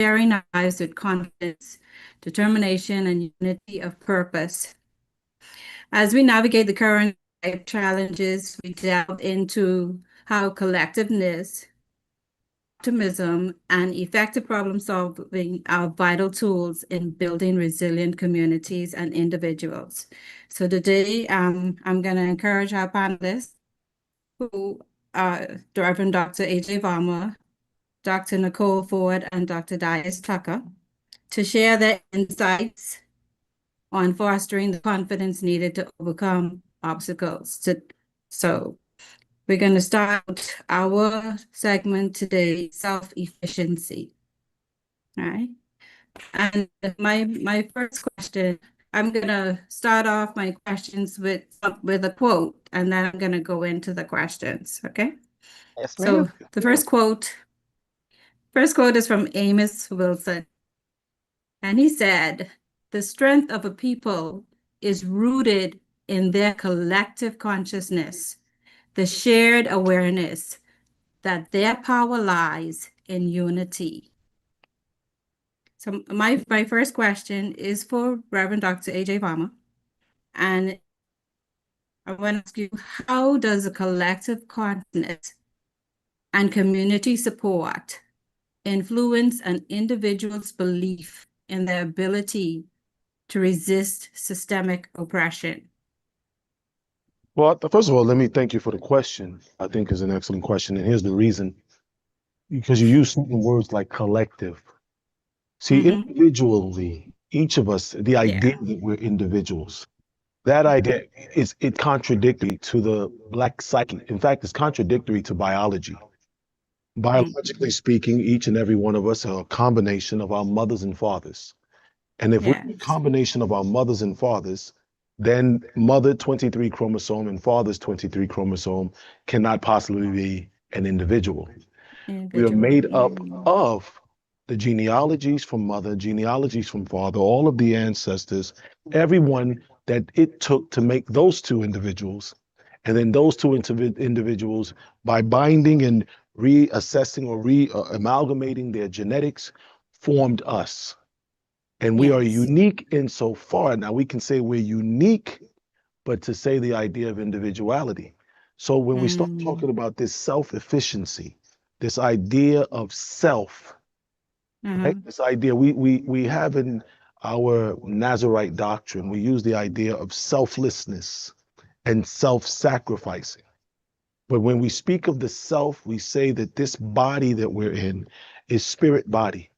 sharing our lives with confidence, determination, and unity of purpose. As we navigate the current life challenges, we delve into how collectiveness, optimism, and effective problem solving are vital tools in building resilient communities and individuals. So today, I'm going to encourage our panelists who are the Reverend Dr. A.J. Varma, Dr. Nicole Ford, and Dr. Dias Tucker to share their insights on fostering the confidence needed to overcome obstacles. So we're going to start our segment today, self-efficiency. All right. And my first question, I'm going to start off my questions with a quote, and then I'm going to go into the questions. Okay. Yes, So ma'am. the first quote is from Amos Wilson, and he said, "The strength of a people is rooted in their collective consciousness, the shared awareness that their power lies in unity." So my first question is for Reverend Dr. A.J. Varma, and I want to ask you, how does a collective consciousness and community support influence an individual's belief in their ability to resist systemic oppression? Well, first of all, let me thank you for the question. I think is an excellent question. And here's the reason. Because you use certain words like collective. See, Mm-hmm. individually, each of us, the idea Yeah. that we're individuals, that idea is it contradictory to the Black psyche. In fact, it's contradictory to biology. Biologically speaking, each and every one of us are a combination of our mothers and fathers. And if we're a Yes. combination of our mothers and fathers, then mother 23 chromosome and father's 23 chromosome cannot possibly be an individual. We are Individual. made up of the genealogies from mother, genealogies from father, all of the ancestors, everyone that it took to make those two individuals. And then those two individuals, by binding and reassessing or amalgamating their genetics, formed us. And we are Yes. unique insofar. Now, we can say we're unique, but to say the idea of individuality. So when we start Mm. talking about this self-efficiency, this idea of self, right? Uh-huh. This idea we have in our Nazarite doctrine, we use the idea of selflessness and self-sacrificing. But when we speak of the self, we say that this body that we're in is spirit body.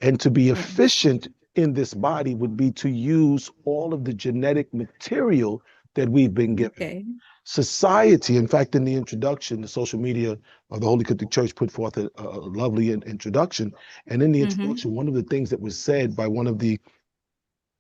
And to be Yes. efficient in this body would be to use all of the genetic material that we've been given. Okay. Society, in fact, in the introduction, the social media of the Holy Catholic Church put forth a lovely introduction. And in the Mm-hmm. introduction, one of the things that was said by one of the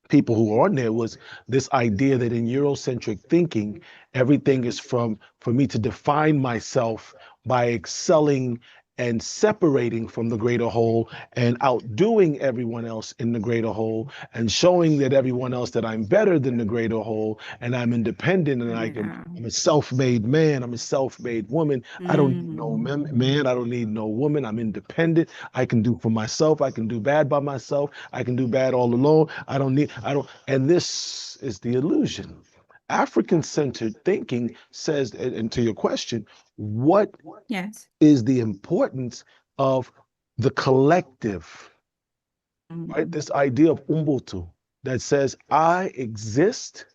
people who were on there was this idea that in Eurocentric thinking, everything is for me to define myself by excelling and separating from the greater whole and outdoing everyone else in the greater whole and showing that everyone else that I'm better than the greater whole and I'm independent and Yeah. I'm a self-made man, I'm a self-made woman. I don't need no Mm. man, I don't need no woman. I'm independent. I can do for myself. I can do bad by myself. I can do bad all alone. And this is the illusion. African centered thinking says, and to your question, what Yes. is the importance of the collective, right? Mm. This idea of Ubuntu that says, I exist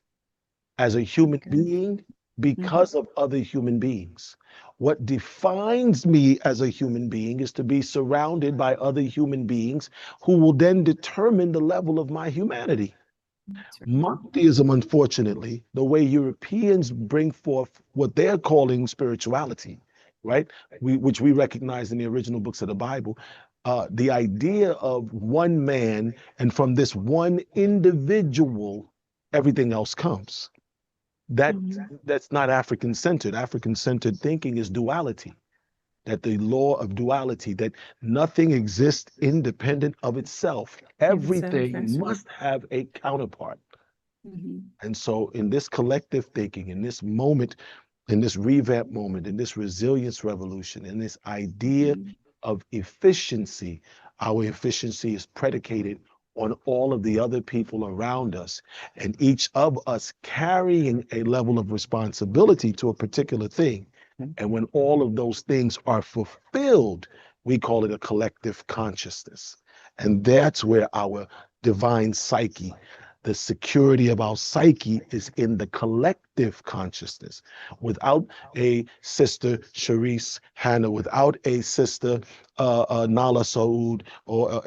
as a human Okay. being Mm-hmm. because of other human beings. What defines me as a human being is to be surrounded by other human beings who will then determine the level of my humanity. That's right. Monotheism, unfortunately, the way Europeans bring forth what they're calling spirituality, right? Which we recognize in the original books of the Bible, the idea of one man, and from this one individual, everything else comes. That Mm-hmm. that's not African centered. African centered thinking is duality. That the law of duality, that nothing exists independent of itself. Give itself. Everything That's right. must have a counterpart. Mm-hmm. And so, in this collective thinking, in this moment, in this revamp moment, in this resilience revolution, in this idea Mm-hmm. of efficiency, Our efficiency is predicated on all of the other people around us, and each of us carrying a level of responsibility to a particular thing. And when all of those things are fulfilled, we call it a collective consciousness. And that's where our divine psyche, the security of our psyche, is in the collective consciousness. Without a sister Sharice Hannah, without a sister Nala Saud, or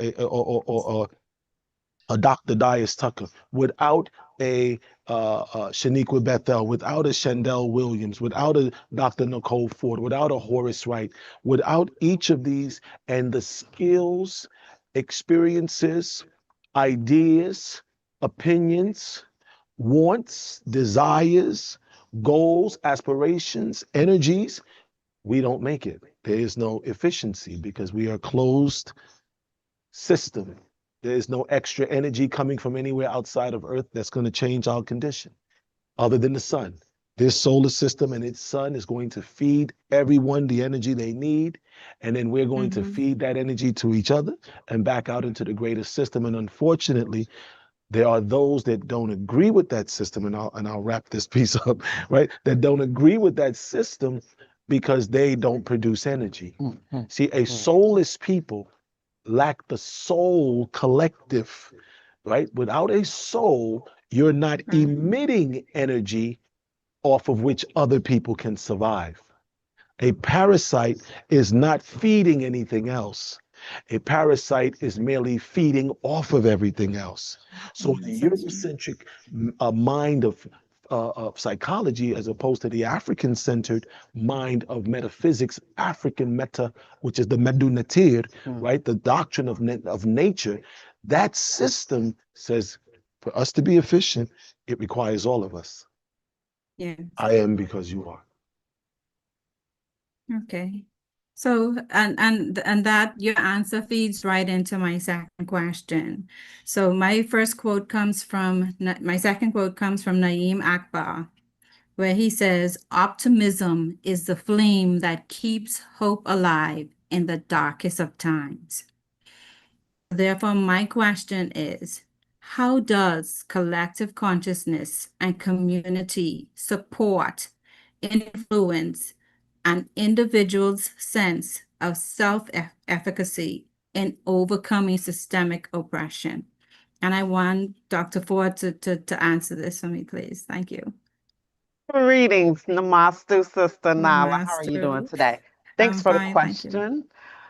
a Dr. Dias Tucker, without a Shaniqua Bethel, without a Shandell Williams, without a Dr. Nicole Ford, without a Horace Wright, without each of these and the skills, experiences, ideas, opinions, wants, desires, goals, aspirations, energies, we don't make it. There is no efficiency because we are closed system. There is no extra energy coming from anywhere outside of Earth that's going to change our condition other than the sun. This solar system and its sun is going to feed everyone the energy they need. And then we're going to Mm-hmm. feed that energy to each other and back out into the greater system. And unfortunately, there are those that don't agree with that system. And I'll wrap this piece up, right? That don't agree with that system because they don't produce energy. See, a soulless people lack the soul collective, right? Without a soul, you're not Right. emitting energy off of which other people can survive. A parasite is not feeding anything else. A parasite is merely feeding off of everything else. So the Yes, that's true. Eurocentric mind of psychology, as opposed to the African-centered mind of metaphysics, African meta, which is the Medu Neter, right? The doctrine of nature. That system says, for us to be efficient, it requires all of us. Yes. I am because you are. Okay. So, and that your answer feeds right into my second question. So my second quote comes from Naeem Akbar, where he says, "Optimism is the flame that keeps hope alive in the darkest of times." Therefore, my question is, how does collective consciousness and community support, influence an individual's sense of self-efficacy in overcoming systemic oppression? And I want Dr. Ford to answer this for me, please. Thank you. Greetings, Namastu, Sister Nala. How are you doing Namaste. today? Thanks I'm for the fine, thank you. question.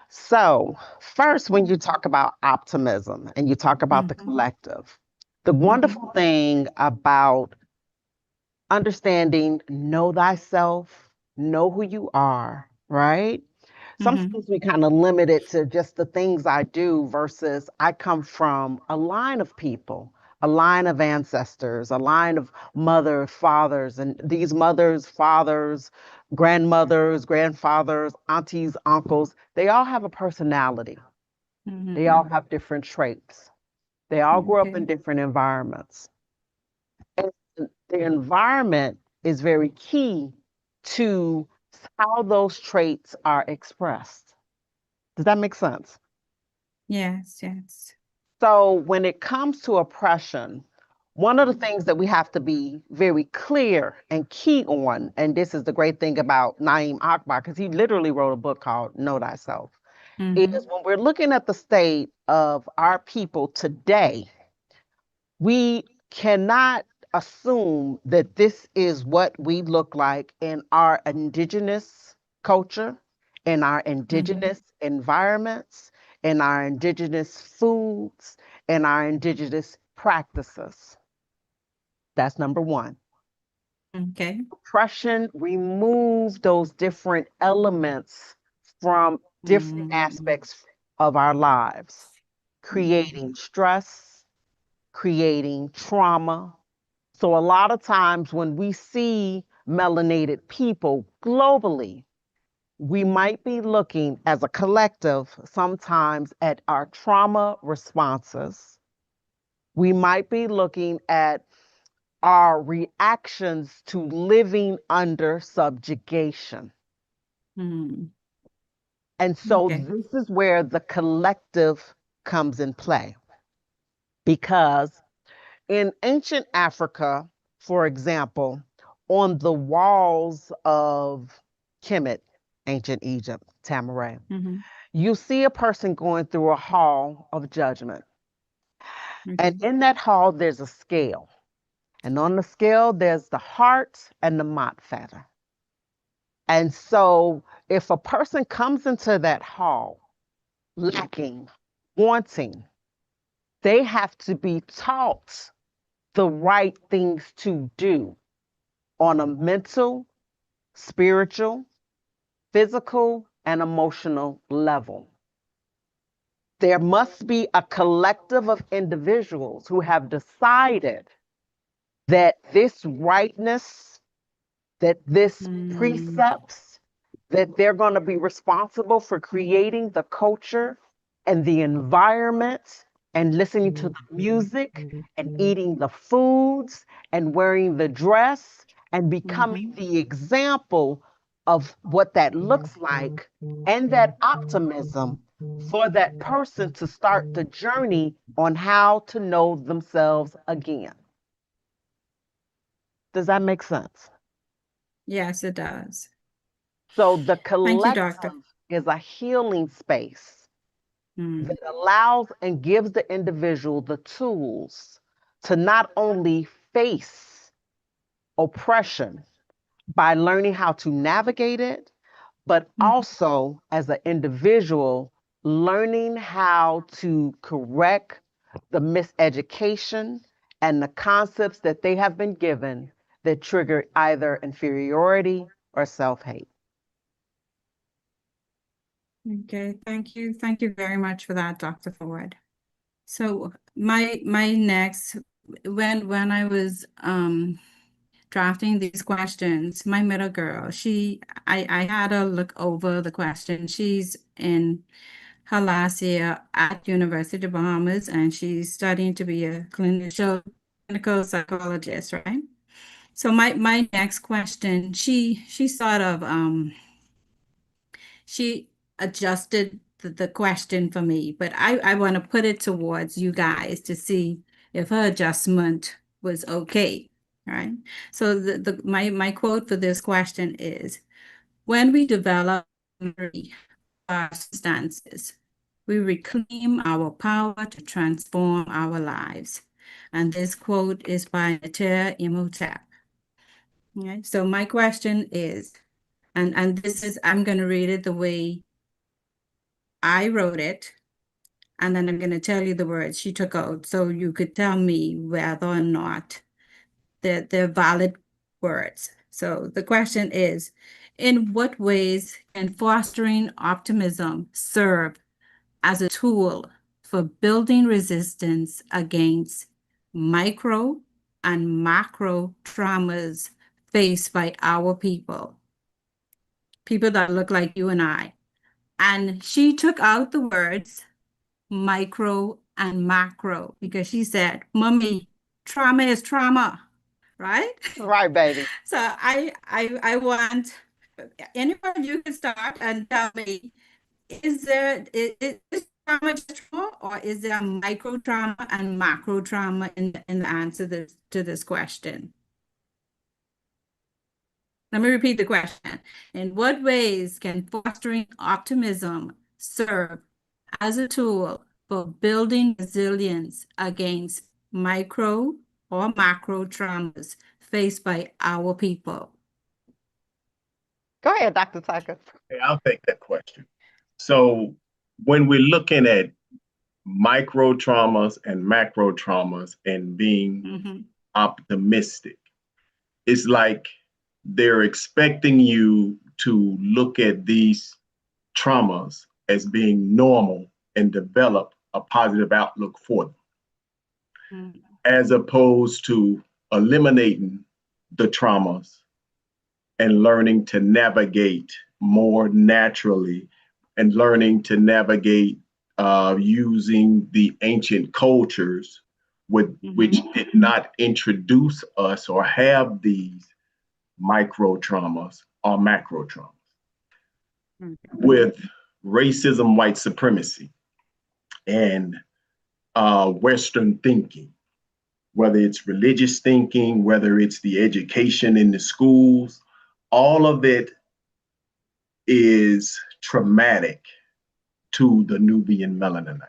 So, first, when you talk about optimism and you talk about the Mhm, collective, the mhm, wonderful thing about understanding know thyself, know who you are, right? mhm, Sometimes we kind of limit it to just the things I do versus I come from a line of people, a line of ancestors, a line of mothers, fathers, and these mothers, fathers, grandmothers, grandfathers, aunties, uncles, they all have a personality. They all mhm. have different traits. They all grew up in Okay. different environments. And the environment is very key to how those traits are expressed. Does that make sense? Yes, yes. So, when it comes to oppression, one of the things that we have to be very clear and key on, and this is the great thing about Naeem Akbar, because he literally wrote a book called Know Thyself, is Mhm, when we're looking at the state of our people today, we cannot assume that this is what we look like in our indigenous culture, in our mhm. indigenous environments, in our indigenous foods, in our indigenous practices. That's number one. Okay. Oppression removes those different elements from different Mhm, aspects of our lives, okay. creating stress, creating trauma. So, a lot of times when we see melanated people globally, we might be looking as a collective sometimes at our trauma responses. We might be looking at our reactions to living under subjugation. Mhm. And so Okay. this is where the collective comes in play. Because in ancient Africa, for example, on the walls of Kemet, ancient Egypt, Tamaray, Mm-hmm. you see a person going through a hall of judgment. And Okay. in that hall, there's a scale. And on the scale, there's the heart and the matfeta. And so if a person comes into that hall lacking, wanting, they have to be taught the right things to do on a mental, spiritual, physical, and emotional level. There must be a collective of individuals who have decided that this rightness, that this Mm, precepts, that they're going to be responsible for creating the culture and the environment and listening to the music and eating the foods and wearing the dress and becoming mm-hmm. the example of what that looks like and that optimism for that person to start the journey on how to know themselves again. Does that make sense? Yes, it does. So the Thank you, doctor. collective is a healing space Mm, that allows and gives the individual the tools to not only face oppression by learning how to navigate it, but mm, also as an individual, learning how to correct the miseducation and the concepts that they have been given that trigger either inferiority or self hate. okay, thank you. Thank you very much for that, Dr. Ford. So my next when I was drafting these questions, my middle girl, I had her look over the question. She's in her last year at University of Bahamas, and she's studying to be a clinical psychologist, right? So my next question, she sort of she adjusted the question for me, but I want to put it towards you guys to see if her adjustment was okay. Right. So my quote for this question is, when we develop memory of our circumstances, we reclaim our power to transform our lives. And this quote is by Nater Imhotep. Okay. So my question is, and this is, I'm going to read it the way I wrote it, and then I'm going to tell you the words she took out so you could tell me whether or not they're valid words. So the question is, in what ways can fostering optimism serve as a tool for building resistance against micro and macro traumas faced by our people that look like you and I? And she took out the words micro and macro because she said, Mommy, trauma is trauma, right? Right, baby. So I want anyone, you can start and tell me, is trauma just trauma, or is there micro trauma and macro trauma in the answer to this question? Let me repeat the question. In what ways can fostering optimism serve as a tool for building resilience against micro or macro traumas faced by our people? Go ahead, Dr. Tucker. Hey, I'll take that question. So when we're looking at micro traumas and macro traumas and being Mm-hmm. optimistic, it's like they're expecting you to look at these traumas as being normal and develop a positive outlook for them, Mm-hmm. as opposed to eliminating the traumas and learning to navigate more naturally and learning to navigate using the ancient cultures with which Mm-hmm. did not introduce us or have these micro traumas or macro traumas. With racism, white supremacy, and Western thinking, whether it's religious thinking, whether it's the education in the schools, all of it is traumatic to the Nubian Melaninite,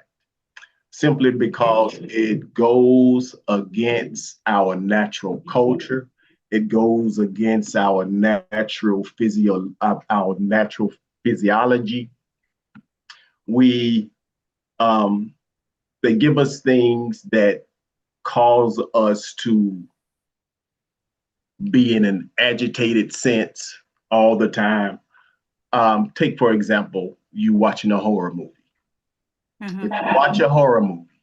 simply because it goes against our natural culture. It goes against our natural physiology. We they give us things that cause us to be in an agitated sense all the time. Take, for example, you watching a horror movie. If you watch a horror movie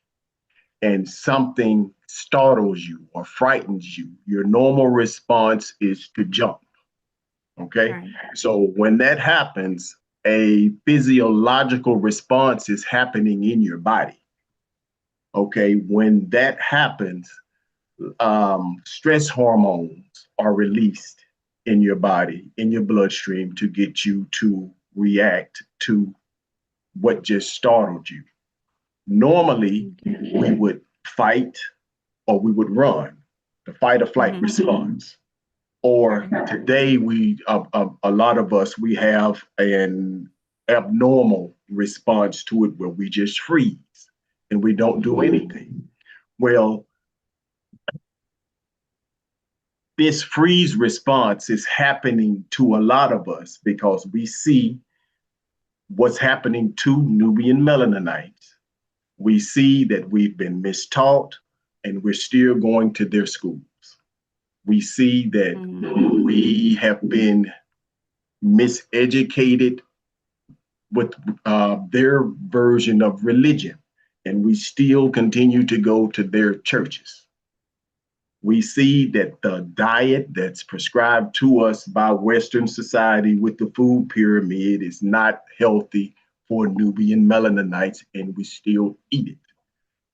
and something startles you or frightens you, your normal response is to jump. Okay. Right. So when that happens, a physiological response is happening in your body. Okay. When that happens, stress hormones are released in your body, in your bloodstream, to get you to react to what just startled you. Normally, we would fight or we would run, the fight or flight response. Or today, a lot of us, we have an abnormal response to it where we just freeze and we don't do anything. Well, this freeze response is happening to a lot of us because we see what's happening to Nubian Melaninites. We see that we've been mistaught and we're still going to their schools. We see that we have been miseducated with their version of religion, and we still continue to go to their churches. We see that the diet that's prescribed to us by Western society with the food pyramid is not healthy for Nubian Melaninites, and we still eat it.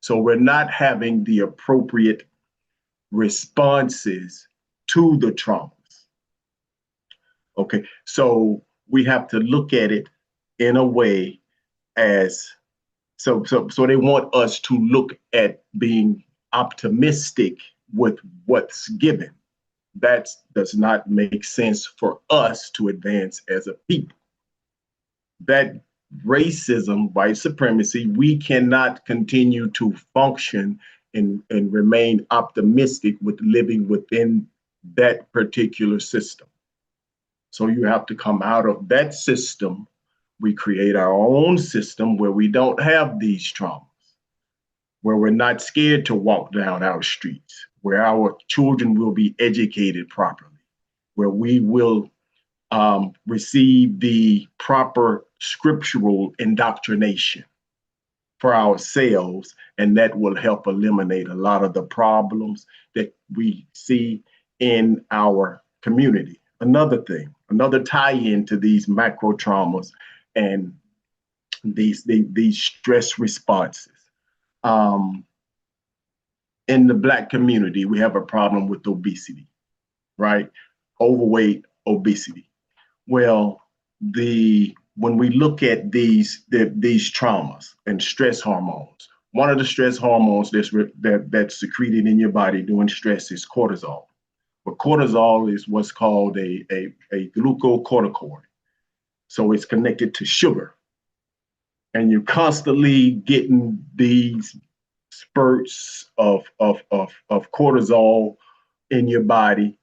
So we're not having the appropriate responses to the traumas. Okay, so we have to look at it in a way as so they want us to look at being optimistic with what's given. That does not make sense for us to advance as a people. That racism, white supremacy, we cannot continue to function and remain optimistic with living within that particular system. So you have to come out of that system. We create our own system where we don't have these traumas, where we're not scared to walk down our streets, where our children will be educated properly, where we will receive the proper scriptural indoctrination for ourselves, and that will help eliminate a lot of the problems that we see in our community. Another thing, another tie-in to these macro traumas and these stress responses. In the Black community, we have a problem with obesity, right? Overweight, obesity. Well, when we look at these traumas and stress hormones, one of the stress hormones that's secreted in your body during stress is cortisol. But cortisol is what's called a glucocorticoid. So it's connected to sugar. And you're constantly getting these spurts of cortisol in your body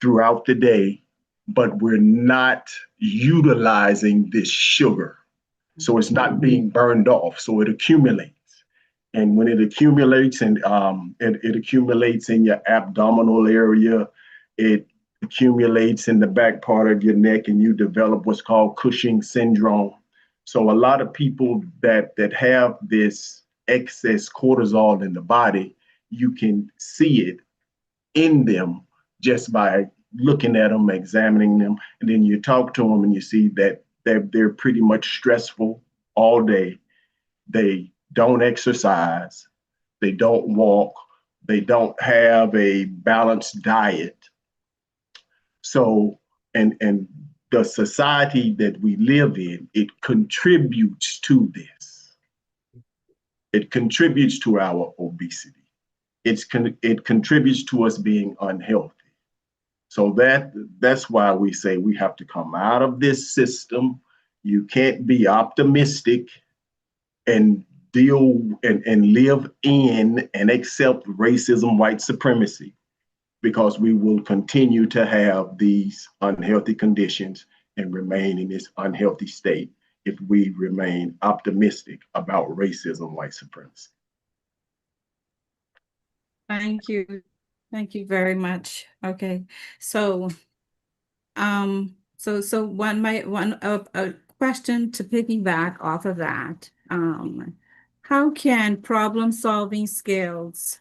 throughout the day, but we're not utilizing this sugar. So it's not being burned off. So it accumulates. And when it accumulates and it accumulates in your abdominal area, it accumulates in the back part of your neck, and you develop what's called Cushing syndrome. So a lot of people that have this excess cortisol in the body, you can see it in them just by looking at them, examining them, and then you talk to them and you see that they're pretty much stressful all day. They don't exercise, they don't walk, they don't have a balanced diet. So, and the society that we live in, it contributes to this. It contributes to our obesity. It contributes to us being unhealthy. So that's why we say we have to come out of this system. You can't be optimistic and deal and live in and accept racism, white supremacy, because we will continue to have these unhealthy conditions and remain in this unhealthy state if we remain optimistic about racism, white supremacy. Thank you. Thank you very much. Okay. So, one a question to piggyback off of that. How can problem-solving skills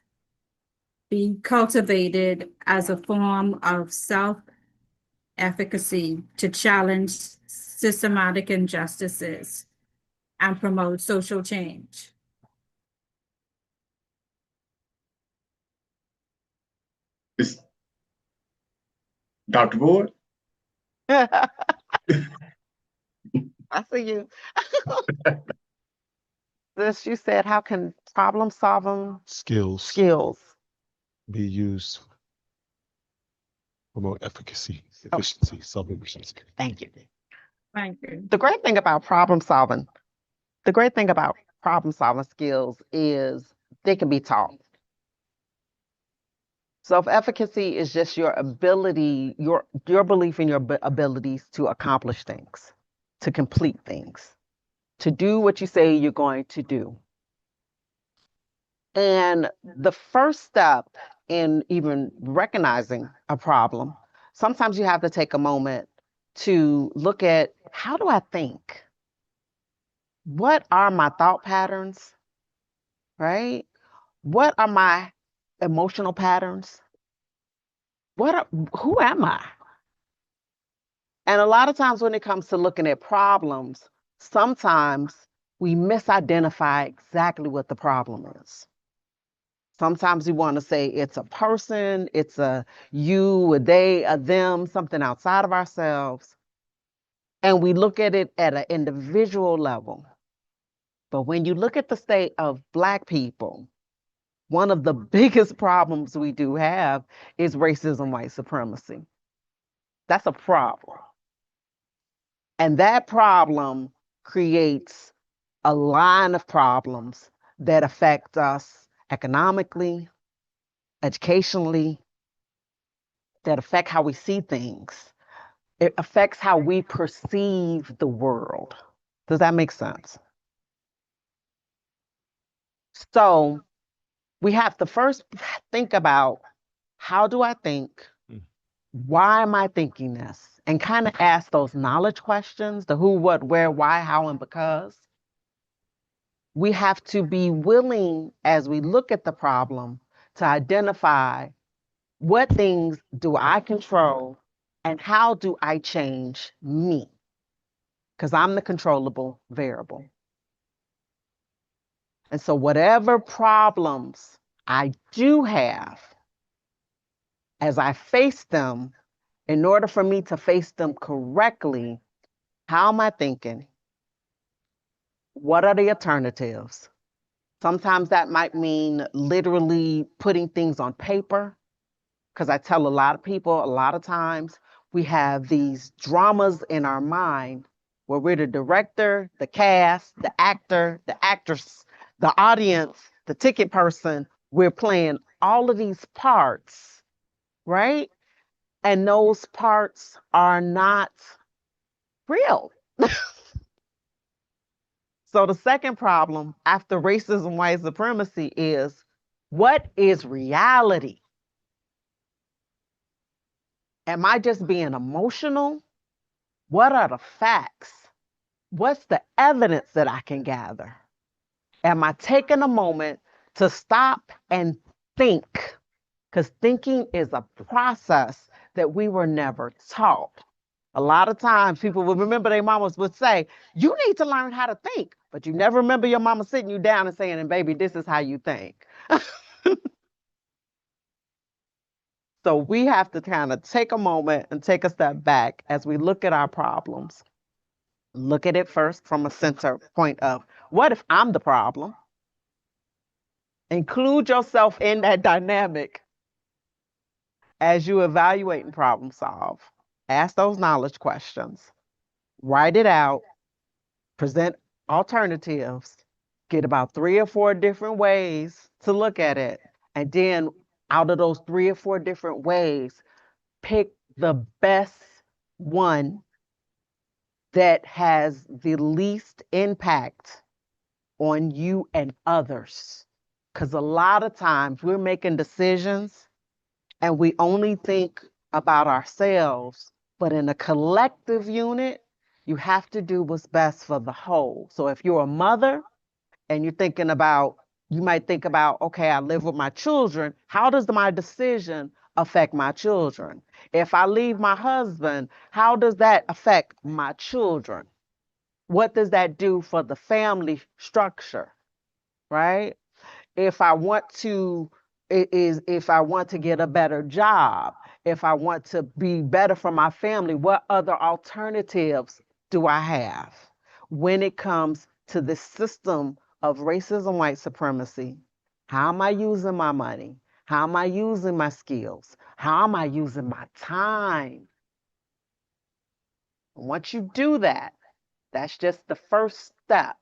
be cultivated as a form of self-efficacy to challenge systematic injustices and promote social change? It's Dr. Boyd? I see you. This you said, how can problem solving Skills skills? be used to promote efficacy, efficiency, self-efficiency. Thank you. Thank you. The great thing about problem solving skills is they can be taught. Self-efficacy is just your ability, your belief in your abilities to accomplish things, to complete things, to do what you say you're going to do. And the first step in even recognizing a problem, sometimes you have to take a moment to look at, how do I think? What are my thought patterns, right? What are my emotional patterns? Who am I? And a lot of times when it comes to looking at problems, sometimes we misidentify exactly what the problem is. Sometimes we want to say it's a person, it's a you, a they, a them, something outside of ourselves. And we look at it at an individual level. But when you look at the state of Black people, one of the biggest problems we do have is racism, white supremacy. That's a problem. And that problem creates a line of problems that affect us economically, educationally, that affect how we see things. It affects how we perceive the world. Does that make sense? So we have to first think about, how do I think? Why am I thinking this? And kind of ask those knowledge questions, the who, what, where, why, how, and because. We have to be willing, as we look at the problem, to identify, what things do I control and how do I change me? Because I'm the controllable variable. And so whatever problems I do have, as I face them, in order for me to face them correctly, how am I thinking? What are the alternatives? Sometimes that might mean literally putting things on paper, because I tell a lot of people, a lot of times we have these dramas in our mind where we're the director, the cast, the actor, the actress, the audience, the ticket person. We're playing all of these parts, right? And those parts are not real. So the second problem after racism, white supremacy is, what is reality? Am I just being emotional? What are the facts? What's the evidence that I can gather? Am I taking a moment to stop and think? Because thinking is a process that we were never taught. A lot of times people will remember their mamas would say, you need to learn how to think, but you never remember your mama sitting you down and saying, and baby, this is how you think. So we have to kind of take a moment and take a step back as we look at our problems. Look at it first from a center point of, what if I'm the problem? Include yourself in that dynamic as you evaluate and problem solve. Ask those knowledge questions, write it out, present alternatives, get about 3 or 4 different ways to look at it. And then out of those 3 or 4 different ways, pick the best one that has the least impact on you and others. Because a lot of times we're making decisions and we only think about ourselves, but in a collective unit, you have to do what's best for the whole. So if you're a mother and you're thinking about, you might think about, okay, I live with my children. How does my decision affect my children? If I leave my husband, how does that affect my children? What does that do for the family structure, right? If I want to, if I want to get a better job, if I want to be better for my family, what other alternatives do I have? When it comes to the system of racism, white supremacy, how am I using my money? How am I using my skills? How am I using my time? Once you do that, that's just the first step.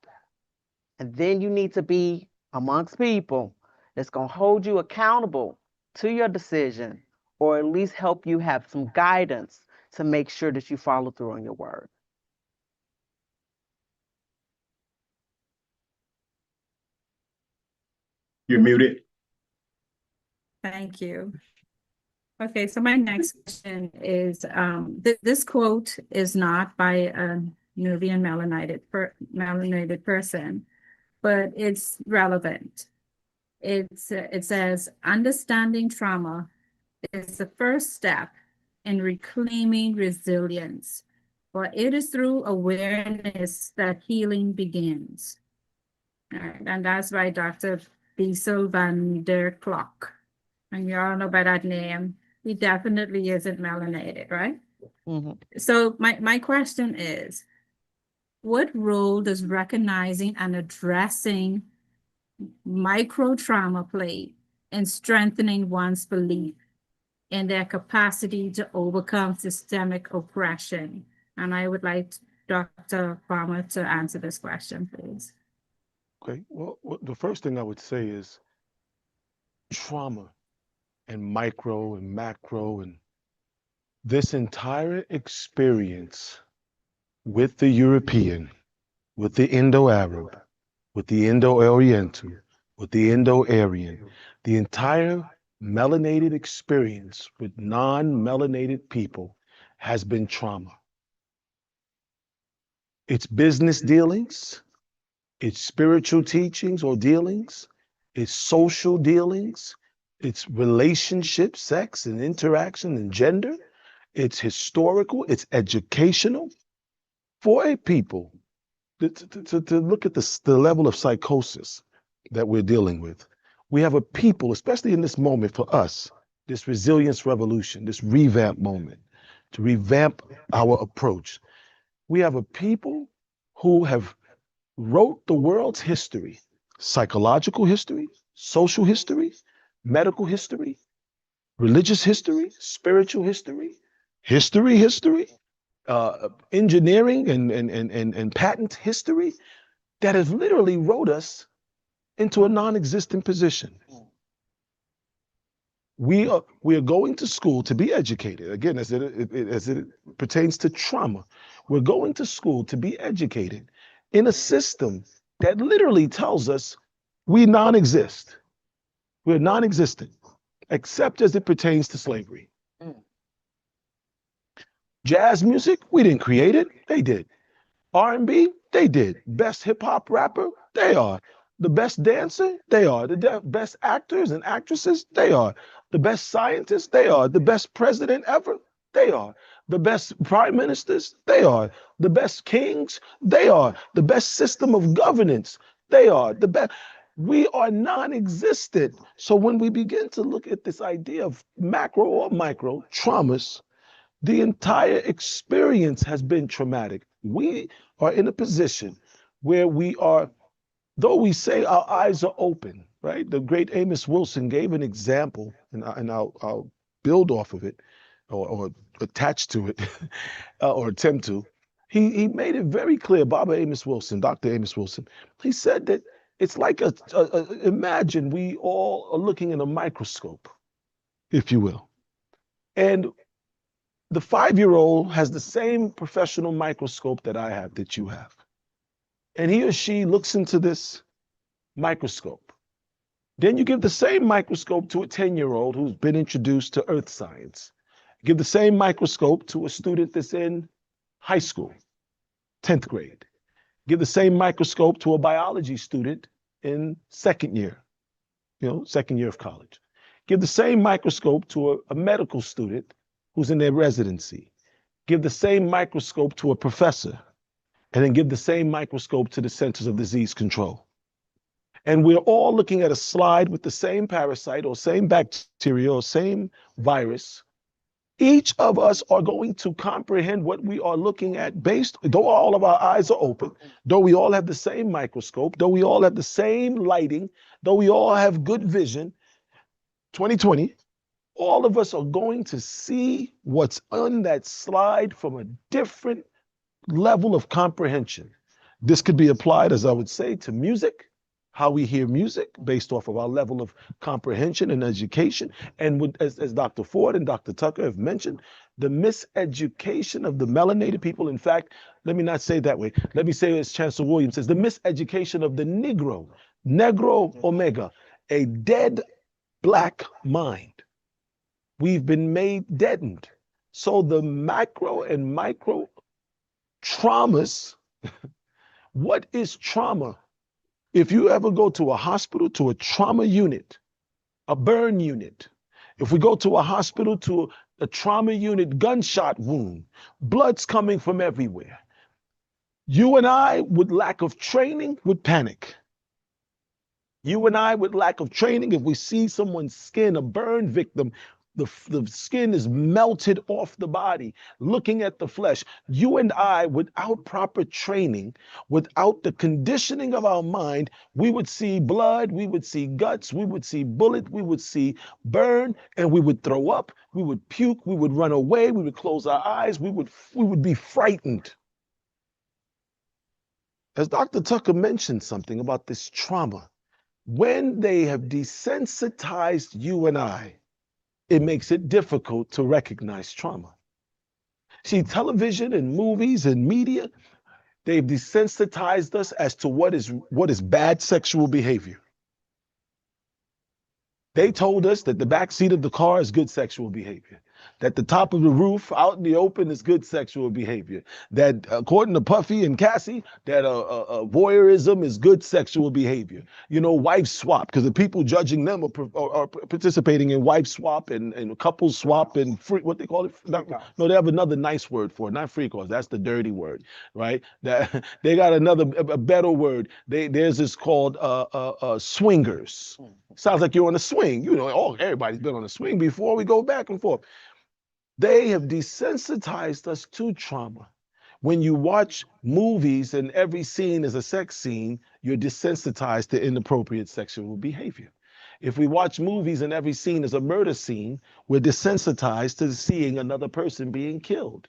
And then you need to be amongst people that's going to hold you accountable to your decision, or at least help you have some guidance to make sure that you follow through on your word. You're muted. Thank you. Okay, so my next question is, this quote is not by a Nubian melanated person, but it's relevant. It says, understanding trauma is the first step in reclaiming resilience, for it is through awareness that healing begins. All right, and that's by Dr. Bessel van der Klok. And you all know by that name, he definitely isn't melanated, right? Mm-hmm. So my question is, what role does recognizing and addressing micro trauma play in strengthening one's belief in their capacity to overcome systemic oppression? And I would like Dr. Palmer to answer this question, please. Okay, well, the first thing I would say is trauma and micro and macro and this entire experience with the European, with the Indo-Arab, with the Indo-Oriental, with the Indo-Aryan, the entire melanated experience with non-melanated people has been trauma. It's business dealings, it's spiritual teachings or dealings, it's social dealings, it's relationship, sex and interaction and gender, it's historical, it's educational. For a people to look at the level of psychosis that we're dealing with, we have a people, especially in this moment for us, this resilience revolution, this revamp moment, to revamp our approach. We have a people who have wrote the world's history, psychological history, social history, medical history, religious history, spiritual history, engineering and patent history that has literally wrote us into a non-existent position. We are going to school to be educated. Again, as it pertains to trauma, we're going to school to be educated in a system that literally tells us we non-exist. We're non-existent, except as it pertains to slavery. Jazz music, we didn't create it, they did. R&B, they did. Best hip hop rapper, they are. The best dancer, they are. The best actors and actresses, they are. The best scientists, they are. The best president ever, they are. The best prime ministers, they are. The best kings, they are. The best system of governance, they are. The best. We are non-existent. So when we begin to look at this idea of macro or micro traumas, the entire experience has been traumatic. We are in a position where we are, though we say our eyes are open, right? The great Amos Wilson gave an example, and I'll build off of it or attach to it or attempt to. He made it very clear, Baba Amos Wilson, Dr. Amos Wilson, he said that it's like imagine we all are looking in a microscope, if you will. And the 5-year-old has the same professional microscope that I have, that you have. And he or she looks into this microscope. Then you give the same microscope to a 10-year-old who's been introduced to earth science. Give the same microscope to a student that's in high school, 10th grade. Give the same microscope to a biology student in second year of college. Give the same microscope to a medical student who's in their residency. Give the same microscope to a professor, and then give the same microscope to the Centers of Disease Control. And we're all looking at a slide with the same parasite or same bacteria or same virus. Each of us are going to comprehend what we are looking at based, though all of our eyes are open, though we all have the same microscope, though we all have the same lighting, though we all have good vision, 2020, all of us are going to see what's on that slide from a different level of comprehension. This could be applied, as I would say, to music, how we hear music based off of our level of comprehension and education. And as Dr. Ford and Dr. Tucker have mentioned, the miseducation of the melanated people. In fact, let me not say it that way. Let me say, as Chancellor Williams says, the miseducation of the Negro, Negro Omega, a dead black mind. We've been made deadened. So the macro and micro traumas, what is trauma? If you ever go to a hospital, to a trauma unit, a burn unit, if we go to a hospital, to a trauma unit, gunshot wound, blood's coming from everywhere. You and I, with lack of training, would panic. You and I, with lack of training, if we see someone's skin, a burn victim, the skin is melted off the body, looking at the flesh. You and I, without proper training, without the conditioning of our mind, we would see blood, we would see guts, we would see bullet, we would see burn, and we would throw up, we would puke, we would run away, we would close our eyes, we would be frightened. As Dr. Tucker mentioned something about this trauma, when they have desensitized you and I, it makes it difficult to recognize trauma. See, television and movies and media, they've desensitized us as to what is bad sexual behavior. They told us that the back seat of the car is good sexual behavior, that the top of the roof out in the open is good sexual behavior, that according to Puffy and Cassie, that voyeurism is good sexual behavior. You know, wife swap, because the people judging them are participating in wife swap and couple swap and free, what they call it? No, they have another nice word for it, not free calls. That's the dirty word, right? That they got a better word. There's this called swingers. Sounds like you're on a swing. You know, oh, everybody's been on a swing before. We go back and forth. They have desensitized us to trauma. When you watch movies and every scene is a sex scene, you're desensitized to inappropriate sexual behavior. If we watch movies and every scene is a murder scene, we're desensitized to seeing another person being killed.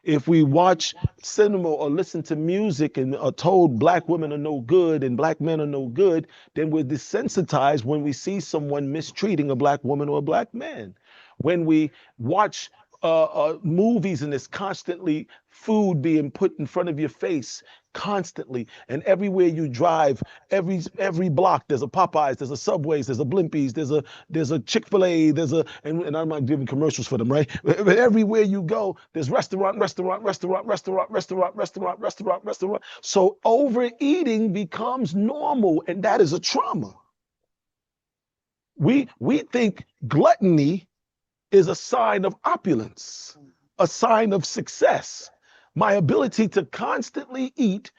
If we watch cinema or listen to music and are told black women are no good and black men are no good, then we're desensitized when we see someone mistreating a black woman or a black man. When we watch movies and there's constantly food being put in front of your face constantly, and everywhere you drive, every block there's a Popeyes, there's a Subways, there's a Blimpies, there's a Chick-fil-A, and I'm not giving commercials for them, right? But everywhere you go, there's restaurant. So overeating becomes normal, and that is a trauma. We think gluttony is a sign of opulence, a sign of success. My ability to constantly eat,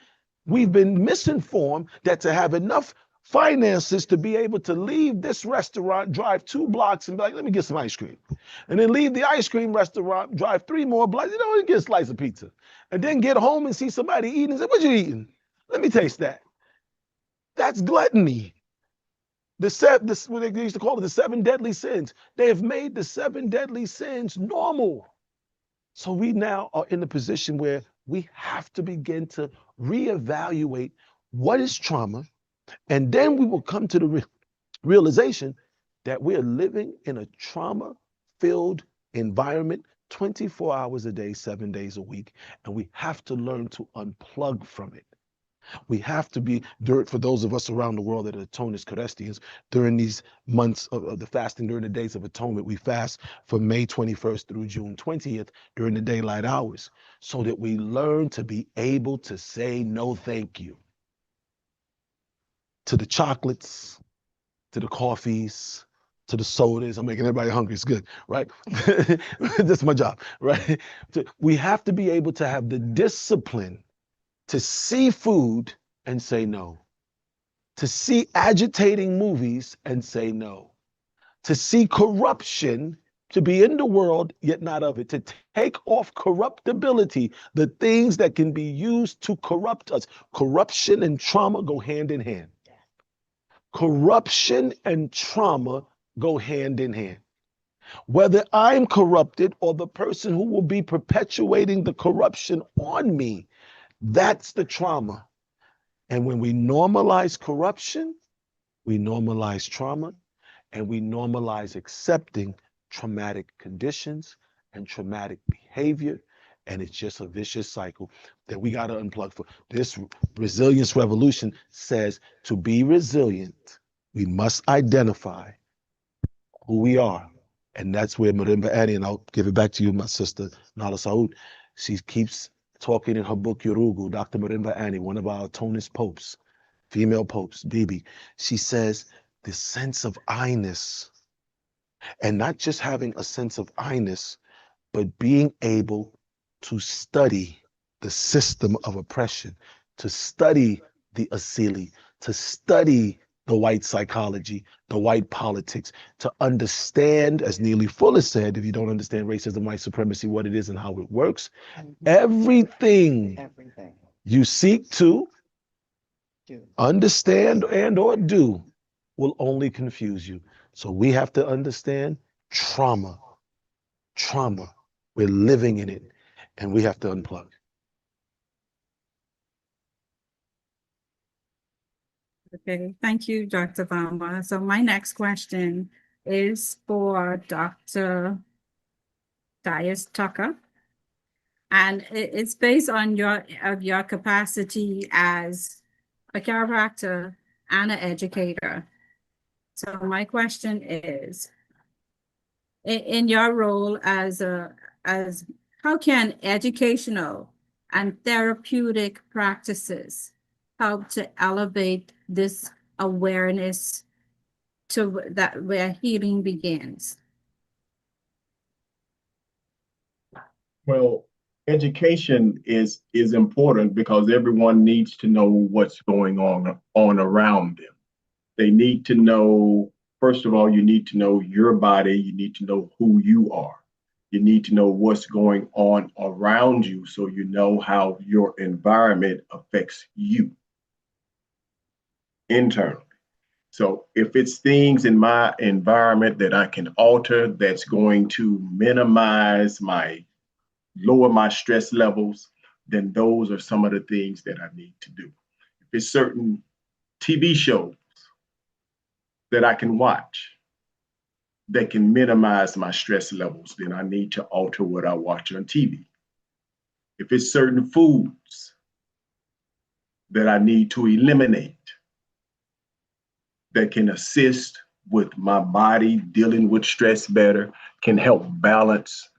we've been misinformed that to have enough finances to be able to leave this restaurant, drive 2 blocks and be like, let me get some ice cream. And then leave the ice cream restaurant, drive 3 more blocks, and get a slice of pizza. And then get home and see somebody eating and say, what you eating? Let me taste that. That's gluttony. What they used to call it, the 7 deadly sins. They have made the 7 deadly sins normal. So we now are in a position where we have to begin to reevaluate what is trauma. And then we will come to the realization that we're living in a trauma-filled environment 24 hours a day, 7 days a week. And we have to learn to unplug from it. We have to be, for those of us around the world that are Atonement Christians, during these months of the fasting, during the days of atonement, we fast from May 21st through June 20th during the daylight hours, so that we learn to be able to say no thank you to the chocolates, to the coffees, to the sodas. I'm making everybody hungry. It's good, right? That's my job, right? We have to be able to have the discipline to see food and say no, to see agitating movies and say no, to see corruption, to be in the world yet not of it, to take off corruptibility, the things that can be used to corrupt us. Corruption and trauma go hand in hand. Corruption and trauma go hand in hand. Whether I'm corrupted or the person who will be perpetuating the corruption on me, that's the trauma. And when we normalize corruption, we normalize trauma, and we normalize accepting traumatic conditions and traumatic behavior. And it's just a vicious cycle that we got to unplug for. This resilience revolution says to be resilient, we must identify who we are. And that's where Marimba Annie, and I'll give it back to you, my sister, Nala Saud, she keeps talking in her book, Yorugu, Dr. Marimba Annie, one of our Tonist popes, female popes, Bibi. She says the sense of I-ness, and not just having a sense of I-ness, but being able to study the system of oppression, to study the Asili, to study the white psychology, the white politics, to understand, as Neely Fuller said, if you don't understand racism, white supremacy, what it is and how it works, everything you seek to understand and or do will only confuse you. So we have to understand trauma. We're living in it, and we have to unplug. Okay, thank you, Dr. Bamba. So my next question is for Dr. Dias Tucker. And it's based on your capacity as a chiropractor and an educator. So my question is, in your role as how can educational and therapeutic practices help to elevate this awareness to that where healing begins? Well, education is important because everyone needs to know what's going on around them. They need to know, first of all, you need to know your body, you need to know who you are. You need to know what's going on around you so you know how your environment affects you internally. So if it's things in my environment that I can alter that's going to lower my stress levels, then those are some of the things that I need to do. If it's certain TV shows that I can watch that can minimize my stress levels, then I need to alter what I watch on TV. If it's certain foods that I need to eliminate that can assist with my body dealing with stress better, can help balance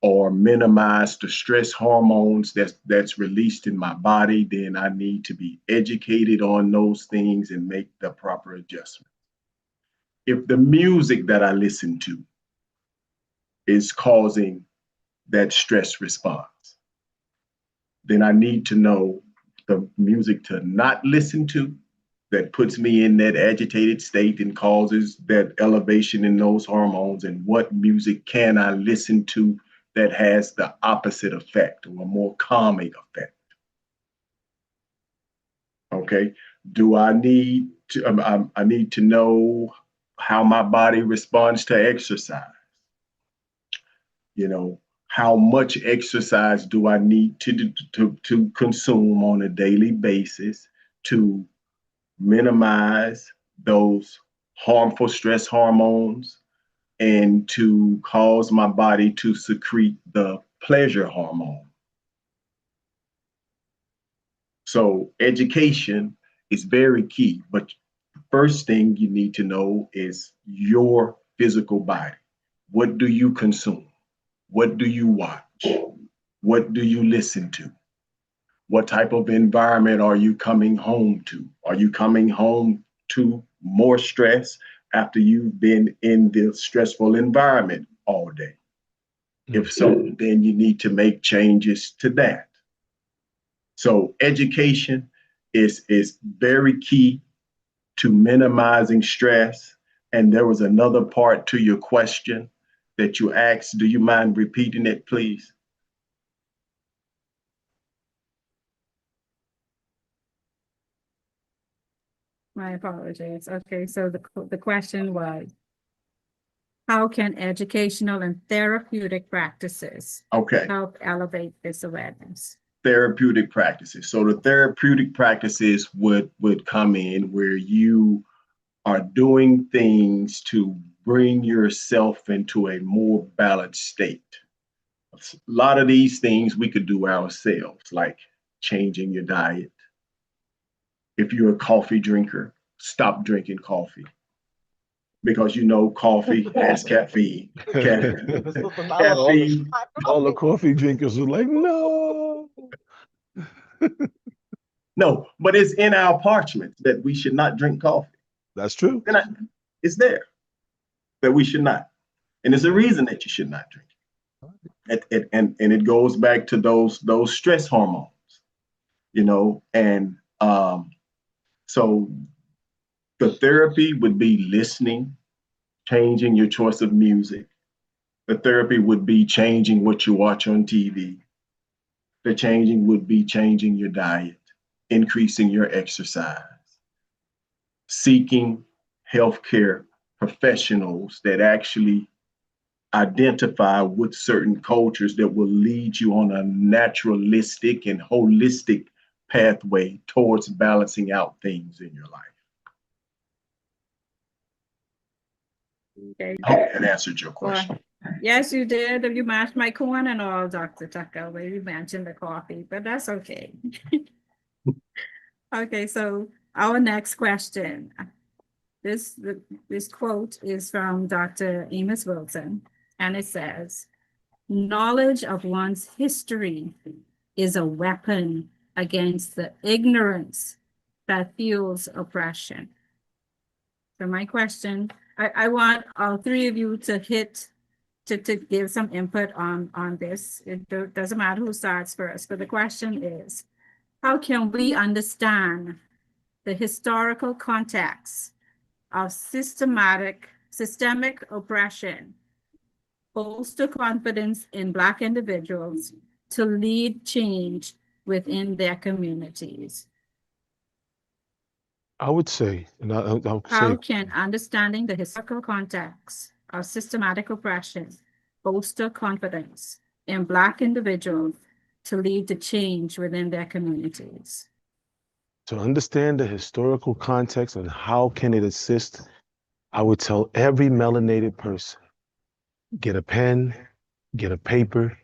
or minimize the stress hormones that's released in my body, then I need to be educated on those things and make the proper adjustments. If the music that I listen to is causing that stress response, then I need to know the music to not listen to, that puts me in that agitated state and causes that elevation in those hormones, and what music can I listen to that has the opposite effect or a more calming effect. Okay. Do I need to, I need to know how my body responds to exercise. You know, how much exercise do I need to consume on a daily basis to minimize those harmful stress hormones and to cause my body to secrete the pleasure hormone. So education is very key, but first thing you need to know is your physical body. What do you consume? What do you watch? What do you listen to? What type of environment are you coming home to? Are you coming home to more stress after you've been in the stressful environment all day? If so, then you need to make changes to that. So education is very key to minimizing stress. And there was another part to your question that you asked. Do you mind repeating it, please? My apologies. Okay, so the question was, how can educational and therapeutic practices Okay. help elevate this awareness? Therapeutic practices. So the therapeutic practices would come in where you are doing things to bring yourself into a more balanced state. A lot of these things we could do ourselves, like changing your diet. If you're a coffee drinker, stop drinking coffee because you know coffee has caffeine. Caffeine. All the coffee drinkers are like, no. No, but it's in our parchments that we should not drink coffee. That's true. And it's there that we should not. And there's a reason that you should not drink it. And it goes back to those stress hormones, you know. And so the therapy would be listening, changing your choice of music. The therapy would be changing what you watch on TV. The changing would be changing your diet, increasing your exercise, seeking healthcare professionals that actually identify with certain cultures that will lead you on a naturalistic and holistic pathway towards balancing out things in your life. Okay. I hope that answered your question. Yes, you did. You mashed my corn and all, Dr. Tucker, where you mentioned the coffee, but that's okay. Okay, so our next question. This quote is from Dr. Amos Wilson, and it says, knowledge of one's history is a weapon against the ignorance that fuels oppression. So my question, I want all three of you to give some input on this. It doesn't matter who starts first, but the question is, how can we understand the historical context of systemic oppression, bolster confidence in Black individuals to lead change within their communities? I would say, and I would How say, can understanding the historical context of systematic oppression bolster confidence in Black individuals to lead to change within their communities? to understand the historical context and how can it assist, I would tell every melanated person, get a pen, get a paper,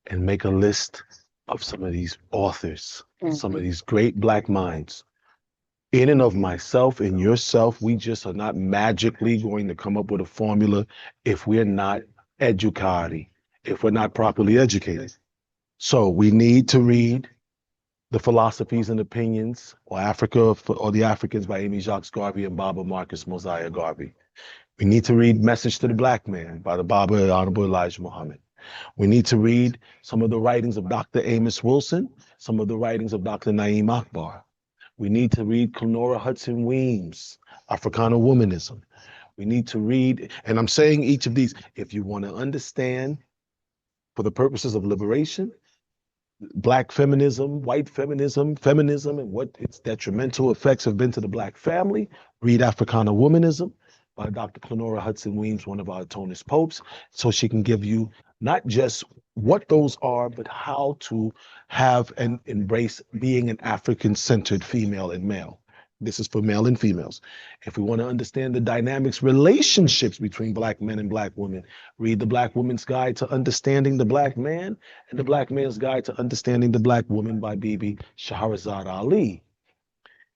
and make a list of some of these authors, some of these great Black minds. In and of myself and yourself, we just are not magically going to come up with a formula if we're not educati, if we're not properly educated. So we need to read The Philosophies and Opinions, or Africa, or The Africans by Amy Jacques Garvey and Baba Marcus Mosiah Garvey. We need to read Message to the Black Man by the Baba Honorable Elijah Muhammad. We need to read some of the writings of Dr. Amos Wilson, some of the writings of Dr. Naeem Akbar. We need to read Clenora Hudson Weems, Africana Womanism. We need to read, and I'm saying each of these, if you want to understand for the purposes of liberation, Black feminism, white feminism, feminism, and what its detrimental effects have been to the Black family, read Africana Womanism by Dr. Clenora Hudson Weems, one of our Atonis popes, so she can give you not just what those are, but how to have and embrace being an African-centered female and male. This is for male and females. If we want to understand the dynamics, relationships between Black men and Black women, read the Black Woman's Guide to Understanding the Black Man and the Black Man's Guide to Understanding the Black Woman by Bibi Shahrazad Ali.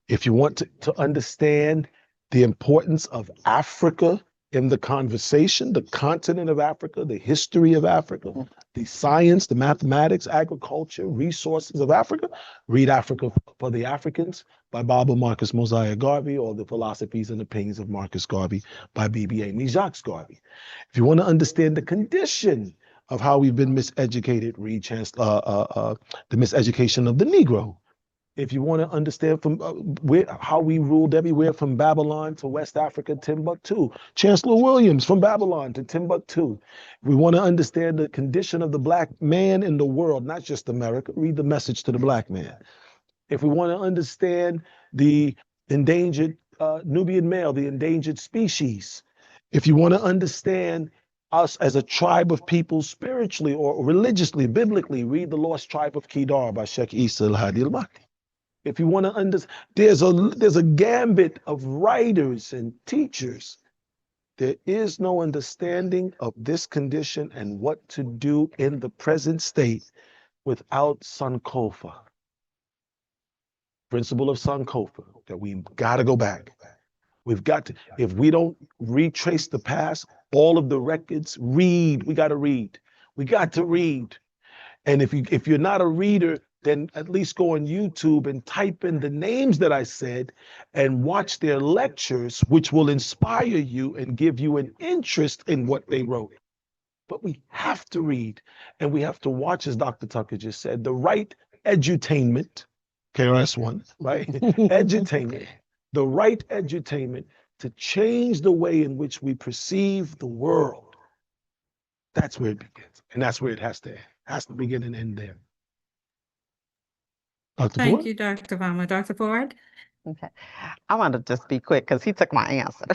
If you want to understand the importance of Africa in the conversation, the continent of Africa, the history of Africa, the science, the mathematics, agriculture, resources of Africa, read Africa for the Africans by Baba Marcus Mosiah Garvey, or The Philosophies and Opinions of Marcus Garvey by Bibi Amy Jacques Garvey. If you want to understand the condition of how we've been miseducated, read The Miseducation of the Negro. If you want to understand from how we ruled everywhere from Babylon to West Africa, Timbuktu, Chancellor Williams from Babylon to Timbuktu. If we want to understand the condition of the Black man in the world, not just America, read The Message to the Black Man. If we want to understand the endangered Nubian male, the endangered species, if you want to understand us as a tribe of people spiritually or religiously, biblically, read The Lost Tribe of Kedar by Sheikh Isa al-Hadi al-Mahdi. If you want to understand, there's a gambit of writers and teachers. There is no understanding of this condition and what to do in the present state without Sankofa. Principle of Sankofa, that we've got to go back. We've got to, if we don't retrace the past, all of the records, read. We got to read. We got to read. And if you're not a reader, then at least go on YouTube and type in the names that I said and watch their lectures, which will inspire you and give you an interest in what they wrote. But we have to read, and we have to watch, as Dr. Tucker just said, the right edutainment, KRS-One, right? Edutainment, the right edutainment to change the way in which we perceive the world. That's where it begins, and that's where it has to begin and end there. Dr. Thank Ford? you, Dr. Varma. Dr. Ford? Okay. I want to just be quick because he took my answer.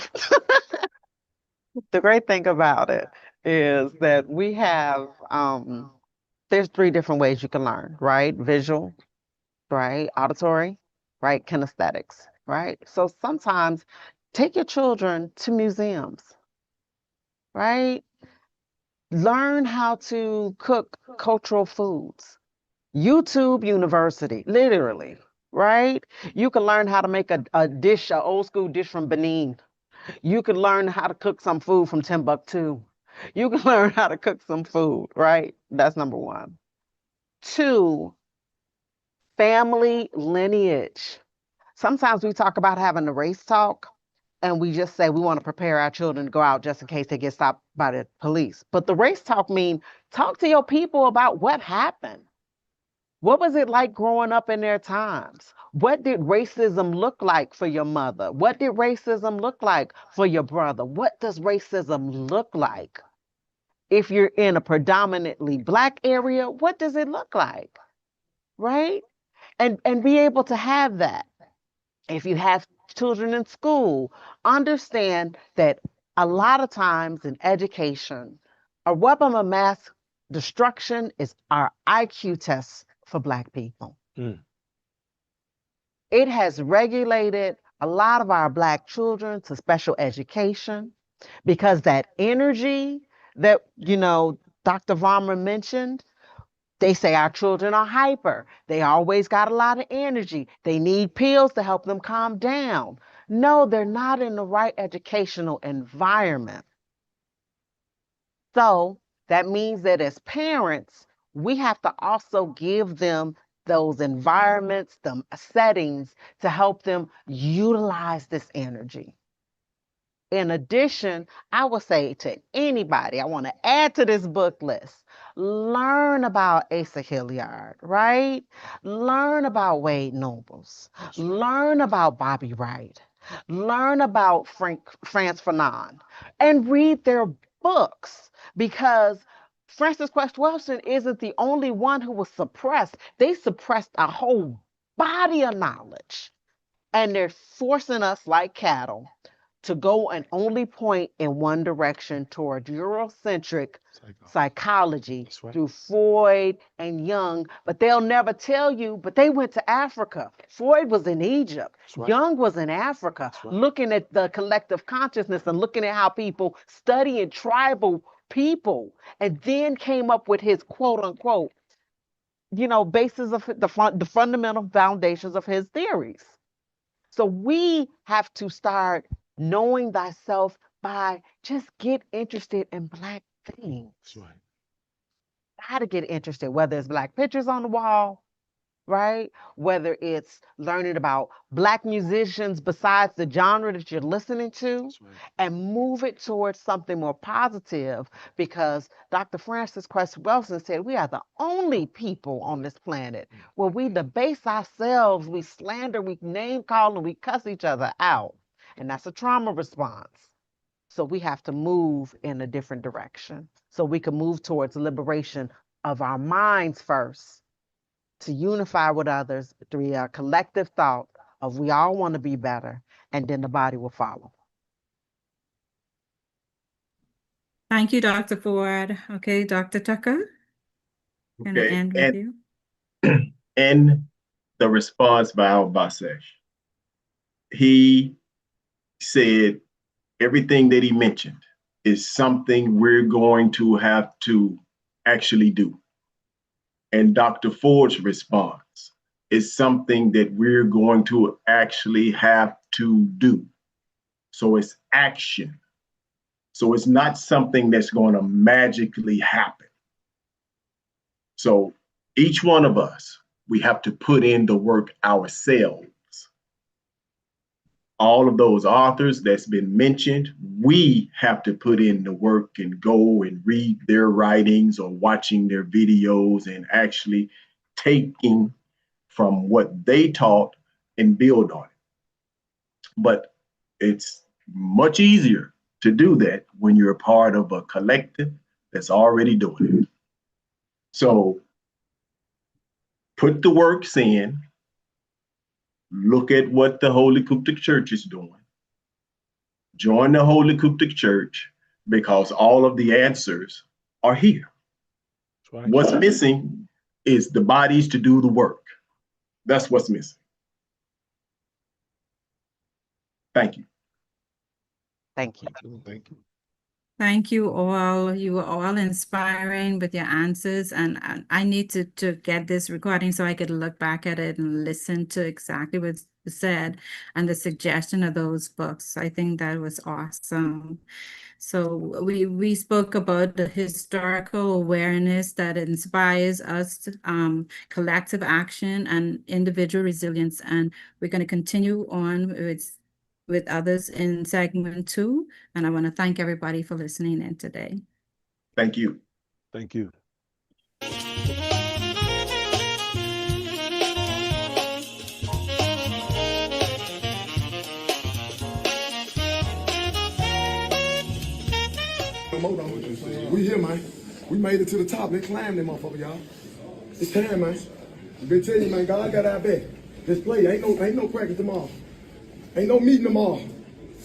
The great thing about it is that we have, there's 3 different ways you can learn, right? Visual, right? Auditory, right? Kinesthetics, right? So sometimes take your children to museums, right? Learn how to cook cultural foods. YouTube University, literally, right? You can learn how to make a dish, an old school dish from Benin. You can learn how to cook some food from Timbuktu. You can learn how to cook some food, right? That's number 1. 2, family lineage. Sometimes we talk about having a race talk and we just say we want to prepare our children to go out just in case they get stopped by the police. But the race talk means talk to your people about what happened. What was it like growing up in their times? What did racism look like for your mother? What did racism look like for your brother? What does racism look like? If you're in a predominantly Black area, what does it look like? Right? And be able to have that. If you have children in school, understand that a lot of times in education, a weapon of mass destruction is our IQ tests for Black people. It has regulated a lot of our Black children to special education because that energy that, Dr. Varma mentioned, they say our children are hyper. They always got a lot of energy. They need pills to help them calm down. No, they're not in the right educational environment. So that means that as parents, we have to also give them those environments, the settings to help them utilize this energy. In addition, I would say to anybody, I want to add to this book list, learn about Asa Hilliard, right? Learn about Wade Nobles. Learn about Bobby Wright. Learn about Frantz Fanon and read their books, because Francis Quest Welsing isn't the only one who was suppressed. They suppressed a whole body of knowledge, and they're forcing us like cattle to go and only point in one direction toward Eurocentric psychology right. through Freud and Jung, but they'll never tell you, but they went to Africa. Freud was in Egypt. Right. Jung was in Africa, Right. looking at the collective consciousness and looking at how people studying tribal people, and then came up with his quote unquote, basis of the fundamental foundations of his theories. So we have to start knowing thyself by just get interested in Black things. That's right. How to get interested, whether it's Black pictures on the wall, right? Whether it's learning about Black musicians besides the genre that you're listening to, Right. and move it towards something more positive, because Dr. Francis Quest Welsing said we are the only people on this planet where we debase ourselves, we slander, we name call, and we cuss each other out. And that's a trauma response. So we have to move in a different direction so we can move towards liberation of our minds first, to unify with others through a collective thought of we all want to be better, and then the body will follow. Thank you, Dr. Ford. Okay, Dr. Tucker, going to end with you. In the response by Al-Basesh, he said everything that he mentioned is something we're going to have to actually do. And Dr. Ford's response is something that we're going to actually have to do. So it's action. So it's not something that's going to magically happen. So each one of us, we have to put in the work ourselves. All of those authors that's been mentioned, we have to put in the work and go and read their writings or watching their videos and actually taking from what they taught and build on it. But it's much easier to do that when you're a part of a collective that's already doing it. So put the works in. Look at what the Holy Coptic Church is doing. Join the Holy Coptic Church, because all of the answers are here. Right. What's missing is the bodies to do the work. That's what's missing. Thank you. Thank you. Thank you. Thank you all. You were all inspiring with your answers, and I need to get this recording so I could look back at it and listen to exactly what was said and the suggestion of those books. I think that was awesome. So we spoke about the historical awareness that inspires us, collective action and individual resilience, and we're going to continue on with others in segment 2. And I want to thank everybody for listening in today. Thank you. Thank you. We here, man. We made it to the top. Let's climb them motherfucker, y'all. It's time, man. I've been telling you, man, God got our back. Let's play. Ain't no practice tomorrow. Ain't no meeting tomorrow.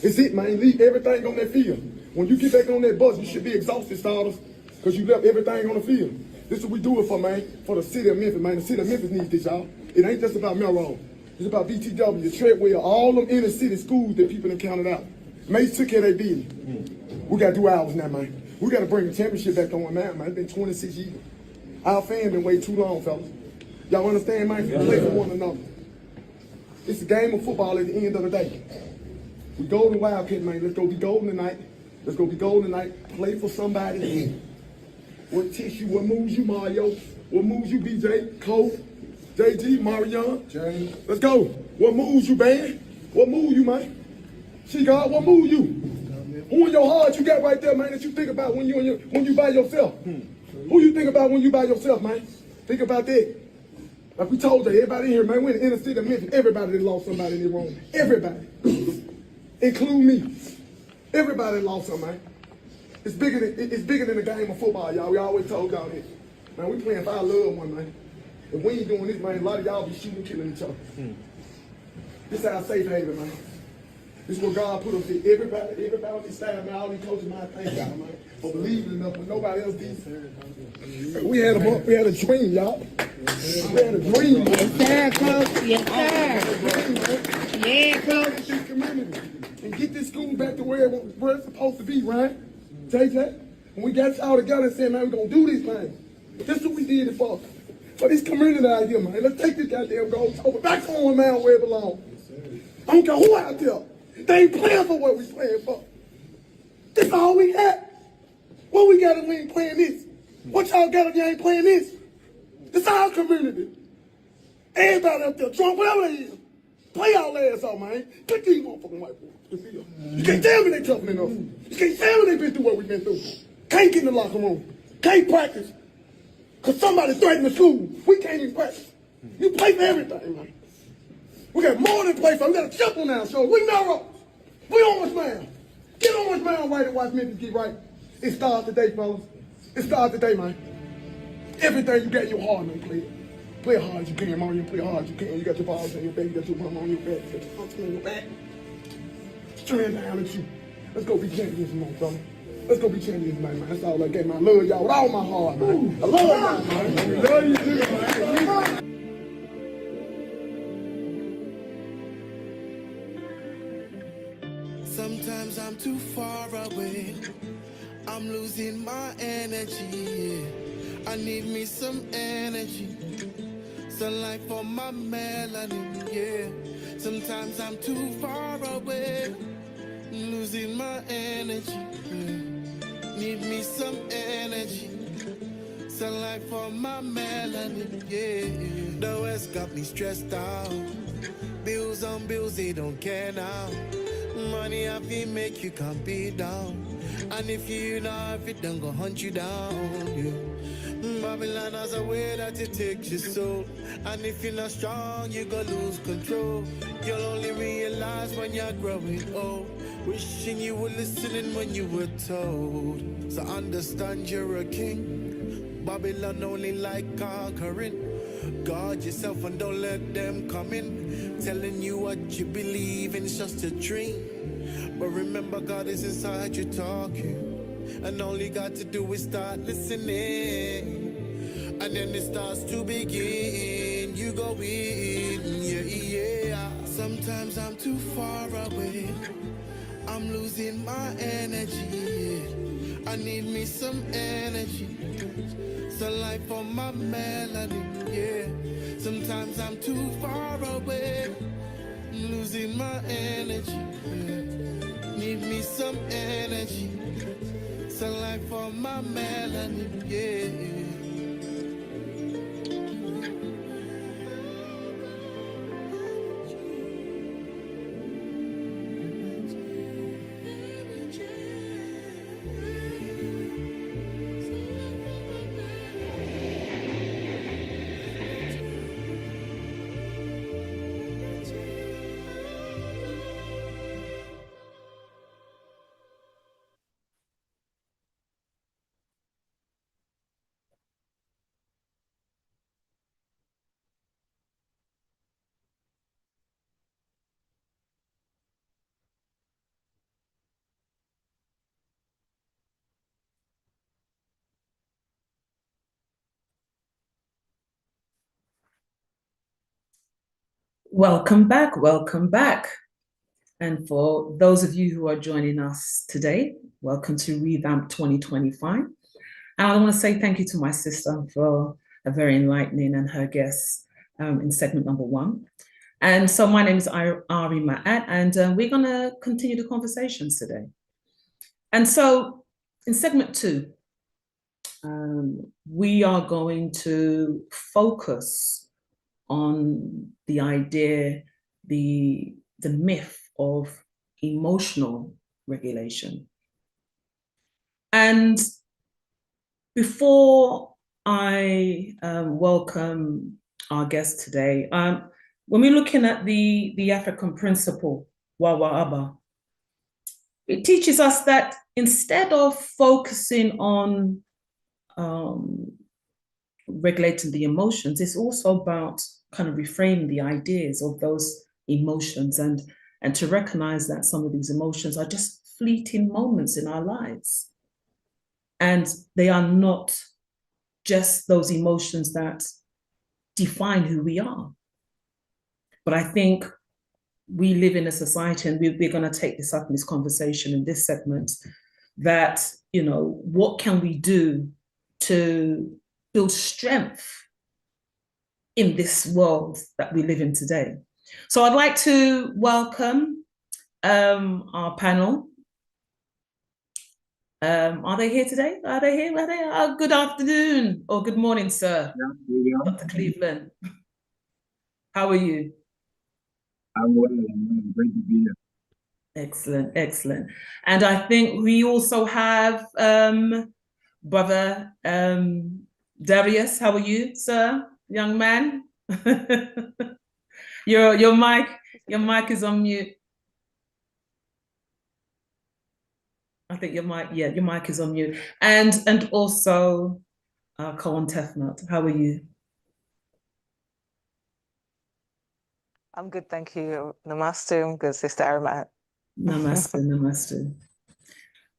It's it, man. Leave everything on that field. When you get back on that bus, you should be exhausted, starters, because you left everything on the field. This is what we do it for, man. For the city of Memphis, man. The city of Memphis needs this, y'all. It ain't just about Melrose. It's about BTW, Treadwell, all them inner city schools that people done counted out. Mace took care of their business. We got to do ours now, man. We got to bring the championship back on, man. It's been 26 years. Our fan been waiting too long, fellas. Y'all understand, man? We play for one another. It's a game of football at the end of the day. We golden Wildcat, man. Let's go be golden tonight. Let's go be golden tonight. Play for somebody then. What tests you? What moves you, Mario? What moves you, BJ? Cole? JG? Marion? James? Let's go. What moves you, man? What move you, man? She God, what move you? Who in your heart you got right there, man, that you think about when you by yourself? Who you think about when you by yourself, man? Think about that. Like we told you, everybody in here, man, we're in the inner city of Memphis. Everybody that lost somebody in the room. Everybody. Include me. Everybody lost somebody. It's bigger than the game of football, y'all. We always told y'all this. Man, we playing for our loved one, man. If we ain't doing this, man, a lot of y'all be shooting, killing each other. This is our safe haven, man. This is where God put us in. Everybody on this side, man, all these coaches, man, thank y'all, man, for believing enough when nobody else did. We had a dream, y'all. We had a dream, man. Yes, sir, Coach. Yes, sir. Yeah, Coach. This community and get this school back to where it's supposed to be, right? JJ, when we got y'all together and said, man, we're gonna do this thing. This is what we did it for. For this community out here, man. Let's take this goddamn gold over back home, man, where it belongs. I don't care who out there. They ain't playing for what we playing for. This all we got. What we got if we ain't playing this? What y'all got if you ain't playing this? This our community. Everybody up there, drunk, whatever they is. Play our ass out, man. Pick these motherfucking white boys. You can't tell me they tougher than us. You can't tell me they been through what we been through. Can't get in the locker room. Can't practice. Cause somebody threatened the school. We can't even practice. You play for everything, man. We got more than play for. We got a chip on our shoulder. We narrow. We Orange Man. Get Orange Man right and watch Memphis get right. It starts today, fellas. It starts today, man. Everything you got in your heart, man, play it. Play hard as you can, Mario. Play hard as you can. You got your balls on your back. You got your mom on your back. You got your auntie on your back. Strand down at you. Let's go be champions tonight, brother. Let's go be champions tonight, man. That's all I got, man. I love y'all with all my heart, man. I love y'all, man. I love you too, man. Sometimes I'm too far away. I'm losing my energy. I need me some energy. Sunlight for my melanin, yeah. Sometimes I'm too far away. I'm losing my energy. Yeah. Need me some energy. Sunlight for my melanin, yeah. The West got me stressed out. Bills on bills, they don't care now. Money I feel make you can't be down. And if you know if it don't go hunt you down, yeah. Babylon has a way that it takes your soul. And if you're not strong, you go lose control. You'll only realize when you're growing old. Wishing you were listening when you were told. So understand you're a king. Babylon only like conquering. Guard yourself and don't let them come in. Telling you what you believe in is just a dream. But remember God is inside you talking. And all you got to do is start listening. And then it starts to begin. You go in, yeah, yeah. Sometimes I'm too far away. I'm losing my energy. I need me some energy. Sunlight for my melanin, yeah. Sometimes I'm too far away. I'm losing my energy, yeah. Need me some energy. Sunlight for my melanin, yeah. Welcome back, welcome back. And for those of you who are joining us today, welcome to R.E.V.A.M.P 2025. And I want to say thank you to my sister for a very enlightening and her guests in segment number 1. And so my name is R.E.V.A.M.P, and we're going to continue the conversations today. And so in segment 2, we are going to focus on the idea, the myth of emotional regulation. And before I welcome our guest today, when we're looking at the African principle, R.E.V.A.M.P, it teaches us that instead of focusing on regulating the emotions, it's also about kind of reframing the ideas of those emotions and to recognize that some of these emotions are just fleeting moments in our lives. And they are not just those emotions that define who we are. But I think we live in a society, and we're going to take this up in this conversation in this segment, that, you know, what can we do to build strength in this world that we live in today? So I'd like to welcome our panel. Are they here today? Are they here? Are they? Oh, good afternoon or good morning, sir. Yeah. Dr. Cleveland. How are you? I'm well. Great to be here. Excellent, excellent. And I think we also have Brother Darius. How are you, sir, young man? Your mic is on mute. I think your mic is on mute. And also Colin Tefnut. How are you? I'm good, thank you. Namaste, I'm good, Sister Arama. Namaste, namaste.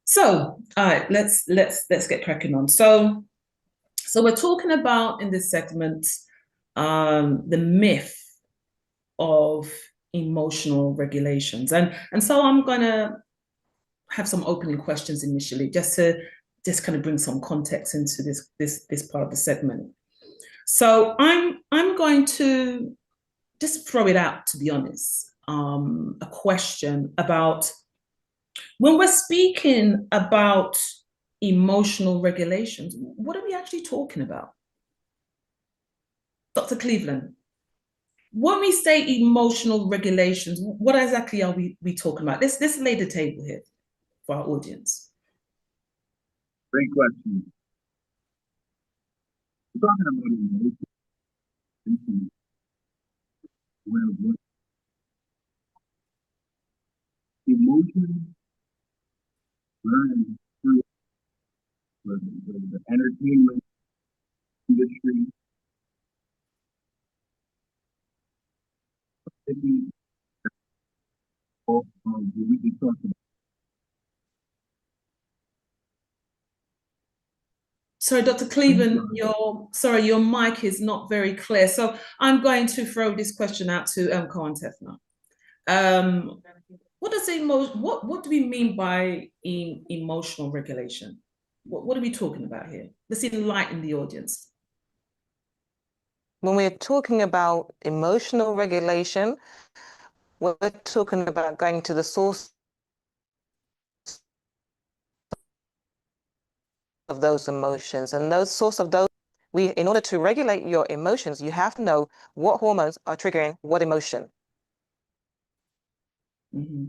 So, all right, let's get cracking on. So we're talking about in this segment the myth of emotional regulations, and so I'm gonna have some opening questions initially, just to kind of bring some context into this part of the segment. So I'm going to just throw it out, to be honest, a question about when we're speaking about emotional regulations, what are we actually talking about? Dr. Cleveland, when we say emotional regulations, what exactly are we talking about? Let's lay the table here for our audience. Great question. We're talking about emotions. Emotions learned through the entertainment industry. We can talk about. Sorry, Dr. Cleveland, your mic is not very clear. So I'm going to throw this question out to Colin Tefnut. What does what do we mean by emotional regulation? What are we talking about here? Let's enlighten the audience. When we're talking about emotional regulation, we're talking about going to the source of those emotions, and those source of those, in order to regulate your emotions, you have to know what hormones are triggering what emotion. Mm-hmm.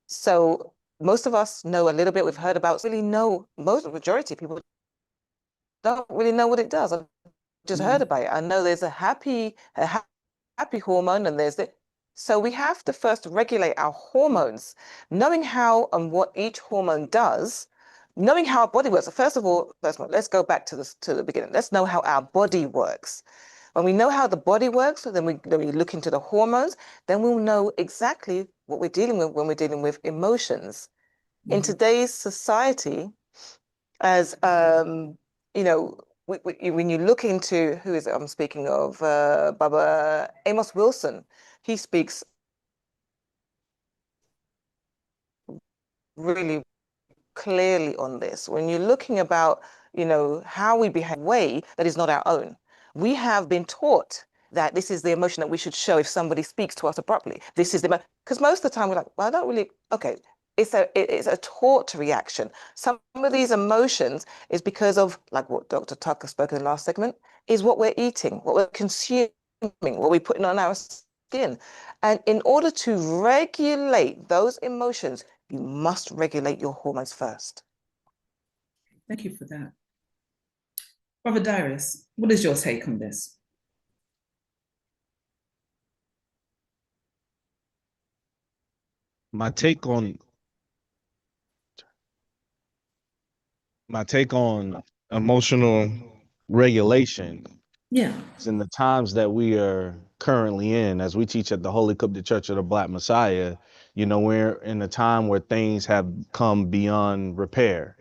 So most of us know a little bit, we've heard about, really know, majority of people don't really know what it does. I've just heard about it. I know there's a happy hormone, and there's the, so we have to first regulate our hormones, knowing how and what each hormone does, knowing how our body works. First of all, let's go back to the beginning. Let's know how our body works. When we know how the body works, then we look into the hormones, then we'll know exactly what we're dealing with when we're dealing with emotions. Mm-hmm. In today's society, as you know, when you look into, who is it I'm speaking of, Baba Amos Wilson, he speaks really clearly on this. When you're looking about, you know, how we behave in a way that is not our own. We have been taught that this is the emotion that we should show if somebody speaks to us abruptly. This is the, because most of the time we're like, well, I don't really, okay. It's a taught reaction. Some of these emotions is because of, like what Dr. Tucker spoke in the last segment, is what we're eating, what we're consuming, what we're putting on our skin. And in order to regulate those emotions, you must regulate your hormones first. Thank you for that. Brother Darius, what is your take on this? My take on emotional regulation Yeah. is in the times that we are currently in, as we teach at the Holy Covenant Church of the Black Messiah. You know, we're in a time where things have come beyond repair.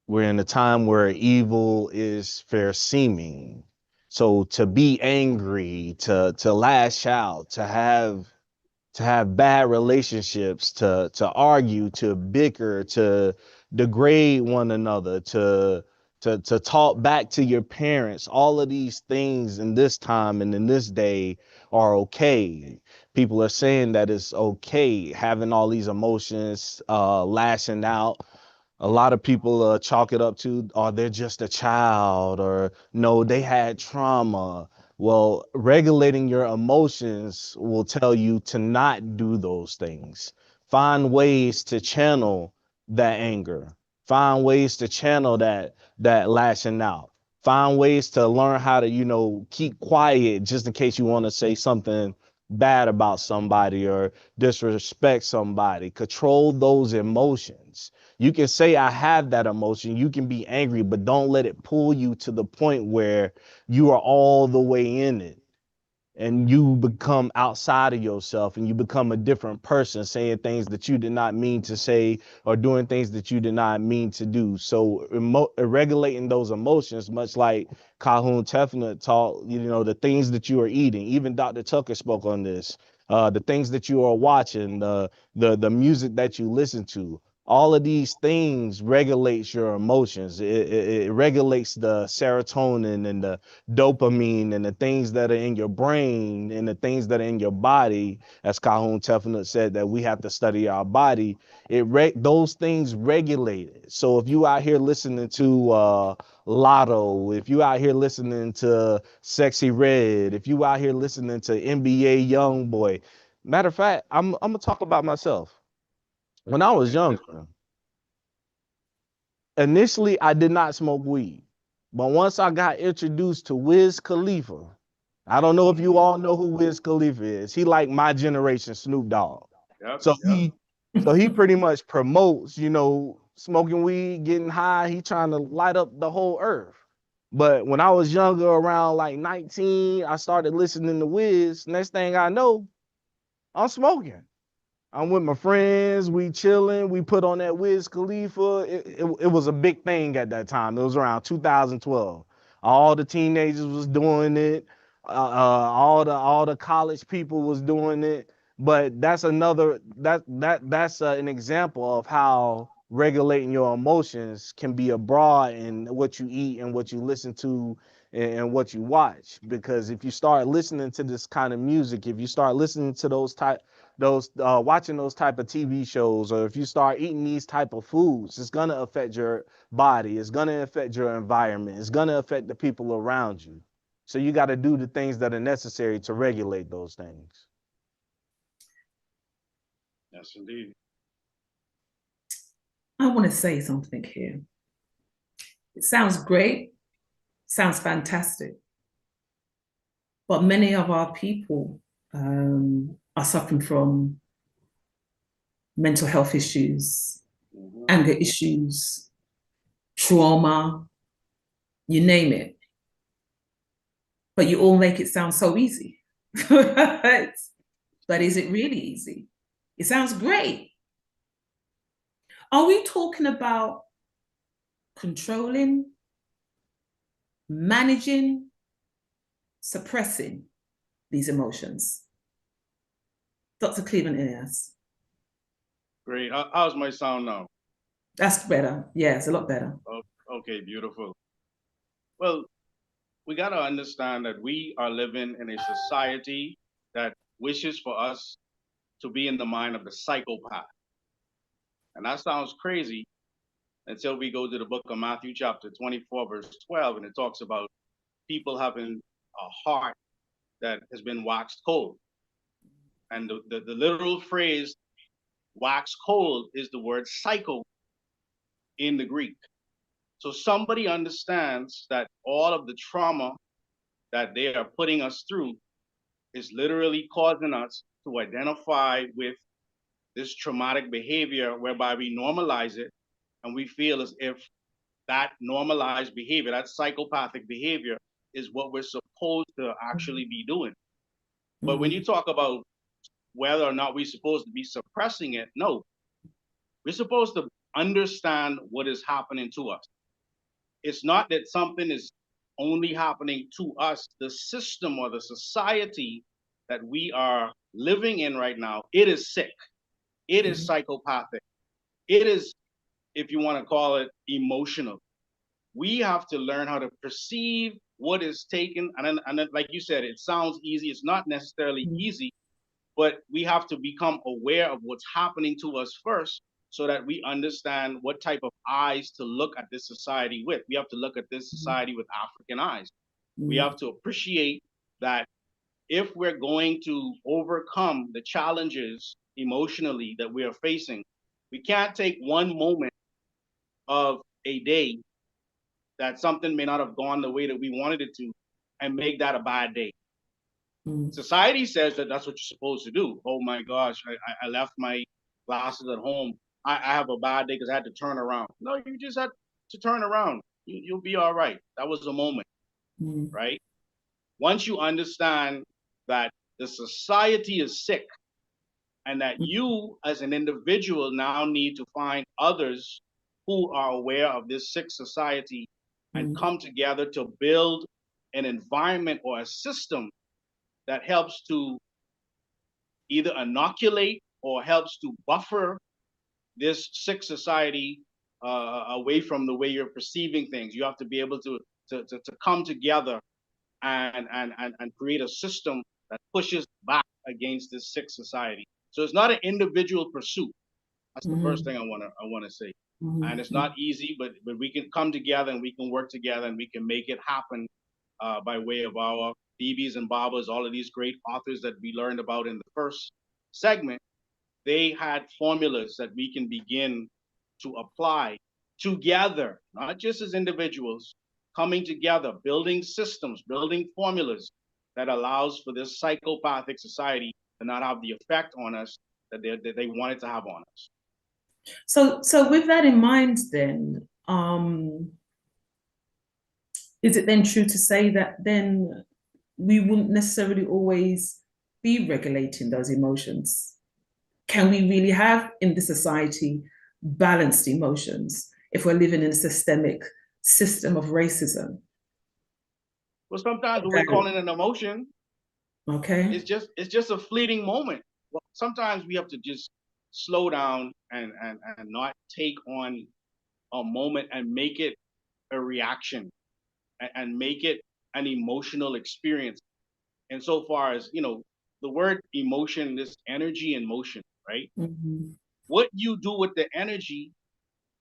We're in a time where evil is fair seeming. So to be angry, to lash out, to have bad relationships, to argue, to bicker, to degrade one another, to talk back to your parents. All of these things in this time and in this day are okay. People are saying that it's okay having all these emotions, lashing out. A lot of people chalk it up to, oh, they're just a child, or no, they had trauma. Well, regulating your emotions will tell you to not do those things. Find ways to channel that anger. Find ways to channel that lashing out. Find ways to learn how to, keep quiet just in case you want to say something bad about somebody or disrespect somebody. Control those emotions. You can say, I have that emotion. You can be angry, but don't let it pull you to the point where you are all the way in it and you become outside of yourself and you become a different person, saying things that you did not mean to say or doing things that you did not mean to do. So regulating those emotions, much like Calhoun Tefnut taught, the things that you are eating. Even Dr. Tucker spoke on this. The things that you are watching, the music that you listen to. All of these things regulates your emotions. It regulates the serotonin and the dopamine and the things that are in your brain and the things that are in your body. As Calhoun Tefnut said, that we have to study our body. Those things regulate it. So if you out here listening to Lotto, if you out here listening to Sexy Red, if you out here listening to NBA Youngboy, matter of fact, I'm gonna talk about myself. When I was younger, initially I did not smoke weed. But once I got introduced to Wiz Khalifa, I don't know if you all know who Wiz Khalifa is. He like my generation Snoop Dogg. So he pretty much promotes, smoking weed, getting high. He trying to light up the whole earth. But when I was younger, around like 19, I started listening to Wiz. Next thing I know, I'm smoking. I'm with my friends, we chilling, we put on that Wiz Khalifa. It was a big thing at that time. It was around 2012. All the teenagers was doing it. All the college people was doing it. But that's an example of how regulating your emotions can be abroad in what you eat and what you listen to and what you watch. Because if you start listening to this kind of music, if you start listening to watching those type of TV shows, or if you start eating these type of foods, it's going to affect your body. It's going to affect your environment. It's going to affect the people around you. So you got to do the things that are necessary to regulate those things. Yes, indeed. I want to say something here. It sounds great, sounds fantastic, but many of our people are suffering from mental health issues, anger issues, trauma, you name it. But you all make it sound so easy. Right? But is it really easy? It sounds great. Are we talking about controlling, managing, suppressing these emotions? Dr. Cleveland Elias. Great. How's my sound now? That's better. Yeah, it's a lot better. Okay, beautiful. Well, we got to understand that we are living in a society that wishes for us to be in the mind of the psychopath. And that sounds crazy until we go to the book of Matthew, chapter 24, verse 12, and it talks about people having a heart that has been waxed cold. And the literal phrase wax cold is the word psycho in the Greek. So somebody understands that all of the trauma that they are putting us through is literally causing us to identify with this traumatic behavior whereby we normalize it and we feel as if that normalized behavior, that psychopathic behavior, is what we're supposed to actually be doing. But when you talk about whether or not we're supposed to be suppressing it, no, we're supposed to understand what is happening to us. It's not that something is only happening to us. The system or the society that we are living in right now, it is sick. It is psychopathic. It is, if you want to call it, emotional. We have to learn how to perceive what is taken. And then, like you said, it sounds easy. It's not necessarily easy, but we have to become aware of what's happening to us first so that we understand what type of eyes to look at this society with. We have to look at this society with African eyes. We have to appreciate that if we're going to overcome the challenges emotionally that we are facing, we can't take one moment of a day that something may not have gone the way that we wanted it to and make that a bad day. Society says that that's what you're supposed to do. Oh my gosh, I left my glasses at home. I have a bad day because I had to turn around. No, you just had to turn around. You'll be all right. That was a moment, right? Once you understand that the society is sick and that you as an individual now need to find others who are aware of this sick society and come together to build an environment or a system that helps to either inoculate or helps to buffer this sick society away from the way you're perceiving things. You have to be able to come together and create a system that pushes back against this sick society. So it's not an individual pursuit. That's the first thing I wanna say. And it's not easy, but we can come together and we can work together and we can make it happen by way of our BBs and Babas, all of these great authors that we learned about in the first segment. They had formulas that we can begin to apply together, not just as individuals, coming together, building systems, building formulas that allows for this psychopathic society to not have the effect on us that they wanted to have on us. So with that in mind, then, is it then true to say that then we wouldn't necessarily always be regulating those emotions? Can we really have in the society balanced emotions if we're living in a systemic system of racism? Well, sometimes when we call it an emotion, it's just a fleeting moment. Well, sometimes we have to just slow down and not take on a moment and make it a reaction and make it an emotional experience. And so far as, the word emotion, this energy and motion, right? What you do with the energy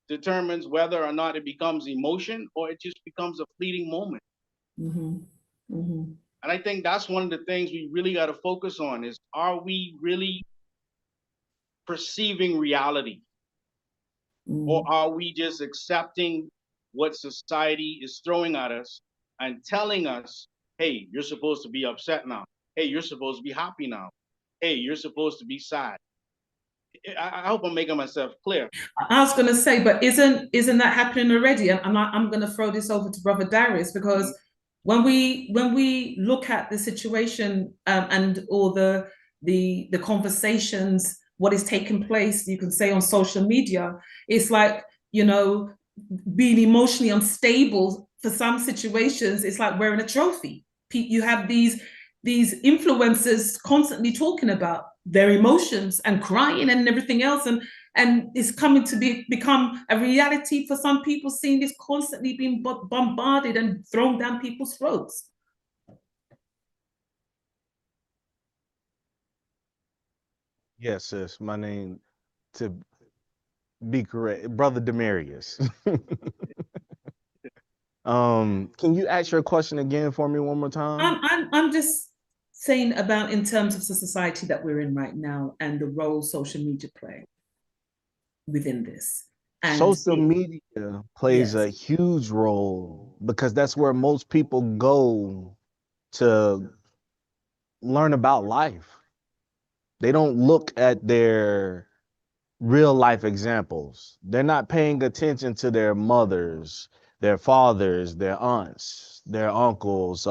determines whether or not it becomes emotion or it just becomes a fleeting moment. And I think that's one of the things we really got to focus on is, are we really perceiving reality? Or are we just accepting what society is throwing at us and telling us, hey, you're supposed to be upset now. Hey, you're supposed to be happy now. Hey, you're supposed to be sad. I hope I'm making myself clear. I was going to say, but isn't that happening already? And I'm going to throw this over to Brother Darius, because when we look at the situation and all the conversations, what is taking place, you can say on social media, it's like, being emotionally unstable for some situations, it's like wearing a trophy. You have these influencers constantly talking about their emotions and crying and everything else, and it's coming to become a reality for some people, seeing this constantly being bombarded and thrown down people's throats. Yes, sis. My name, to be correct, Brother Demarius. Can you ask your question again for me one more time? I'm just saying about in terms of the society that we're in right now and the role social media play. within this. And social media plays a huge role because that's where most people go to learn about life. They don't look at their real life examples. They're not paying attention to their mothers, their fathers, their aunts, their uncles,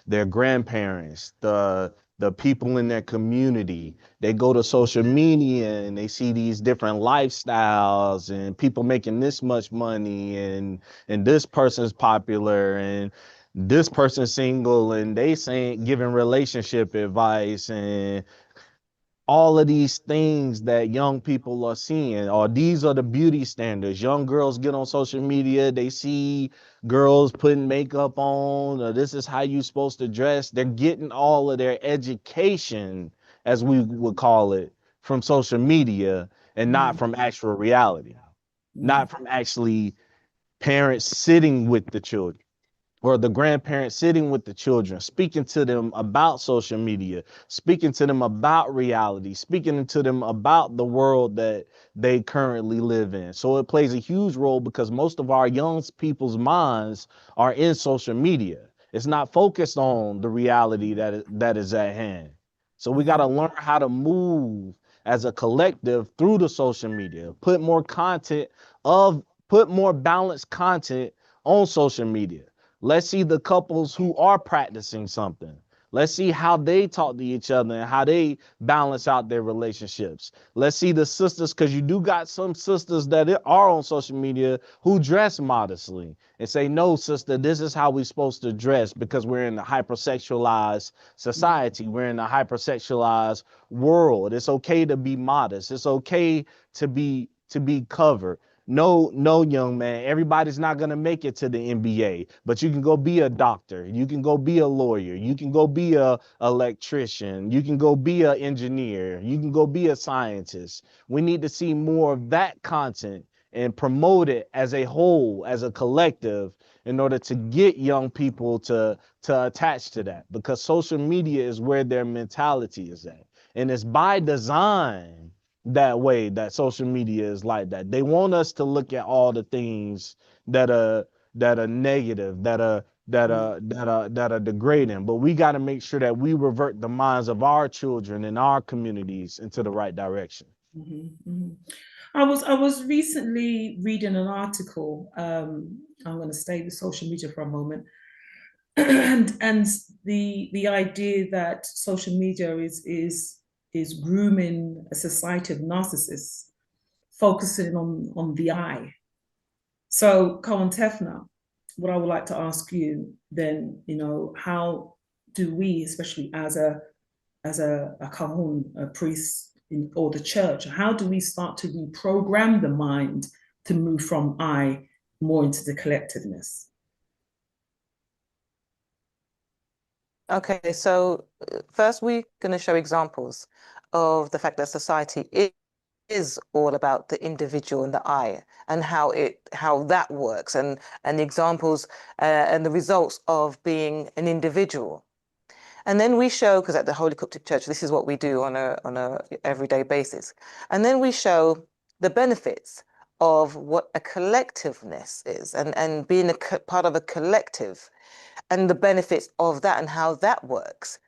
their grandparents, the people in their community. They go to social media and they see these different lifestyles and people making this much money and this person's popular and this person's single and they saying giving relationship advice and all of these things that young people are seeing, or these are the beauty standards. Young girls get on social media, they see girls putting makeup on, or this is how you're supposed to dress. They're getting all of their education, as we would call it, from social media and not from actual reality, not from actually parents sitting with the children or the grandparents sitting with the children, speaking to them about social media, speaking to them about reality, speaking to them about the world that they currently live in. So it plays a huge role because most of our young people's minds are in social media. It's not focused on the reality that is at hand. So we got to learn how to move as a collective through the social media, put more put more balanced content on social media. Let's see the couples who are practicing something. Let's see how they talk to each other and how they balance out their relationships. Let's see the sisters, because you do got some sisters that are on social media who dress modestly and say, no, sister, this is how we're supposed to dress because we're in a hypersexualized society. We're in a hypersexualized world. It's okay to be modest. It's okay to be covered. No, no, young man, everybody's not going to make it to the NBA, but you can go be a doctor. You can go be a lawyer. You can go be a electrician. You can go be an engineer. You can go be a scientist. We need to see more of that content and promote it as a whole, as a collective, in order to get young people to attach to that, because social media is where their mentality is at. And it's by design that way that social media is like that. They want us to look at all the things that are negative, that are degrading. But we got to make sure that we revert the minds of our children and our communities into the right direction. I was recently reading an article. I'm going to stay with social media for a moment, and the idea that social media is grooming a society of narcissists, focusing on the I. So, Cohen Tefner, what I would like to ask you then, how do we, especially as a Cajon, a priest or the church, how do we start to reprogram the mind to move from I more into the collectiveness? Okay, so first we're going to show examples of the fact that society is all about the individual and the I, and how that works, and the examples and the results of being an individual. And then we show, because at the Holy Coptic Church, this is what we do on a everyday basis. And then we show the benefits of what a collectiveness is, and being part of a collective, and the benefits of that and how that works.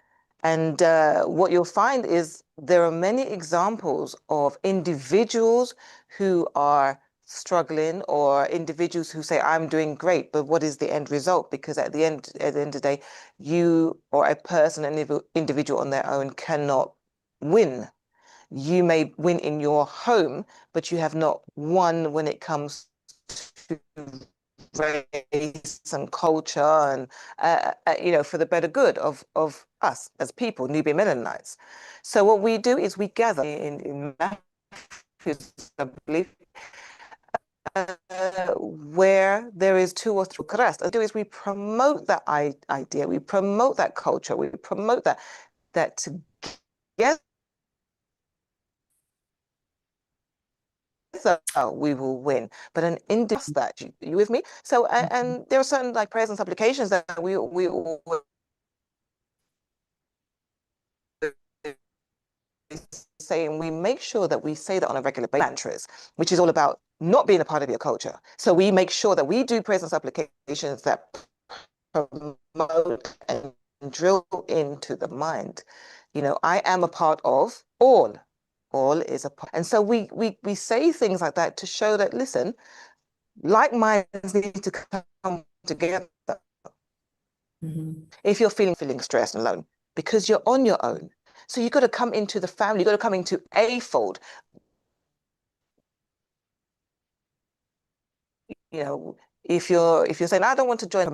And what you'll find is there are many examples of individuals who are struggling, or individuals who say, I'm doing great, but what is the end result? Because at the end of the day, you or a person, an individual on their own cannot win. You may win in your home, but you have not won when it comes to race and culture and for the better good of us as people, Nubian Mennonites. So what we do is we gather in Matthews, I believe, where there is two or three Christ. What we do is we promote that idea, we promote that culture, we promote that together we will win. But an individual that you with me? So and there are certain like prayers and supplications that we say, and we make sure that we say that on a regular basis, mantras, which is all about not being a part of your culture. So we make sure that we do prayers and supplications that promote and drill into the mind. You know, I am a part of all. All is a part. And so we say things like that to show that, listen, like minds need to come together. If you're feeling stressed and alone, because you're on your own. So you've got to come into the family, you've got to come into a fold. You know, if you're saying, I don't want to join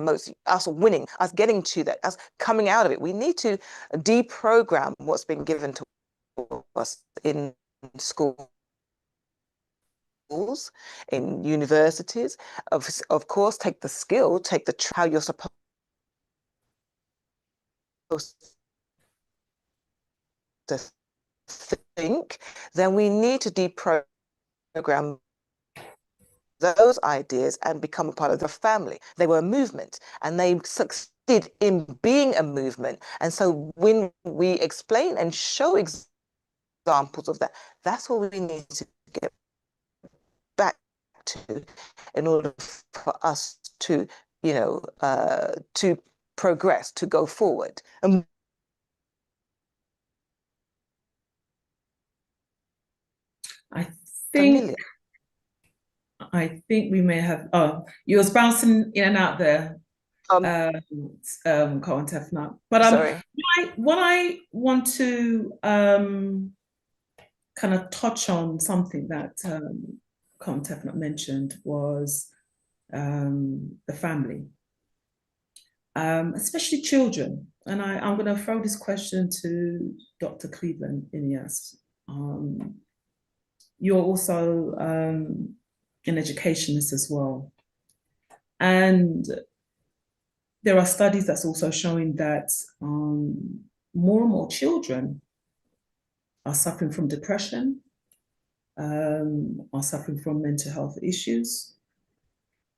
us winning, us getting to that, us coming out of it, we need to deprogram what's been given to us in schools, in universities, of course, take the skill, take the how you're supposed to think, then we need to deprogram those ideas and become a part of the family. They were a movement and they succeeded in being a movement. And so when we explain and show examples of that, that's what we need to get back to in order for us to, you know, to progress, to go forward. And I think we may have, oh, you was bouncing in and out there, Cohen Tefnut. But sorry. what I want to kind of touch on something that Cohen Tefnut mentioned was the family, especially children. And I'm going to throw this question to Dr. Cleveland Inias. You're also an educationist as well. And there are studies that's also showing that more and more children are suffering from depression, are suffering from mental health issues.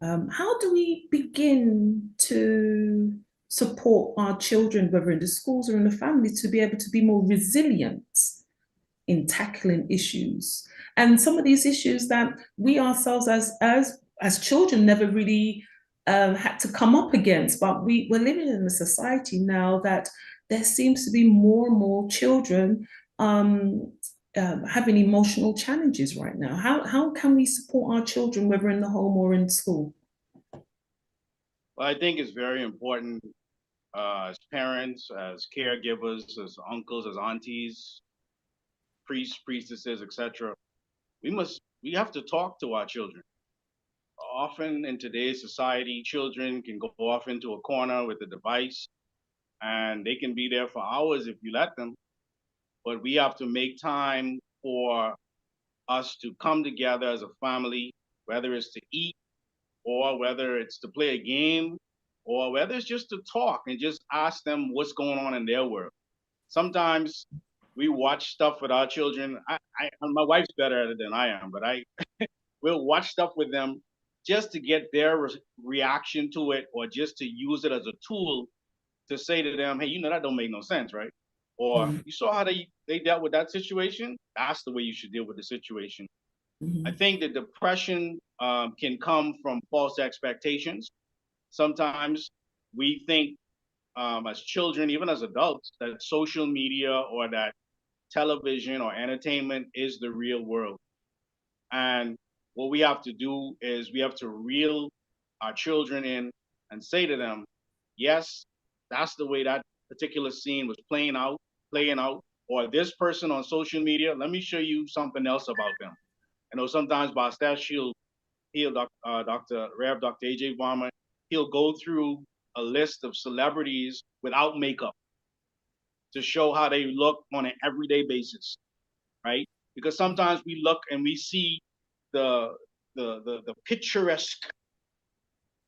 How do we begin to support our children, whether in the schools or in the family, to be able to be more resilient in tackling issues? And some of these issues that we ourselves as children never really had to come up against, but we're living in a society now that there seems to be more and more children having emotional challenges right now. How can we support our children, whether in the home or in school? Well, I think it's very important as parents, as caregivers, as uncles, as aunties, priests, priestesses, etc. We have to talk to our children. Often in today's society, children can go off into a corner with a device and they can be there for hours if you let them. But we have to make time for us to come together as a family, whether it's to eat or whether it's to play a game or whether it's just to talk and just ask them what's going on in their world. Sometimes we watch stuff with our children. My wife's better at it than I am, but we'll watch stuff with them just to get their reaction to it or just to use it as a tool to say to them, hey, you know, that don't make no sense, right? Or you saw how they dealt with that situation? That's the way you should deal with the situation. I think that depression can come from false expectations. Sometimes we think as children, even as adults, that social media or that television or entertainment is the real world. And what we have to do is we have to reel our children in and say to them, yes, that's the way that particular scene was playing out, or this person on social media, let me show you something else about them. I know sometimes by Stash, Dr. Rev, Dr. AJ Varma, he'll go through a list of celebrities without makeup to show how they look on an everyday basis, right? Because sometimes we look and we see the picturesque,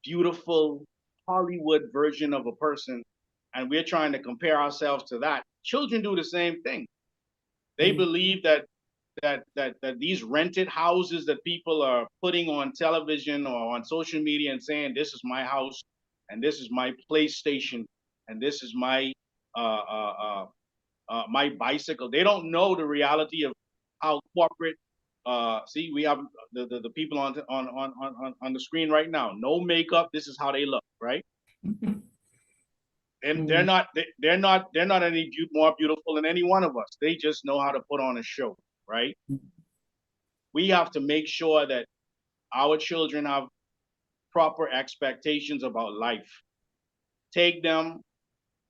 beautiful Hollywood version of a person, and we're trying to compare ourselves to that. Children do the same thing. They believe that these rented houses that people are putting on television or on social media and saying this is my house and this is my PlayStation and this is my my bicycle. They don't know the reality of how corporate. See, we have the people on the screen right now. No makeup. This is how they look, right? And they're not any more beautiful than any one of us. They just know how to put on a show, right? We have to make sure that our children have proper expectations about life. Take them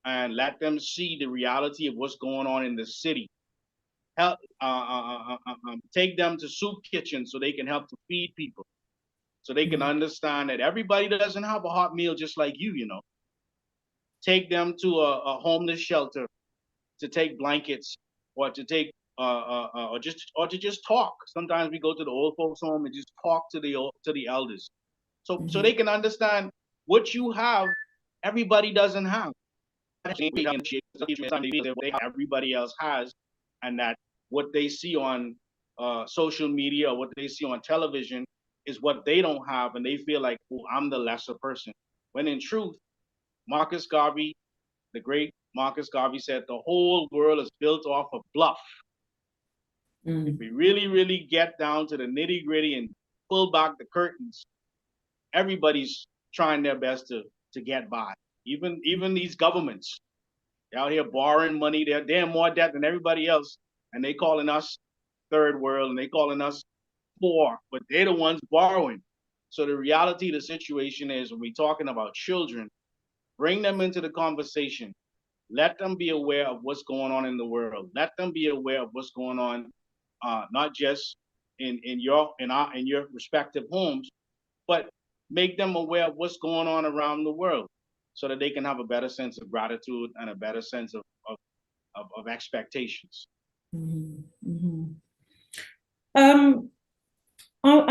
and let them see the reality of what's going on in the city. Help, take them to soup kitchens so they can help to feed people, so they can understand that everybody doesn't have a hot meal just like you. Take them to a homeless shelter to take blankets, or to take or to just talk. Sometimes we go to the old folks home and just talk to the elders, so they can understand what you have. Everybody doesn't have. Everybody else has, and that what they see on social media or what they see on television is what they don't have, and they feel like, oh, I'm the lesser person. When in truth, Marcus Garvey, the great Marcus Garvey, said the whole world is built off of bluff. If we really, really get down to the nitty gritty and pull back the curtains, everybody's trying their best to get by. Even these governments, they're out here borrowing money. They're in more debt than everybody else, and they calling us third world, and they calling us poor, but they're the ones borrowing. So the reality of the situation is, when we're talking about children, bring them into the conversation. Let them be aware of what's going on in the world. Let them be aware of what's going on, not just in your respective homes, but make them aware of what's going on around the world, so that they can have a better sense of gratitude and a better sense of expectations. I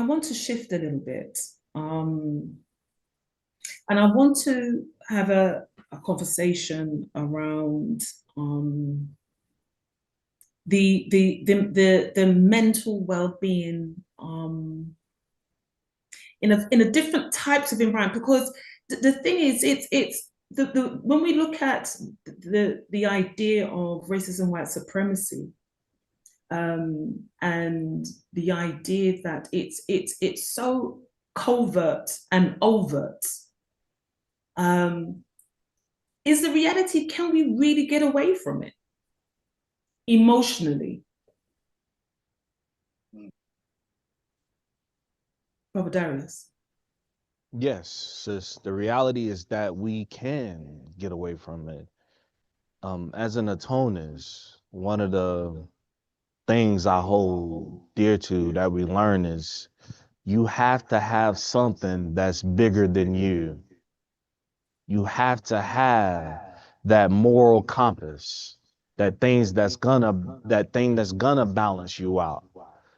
want to shift a little bit, and I want to have a conversation around the mental well-being in a different types of environment, because the thing is, it's when we look at the idea of racism, white supremacy, and the idea that it's so covert and overt, is the reality, can we really get away from it emotionally? Robert Darius. Yes, sis. The reality is that we can get away from it. As an atonist, one of the things I hold dear to that we learn is you have to have something that's bigger than you. You have to have that moral compass, that thing that's gonna balance you out.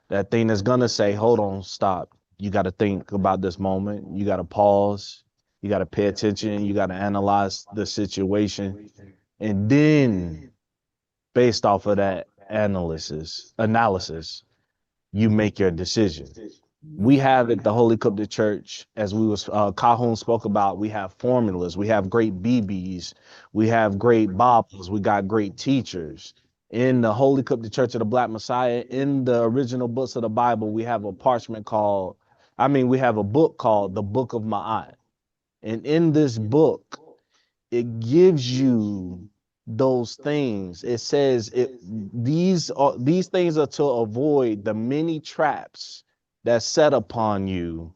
That thing that's gonna say, hold on, stop. You got to think about this moment. You got to pause. You got to pay attention. You got to analyze the situation. And then, based off of that analysis, you make your decision. We have at the Holy Covenant Church, as we was Calhoun spoke about, we have formulas, we have great BBs, we have great Bibles, we got great teachers. In the Holy Covenant Church of the Black Messiah, in the original books of the Bible, we have a we have a book called the Book of Ma'at. And in this book, it gives you those things. It says these things are to avoid the many traps that's set upon you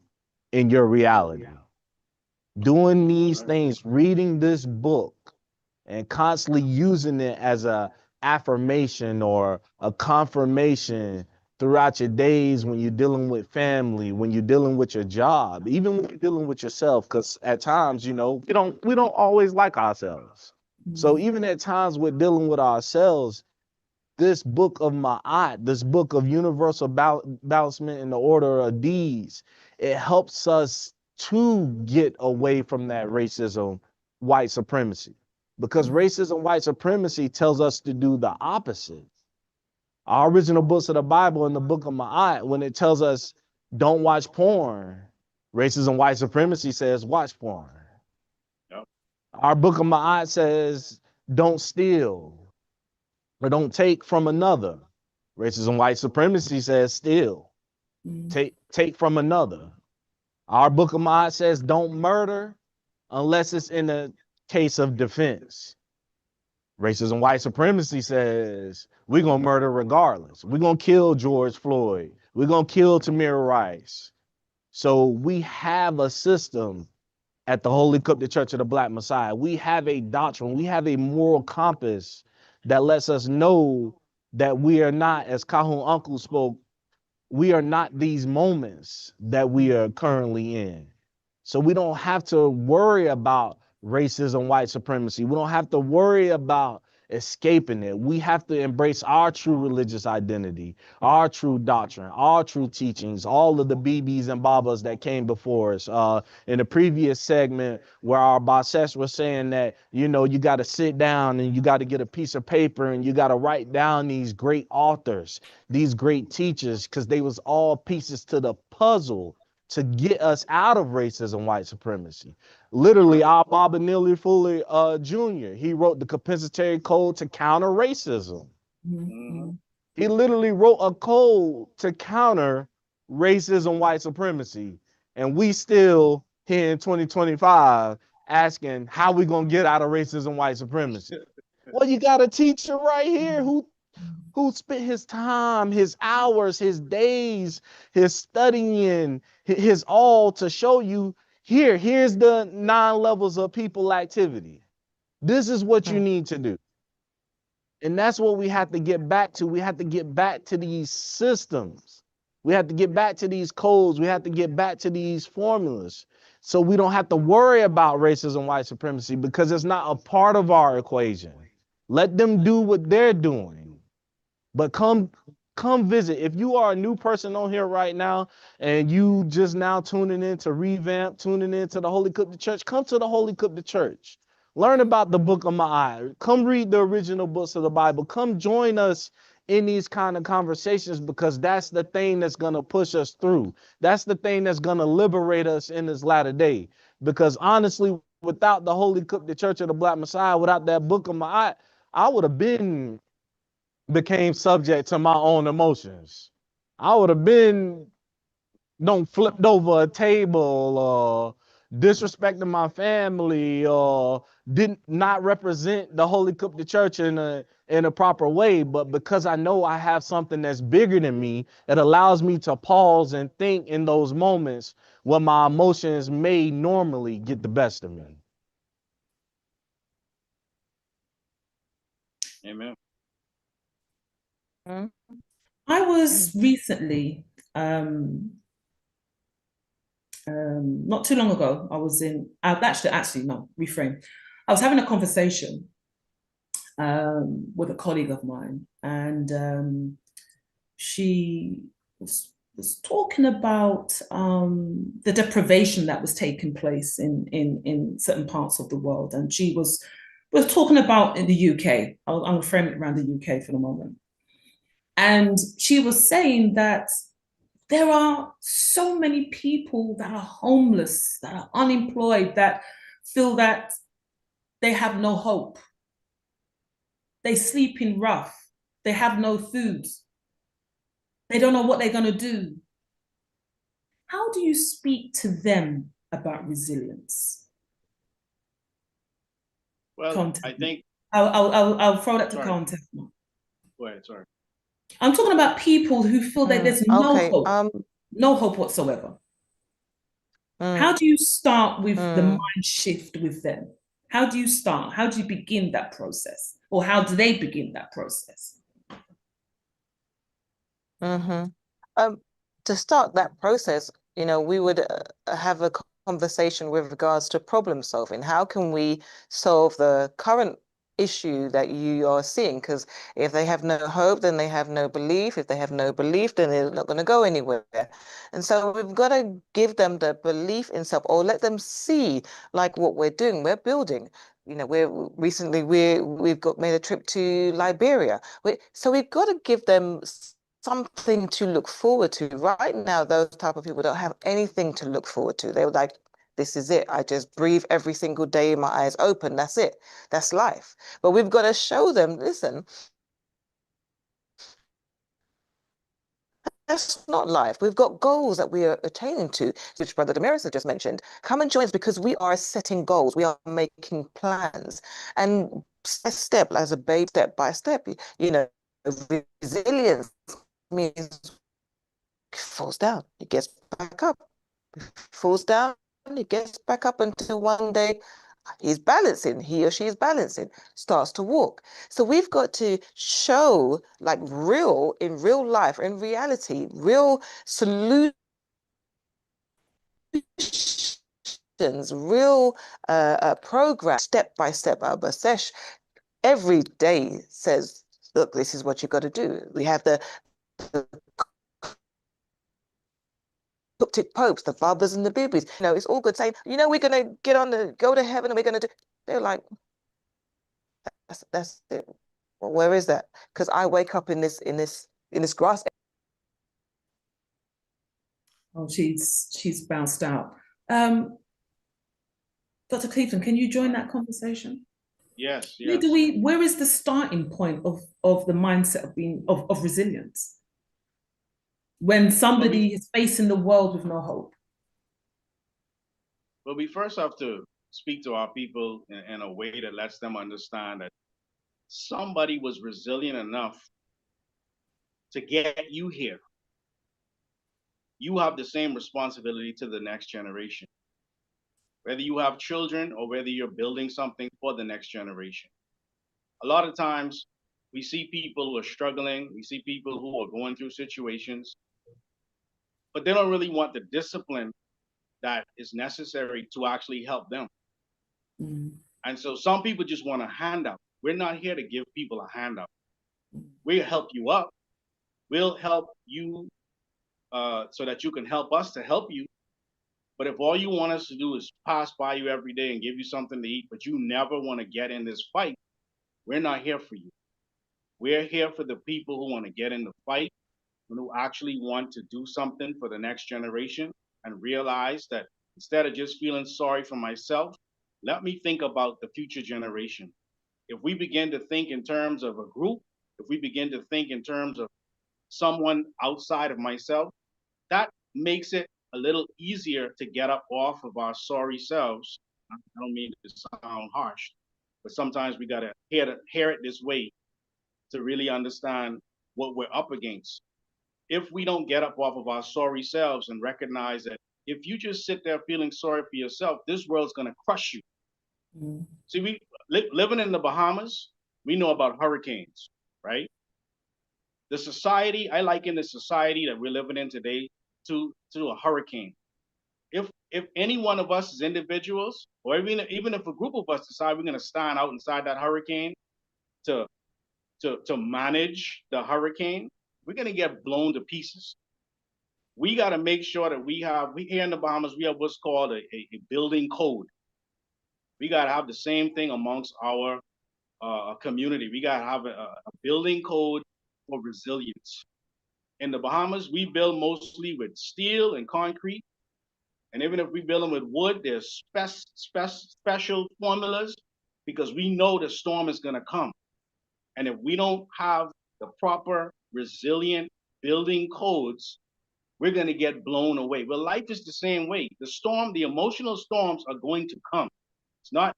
in your reality. Doing these things, reading this book, and constantly using it as a affirmation or a confirmation throughout your days, when you're dealing with family, when you're dealing with your job, even when you're dealing with yourself, because at times, we don't always like ourselves. So even at times we're dealing with ourselves, this book of Ma'at, this book of universal balancement in the order of deeds, it helps us to get away from that racism, white supremacy. Because racism, white supremacy tells us to do the opposite. Our original books of the Bible in the book of Ma'at, when it tells us don't watch porn, racism, white supremacy says watch porn. Yep. Our book of Ma'at says, don't steal or don't take from another. Racism, white supremacy says steal, take from another. Our book of Ma'at says don't murder unless it's in a case of defense. Racism, white supremacy says we're going to murder regardless. We're going to kill George Floyd. We're going to kill Tamir Rice. So we have a system at the Holy Coptic Church of the Black Messiah. We have a doctrine. We have a moral compass that lets us know that we are not, as Kahun Uncle spoke, we are not these moments that we are currently in. So we don't have to worry about racism, white supremacy. We don't have to worry about escaping it. We have to embrace our true religious identity, our true doctrine, our true teachings, all of the BBs and Babas that came before us. In the previous segment where our Basesh was saying that, you know, you got to sit down and you got to get a piece of paper and you got to write down these great authors, these great teachers, because they was all pieces to the puzzle to get us out of racism, white supremacy. Literally, our Baba Neely Fuller Jr., he wrote the compensatory code to counter racism. He literally wrote a code to counter racism, white supremacy. And we still here in 2025 asking how we gonna get out of racism, white supremacy. Well, you got a teacher right here who spent his time, his hours, his days, his studying, his all to show you here's the 9 levels of people activity. This is what you need to do. And that's what we have to get back to. We have to get back to these systems. We have to get back to these codes. We have to get back to these formulas. So we don't have to worry about racism, white supremacy, because it's not a part of our equation. Let them do what they're doing. But come visit. If you are a new person on here right now and you just now tuning in to Revamp, tuning in to the Holy Coptic Church, come to the Holy Coptic Church. Learn about the book of Ma'at. Come read the original books of the Bible. Come join us in these kind of conversations, because that's the thing that's going to push us through. That's the thing that's going to liberate us in this latter day. Because honestly, without the Holy Coptic Church of the Black Messiah, without that book of Ma'at, I would have became subject to my own emotions. I would have been flipped over a table or disrespecting my family or did not represent the Holy Coptic Church in a proper way. But because I know I have something that's bigger than me, it allows me to pause and think in those moments when my emotions may normally get the best of me. Amen. I was recently, not too long ago, I was in, actually, no, reframe. I was having a conversation with a colleague of mine, and she was talking about the deprivation that was taking place in certain parts of the world. And she was talking about in the UK. I'm going to frame it around the UK for the moment. And she was saying that there are so many people that are homeless, that are unemployed, that feel that they have no hope. They sleep in rough. They have no food. They don't know what they're going to do. How do you speak to them about resilience? Well, Content. I think I'll throw that to content. Go ahead, sorry. I'm talking about people who feel that there's no hope, no hope whatsoever. How do you start with the mind shift with them? How do you start? How do you begin that process? Or how do they begin that process? To start that process, you know, we would have a conversation with regards to problem solving. How can we solve the current issue that you are seeing? Because if they have no hope, then they have no belief. If they have no belief, then they're not going to go anywhere. And so we've got to give them the belief in self, or let them see like what we're doing. We're building. You know, we've made a trip to Liberia. So we've got to give them something to look forward to. Right now, those type of people don't have anything to look forward to. They were like, This is it. I just breathe every single day, my eyes open. That's it. That's life. But we've got to show them, listen, that's not life. We've got goals that we are attaining to, which Brother Damaris has just mentioned. Come and join us because we are setting goals. We are making plans. And step as a babe, step by step, resilience means falls down, he gets back up, falls down, he gets back up until one day he's balancing, he or she is balancing, starts to walk. So we've got to show like in real life, in reality, real solutions, real program, step by step. Basesh every day says, look, this is what you got to do. We have the Coptic popes, the Babas and the Bibis. It's all good saying, we're going to go to heaven and we're going to do. They're like, that's it. Well, where is that? Because I wake up in this grass. Oh, she's bounced out. Dr. Cleveland, can you join that conversation? Yes, Where yes. where is the starting point of the mindset of resilience? When somebody is facing the world with no hope? Well, we first have to speak to our people in a way that lets them understand that somebody was resilient enough to get you here. You have the same responsibility to the next generation, whether you have children or whether you're building something for the next generation. A lot of times we see people who are struggling, we see people who are going through situations, but they don't really want the discipline that is necessary to actually help them. Mm. And so some people just want a handout. We're not here to give people a handout. We'll help you up. We'll help you so that you can help us to help you. But if all you want us to do is pass by you every day and give you something to eat, but you never want to get in this fight, we're not here for you. We're here for the people who want to get in the fight and who actually want to do something for the next generation and realize that instead of just feeling sorry for myself, let me think about the future generation. If we begin to think in terms of a group, if we begin to think in terms of someone outside of myself, that makes it a little easier to get up off of our sorry selves. I don't mean to sound harsh, but sometimes we got to hear it this way to really understand what we're up against. If we don't get up off of our sorry selves and recognize that if you just sit there feeling sorry for yourself, this world's going to crush you. Mm. See, we living in the Bahamas, we know about hurricanes, right? The society, I liken the society that we're living in today to a hurricane. If any one of us as individuals, or even if a group of us decide we're going to stand out inside that hurricane to manage the hurricane, we're going to get blown to pieces. We got to make sure that we here in the Bahamas, we have what's called a building code. We got to have the same thing amongst our community. We got to have a building code for resilience. In the Bahamas, we build mostly with steel and concrete. And even if we build them with wood, there's special formulas because we know the storm is going to come. And if we don't have the proper resilient building codes, we're going to get blown away. Well, life is the same way. The emotional storms are going to come. It's not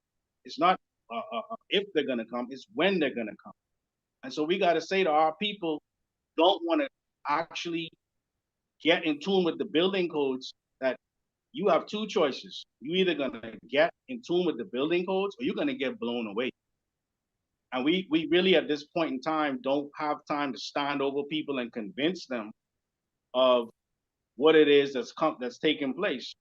if they're going to come, it's when they're going to come. And so we got to say to our people, don't want to actually get in tune with the building codes, that you have two choices. You're either going to get in tune with the building codes or you're going to get blown away. And we really at this point in time don't have time to stand over people and convince them of what it is that's taking place.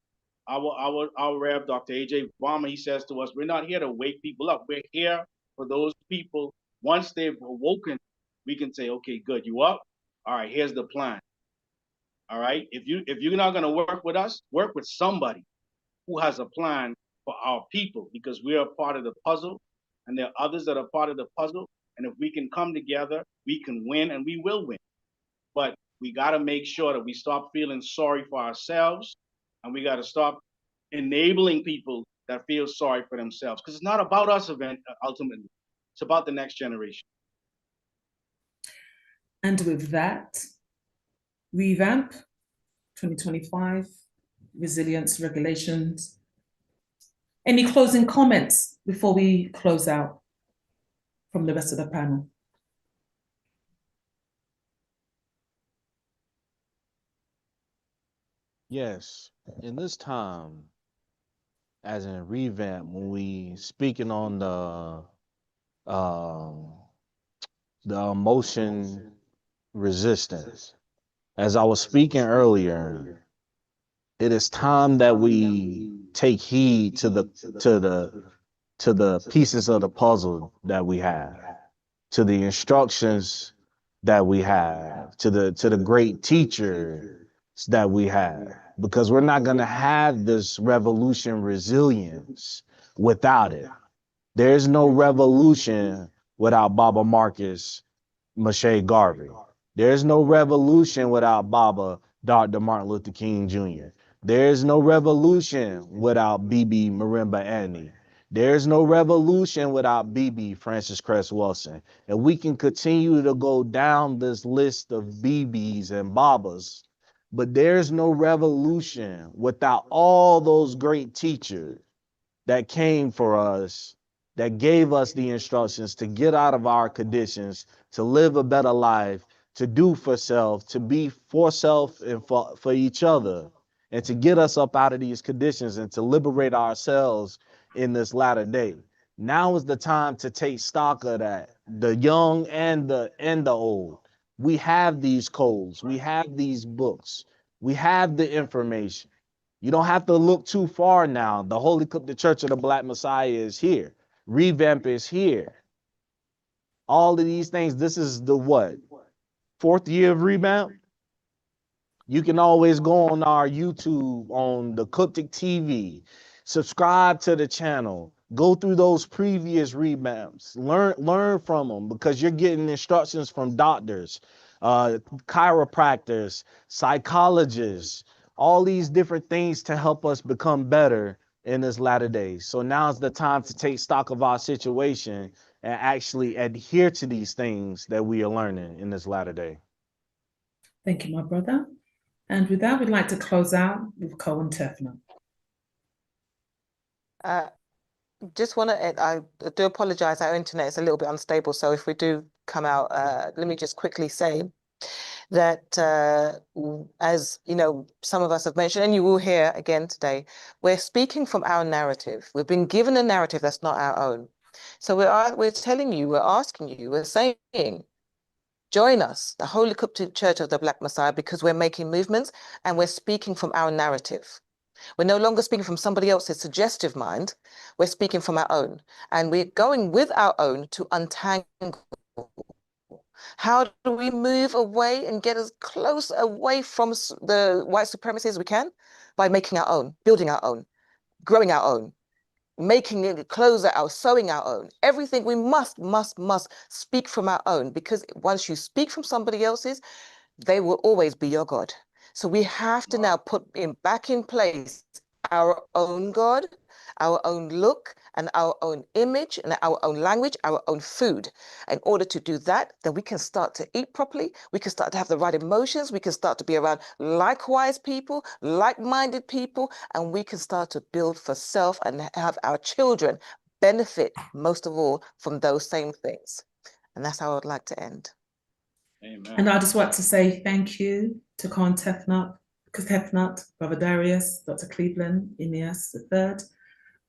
Our Rev, Dr. A.J. Obama, he says to us, we're not here to wake people up. We're here for those people. Once they've awoken, we can say, okay, good, you up? All right, here's the plan. All right, if you're not going to work with us, work with somebody who has a plan for our people, because we are part of the puzzle and there are others that are part of the puzzle. And if we can come together, we can win, and we will win. But we got to make sure that we stop feeling sorry for ourselves, and we got to stop enabling people that feel sorry for themselves. Because it's not about us ultimately. It's about the next generation. And with that, revamp 2025, resilience regulations. Any closing comments before we close out from the rest of the panel? Yes, in this time, as in revamp, when we speaking on um the emotion resistance, as I was speaking earlier, it is time that we take heed to the pieces of the puzzle that we have, to the instructions that we have, to the great teachers that we have, because we're not going to have this revolution resilience without it. There's no revolution without Baba Marcus Moshe Garvey. There's no revolution without Baba Dr. Martin Luther King Jr. There's no revolution without BB Marimba Annie. There's no revolution without BB Francis Cress Wilson. And we can continue to go down this list of BBs and Babas, but there's no revolution without all those great teachers that came for us, that gave us the instructions to get out of our conditions, to live a better life, to do for self, to be for self and for each other, and to get us up out of these conditions and to liberate ourselves in this latter day. Now is the time to take stock of that, the young and the old. We have these codes, we have these books, we have the information. You don't have to look too far now. The Church of the Black Messiah is here. Revamp is here. All of these things, this is the what? Fourth year of Revamp? You can always go on our YouTube, on the Cryptic TV, subscribe to the channel, go through those previous revamps, learn from them, because you're getting instructions from doctors, chiropractors, psychologists, all these different things to help us become better in this latter days. So now's the time to take stock of our situation and actually adhere to these things that we are learning in this latter day. Thank you, my brother. And with that, we'd like to close out with Cohen Tefner. Just want to, I do apologize, our internet is a little bit unstable. So if we do come out, let me just quickly say that, as you know, some of us have mentioned, and you will hear again today, we're speaking from our narrative. We've been given a narrative that's not our own. So we're telling you, we're asking you, we're saying, join us, the Holy Coptic Church of the Black Messiah, because we're making movements and we're speaking from our narrative. We're no longer speaking from somebody else's suggestive mind. We're speaking from our own. And we're going with our own to untangle. How do we move away and get as close away from the white supremacy as we can? By making our own, building our own, growing our own, making it, clothes our own, sewing our own. Everything we must speak from our own, because once you speak from somebody else's, they will always be your God. So we have to now put back in place our own God, our own look, and our own image, and our own language, our own food. In order to do that, then we can start to eat properly. We can start to have the right emotions. We can start to be around likewise people, like-minded people, and we can start to build for self and have our children benefit most of all from those same things. And that's how I'd like to end. Amen. And I just want to say thank you to Cohen Tefnut, Brother Darius, Dr. Cleveland, Ineas III.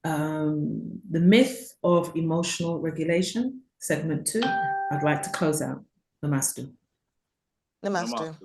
The myth of emotional regulation, segment 2. I'd like to close out. Namaste. Namaste.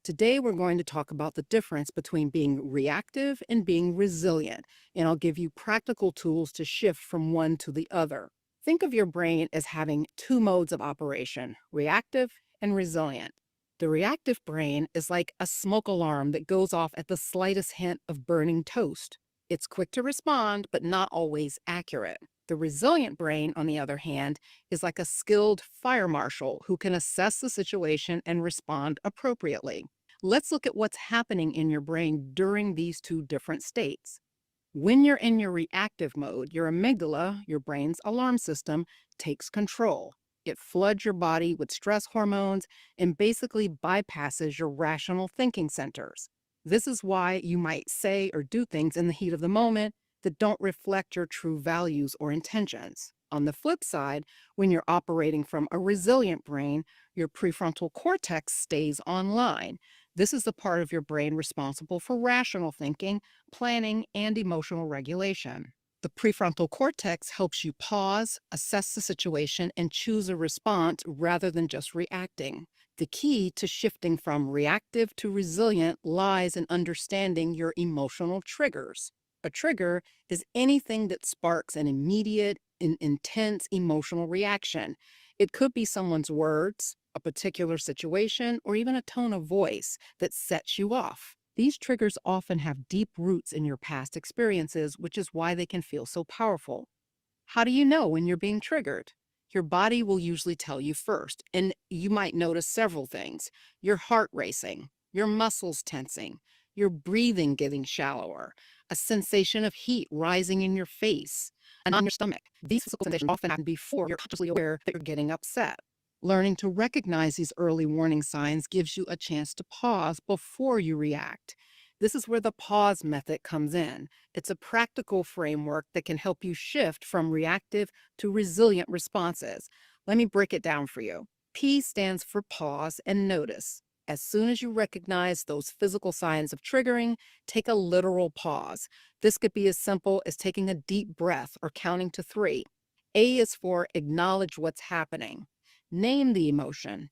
Today, we're going to talk about the difference between being reactive and being resilient, and I'll give you practical tools to shift from one to the other. Think of your brain as having two modes of operation, reactive and resilient. The reactive brain is like a smoke alarm that goes off at the slightest hint of burning toast. It's quick to respond, but not always accurate. The resilient brain, on the other hand, is like a skilled fire marshal who can assess the situation and respond appropriately. Let's look at what's happening in your brain during these two different states. When you're in your reactive mode, your amygdala, your brain's alarm system, takes control. It floods your body with stress hormones and basically bypasses your rational thinking centers. This is why you might say or do things in the heat of the moment that don't reflect your true values or intentions. On the flip side, when you're operating from a resilient brain, your prefrontal cortex stays online. This is the part of your brain responsible for rational thinking, planning, and emotional regulation. The prefrontal cortex helps you pause, assess the situation, and choose a response rather than just reacting. The key to shifting from reactive to resilient lies in understanding your emotional triggers. A trigger is anything that sparks an immediate and intense emotional reaction. It could be someone's words, a particular situation, or even a tone of voice that sets you off. These triggers often have deep roots in your past experiences, which is why they can feel so powerful. How do you know when you're being triggered? Your body will usually tell you first, and you might notice several things. Your heart racing, your muscles tensing, your breathing getting shallower, a sensation of heat rising in your face and on your stomach. These physical sensations often happen before you're consciously aware that you're getting upset. Learning to recognize these early warning signs gives you a chance to pause before you react. This is where the pause method comes in. It's a practical framework that can help you shift from reactive to resilient responses. Let me break it down for you. P stands for pause and notice. As soon as you recognize those physical signs of triggering, take a literal pause. This could be as simple as taking a deep breath or counting to 3. A is for acknowledge what's happening. Name the emotion.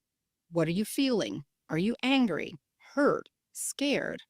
What are you feeling? Are you angry, hurt, scared?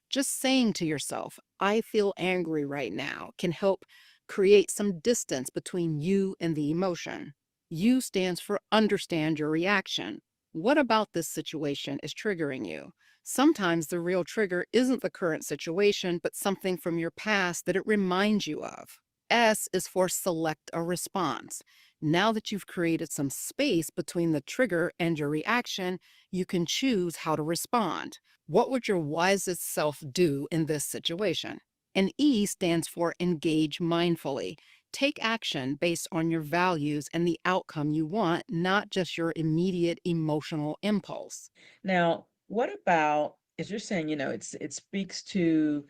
Just saying to yourself, I feel angry right now, can help create some distance between you and the emotion. U stands for understand your reaction. What about this situation is triggering you? Sometimes the real trigger isn't the current situation, but something from your past that it reminds you of. S is for select a response. Now that you've created some space between the trigger and your reaction, you can choose how to respond. What would your wisest self do in this situation? And E stands for engage mindfully. Take action based on your values and the outcome you want, not just your immediate emotional impulse. Now, what about, as you're saying, it speaks to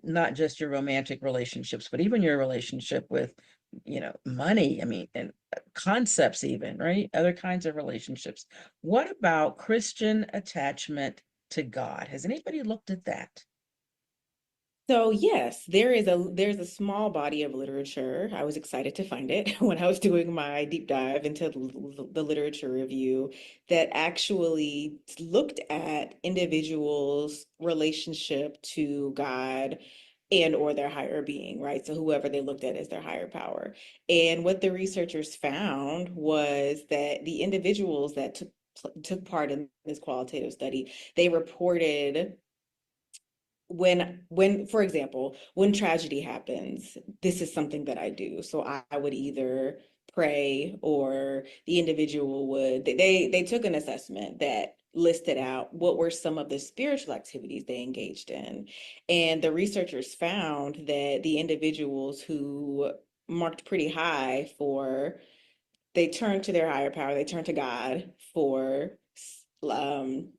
not just your romantic relationships, but even your relationship with, money, I mean, and concepts even, right? Other kinds of relationships. What about Christian attachment to God? Has anybody looked at that? So yes, there's a small body of literature. I was excited to find it when I was doing my deep dive into the literature review that actually looked at individuals' relationship to God and or their higher being, right? So whoever they looked at as their higher power. And what the researchers found was that the individuals that took part in this qualitative study, they reported when for example, when tragedy happens, this is something that I do. So I would either pray, or the individual would, they took an assessment that listed out what were some of the spiritual activities they engaged in. And the researchers found that the individuals who marked pretty high for, they turned to their higher power, they turned to God for um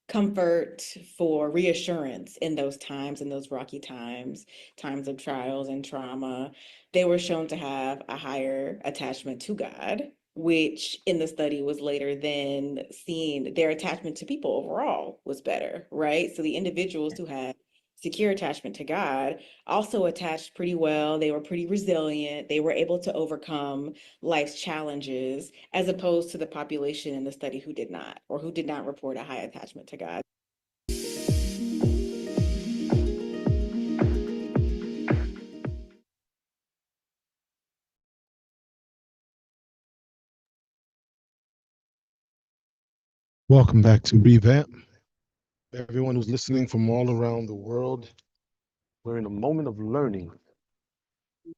comfort, for reassurance in those times, in those rocky times, times of trials and trauma. They were shown to have a higher attachment to God, which in the study was later then seen their attachment to people overall was better, right? So the individuals who had secure attachment to God also attached pretty well. They were pretty resilient. They were able to overcome life's challenges, as opposed to the population in the study who did not, or who did not report a high attachment to God. Welcome back to R.E.V.A.M.P. Everyone who's listening from all around the world, we're in a moment of learning.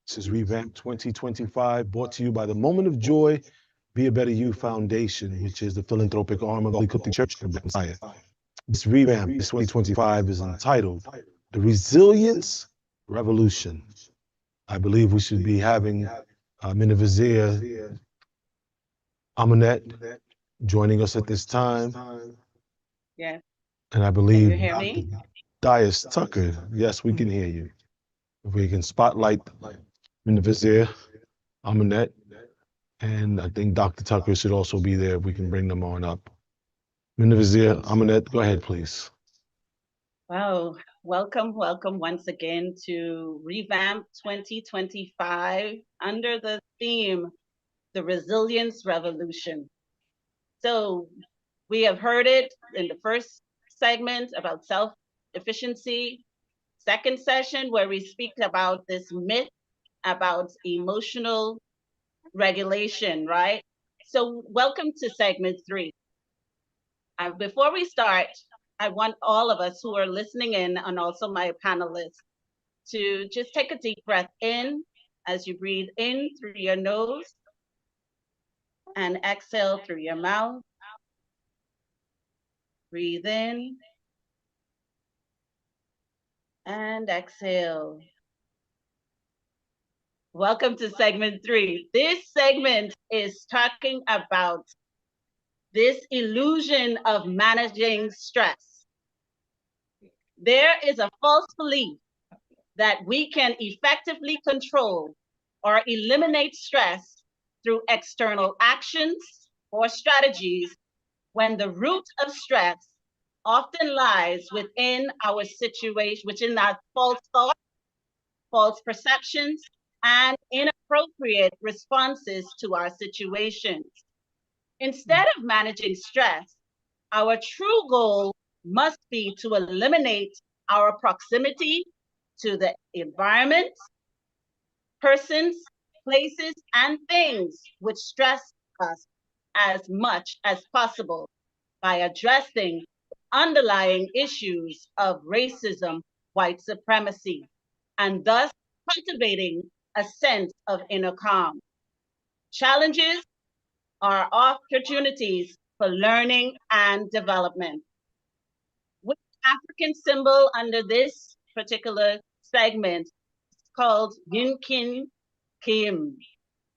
This is Revamp 2025, brought to you by the Moment of Joy, Be a Better You Foundation, which is the philanthropic arm of the Holy Church of Messiah. This Revamp, this 2025, is entitled The Resilience Revolution. I believe we should be having Minavizir Amanet joining us at this time. Yes. And I believe Can you hear me? Dias Tucker, yes, we can hear you. If we can spotlight Minavizir Amanet, and I think Dr. Tucker should also be there if we can bring them on up. Minavizir Amanet, go ahead, please. Wow. Welcome once again to Revamp 2025 under the theme, The Resilience Revolution. So we have heard it in the first segment about self-efficiency, second session where we speak about this myth about emotional regulation, right? So welcome to segment 3. Before we start, I want all of us who are listening in, and also my panelists, to just take a deep breath in as you breathe in through your nose and exhale through your mouth. Breathe in and exhale. Welcome to segment 3. This segment is talking about this illusion of managing stress. There is a false belief that we can effectively control or eliminate stress through external actions or strategies, when the root of stress often lies within our situation, within our false thoughts, false perceptions, and inappropriate responses to our situations. Instead of managing stress, our true goal must be to eliminate our proximity to the environment, persons, places, and things which stress us as much as possible by addressing underlying issues of racism, white supremacy, and thus cultivating a sense of inner calm. Challenges are opportunities for learning and development. With African symbol under this particular segment called Yin Kin Kim,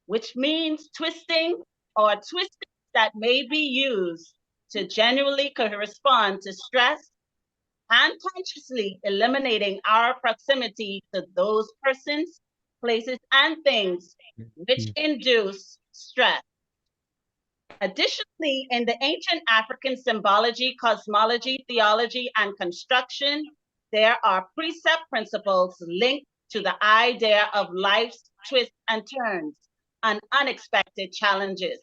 which means twisting or twisting that may be used to genuinely correspond to stress and consciously eliminating our proximity to those persons, places, and things which induce stress. Additionally, in the ancient African symbology, cosmology, theology, and construction, there are precept principles linked to the idea of life's twists and turns and unexpected challenges.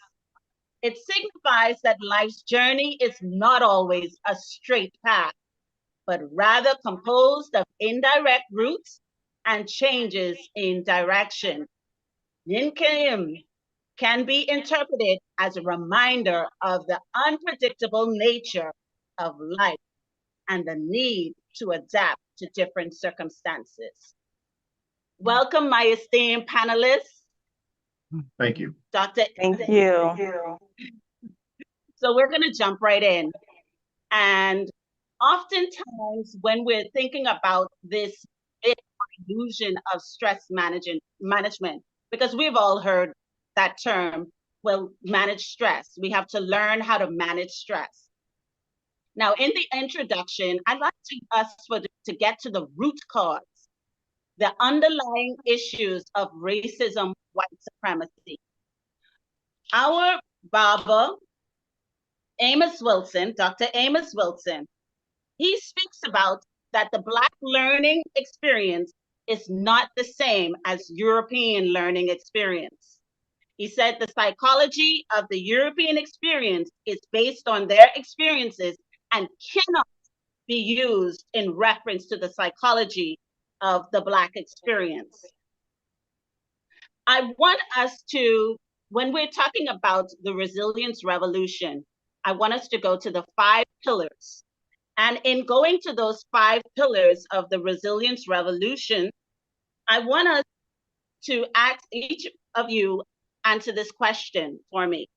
It signifies that life's journey is not always a straight path, but rather composed of indirect routes and changes in direction. Yin Kim can be interpreted as a reminder of the unpredictable nature of life and the need to adapt to different circumstances. Welcome, my esteemed panelists. Thank you. Dr. Thank you. So we're going to jump right in. And oftentimes when we're thinking about this illusion of stress management, because we've all heard that term, well, manage stress. We have to learn how to manage stress. Now, in the introduction, I'd like us to get to the root cause, the underlying issues of racism, white supremacy. Our Baba, Amos Wilson, Dr. Amos Wilson, he speaks about that the Black learning experience is not the same as European learning experience. He said the psychology of the European experience is based on their experiences and cannot be used in reference to the psychology of the Black experience. I want us to, when we're talking about the resilience revolution, I want us to go to the 5 pillars. And in going to those 5 pillars of the resilience revolution, I want us to ask each of you answer this question for me.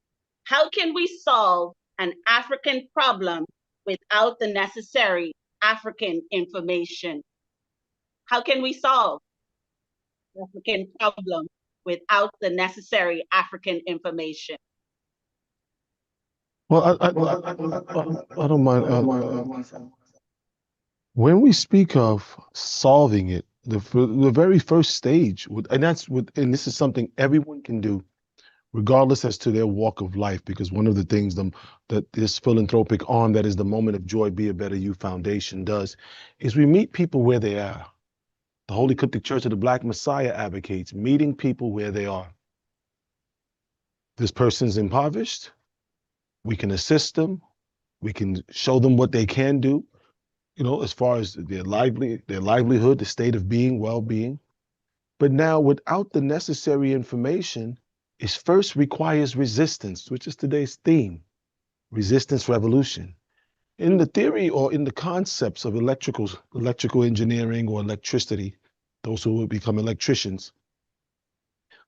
How can we solve an African problem without the necessary African information? How can we solve the African problem without the necessary African information? Well, I don't mind. When we speak of solving it, the very first stage, and this is something everyone can do, regardless as to their walk of life, because one of the things that this philanthropic arm, that is the Moment of Joy, Be a Better You Foundation, does, is we meet people where they are. The Holy Coptic Church of the Black Messiah advocates meeting people where they are. This person's impoverished. We can assist them. We can show them what they can do, as far as their livelihood, the state of being, well-being. But now, without the necessary information, it first requires resistance, which is today's theme, resistance revolution. In the theory or in the concepts of electrical engineering or electricity, those who will become electricians,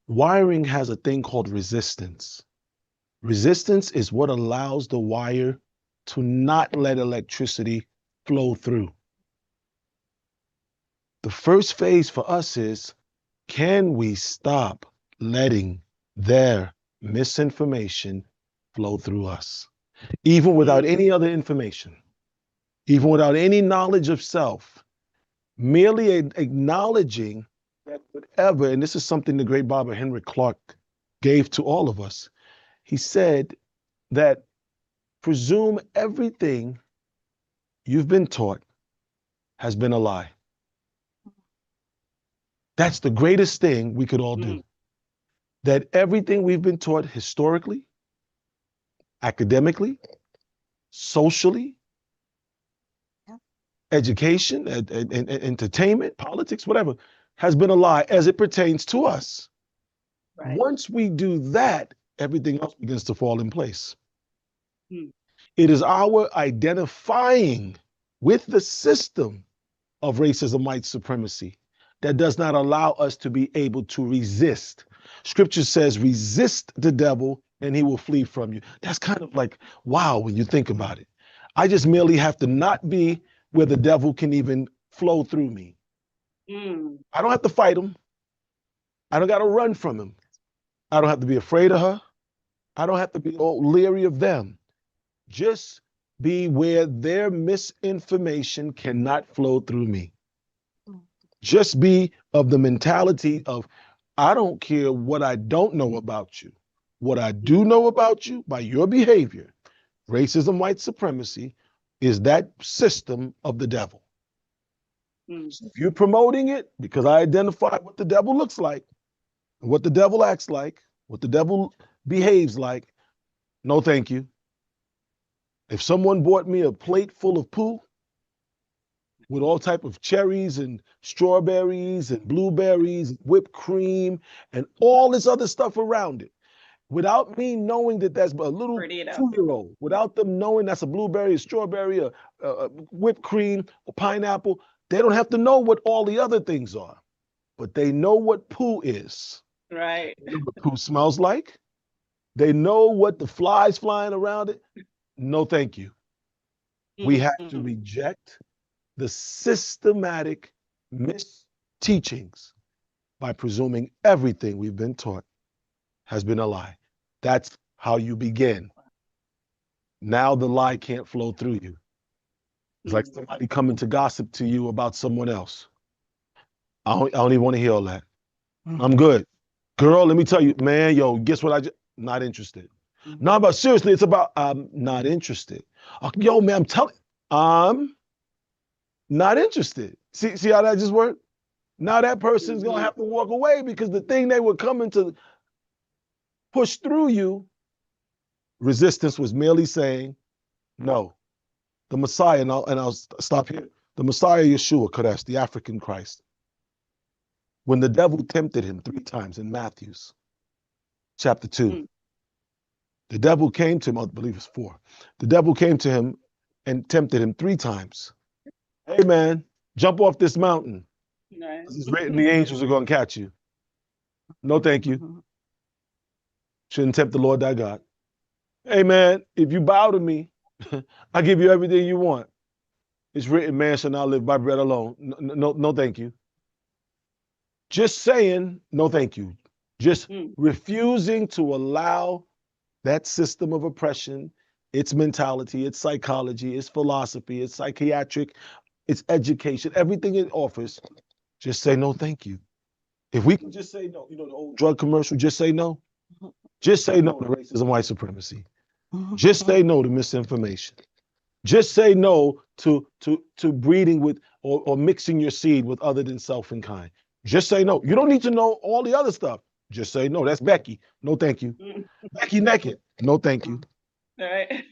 wiring has a thing called resistance. Resistance is what allows the wire to not let electricity flow through. The first phase for us is, can we stop letting their misinformation flow through us? Even without any other information, even without any knowledge of self, merely acknowledging that whatever, and this is something the great Barbara Henry Clark gave to all of us. He said that presume everything you've been taught has been a lie. That's the greatest thing we could all do. That everything we've been taught historically, academically, socially, education, entertainment, politics, whatever, has been a lie as it pertains to us. Right. Once we do that, everything else begins to fall in place. It is our identifying with the system of racism, white supremacy, that does not allow us to be able to resist. Scripture says, resist the devil and he will flee from you. That's kind of like, wow, when you think about it. I just merely have to not be where the devil can even flow through me. I don't have to fight him. I don't got to run from him. I don't have to be afraid of her. I don't have to be all leery of them. Just be where their misinformation cannot flow through me. Just be of the mentality of, I don't care what I don't know about you. What I do know about you by your behavior, racism, white supremacy, is that system of the devil. So if you're promoting it because I identify what the devil looks like, what the devil acts like, what the devil behaves like, no thank you. If someone bought me a plate full of poo with all type of cherries and strawberries and blueberries, whipped cream, and all this other stuff around it, without me knowing that that's a little 2-year-old, without them knowing that's a blueberry, a strawberry, a whipped cream, a pineapple, they don't have to know what all the other things are, but they know what poo is. Right. They know what poo smells like. They know what the flies flying around it. No, thank you. We have to reject the systematic misteachings by presuming everything we've been taught has been a lie. That's how you begin. Now the lie can't flow through you. It's like somebody coming to gossip to you about someone else. I don't even want to hear all that. I'm good. Girl, let me tell you, man, yo, guess what not interested. No, but seriously, it's about, I'm not interested. Yo, man, I'm not interested. See how that just worked? Now that person's gonna have to walk away because the thing they were coming to push through you, resistance was merely saying, no. The Messiah, and I'll stop here. The Messiah, Yeshua, Kodesh, the African Christ. When the devil tempted him 3 times in Matthew's chapter 2, the devil came to him, I believe it's 4. The devil came to him and tempted him 3 times. Hey man, jump off this mountain. It's written the angels are gonna catch you. No, thank you. Shouldn't tempt the Lord thy God. Hey, man, if you bow to me, I give you everything you want. It's written, man shall not live by bread alone. No, thank you. Just saying, no, thank you. Just refusing to allow that system of oppression, its mentality, its psychology, its philosophy, its psychiatric, its education, everything it offers, just say no, thank you. If we can just say no, the old drug commercial, just say no. Just say no to racism, white supremacy. Just say no to misinformation. Just say no to breeding with or mixing your seed with other than self and kind. Just say no. You don't need to know all the other stuff. Just say no. That's Becky. No, thank you. Becky naked. No, thank you. All right.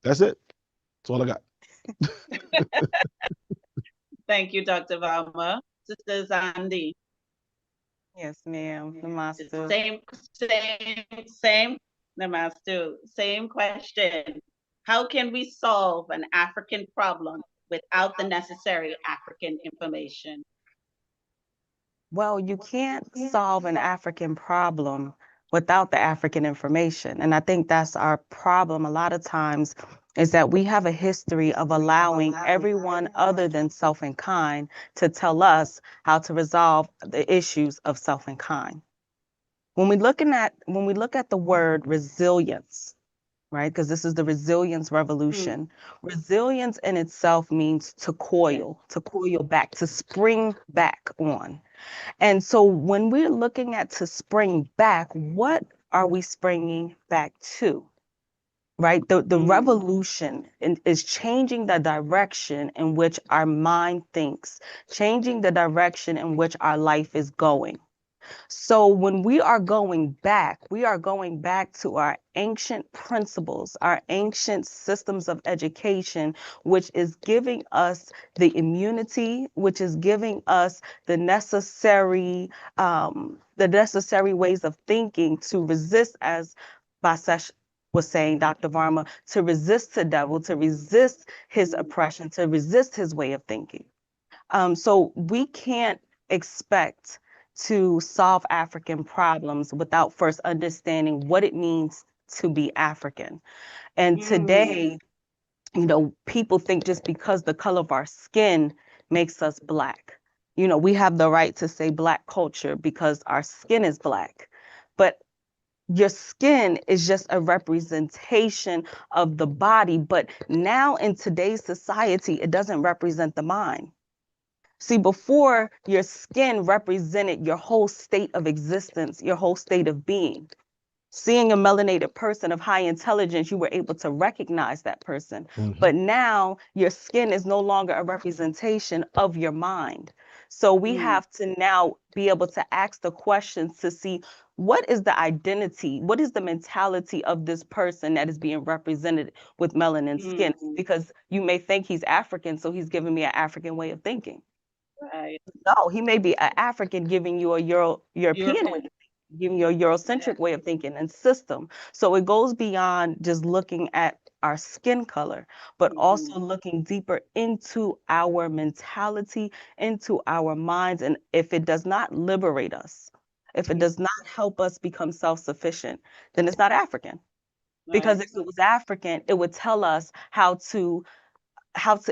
That's it. That's all I got. Thank you, Dr. Valma. Sister Zandi. Yes, ma'am. Namaste. Same, Namaste. Same question. How can we solve an African problem without the necessary African information? Well, you can't solve an African problem without the African information. And I think that's our problem a lot of times is that we have a history of allowing everyone other than self and kind to tell us how to resolve the issues of self and kind. When we look at the word resilience, right? Because this is the resilience revolution. Resilience in itself means to coil back, to spring back on. And so when we're looking at to spring back, what are we springing back to? Right? The revolution is changing the direction in which our mind thinks, changing the direction in which our life is going. So when we are going back to our ancient principles, our ancient systems of education, which is giving us the immunity, which is giving us the necessary ways of thinking to resist, as Basesh was saying, Dr. Varma, to resist the devil, to resist his oppression, to resist his way of thinking. So we can't expect to solve African problems without first understanding what it means to be African. And today, people think just because the color of our skin makes us Black. We have the right to say Black culture because our skin is Black. But your skin is just a representation of the body. But now in today's society, it doesn't represent the mind. See, before, your skin represented your whole state of existence, your whole state of being. Seeing a melanated person of high intelligence, you were able to recognize that person. But now your skin is no longer a representation of your mind. So we have to now be able to ask the questions to see what is the identity, what is the mentality of this person that is being represented with melanin skin? Because you may think he's African, so he's giving me an African way of thinking. Right. No, he may be an African giving you a European way of thinking, giving you a Eurocentric way of thinking and system. So it goes beyond just looking at our skin color, but also looking deeper into our mentality, into our minds. And if it does not liberate us, if it does not help us become self-sufficient, then it's not African. Because if it was African, it would tell us how to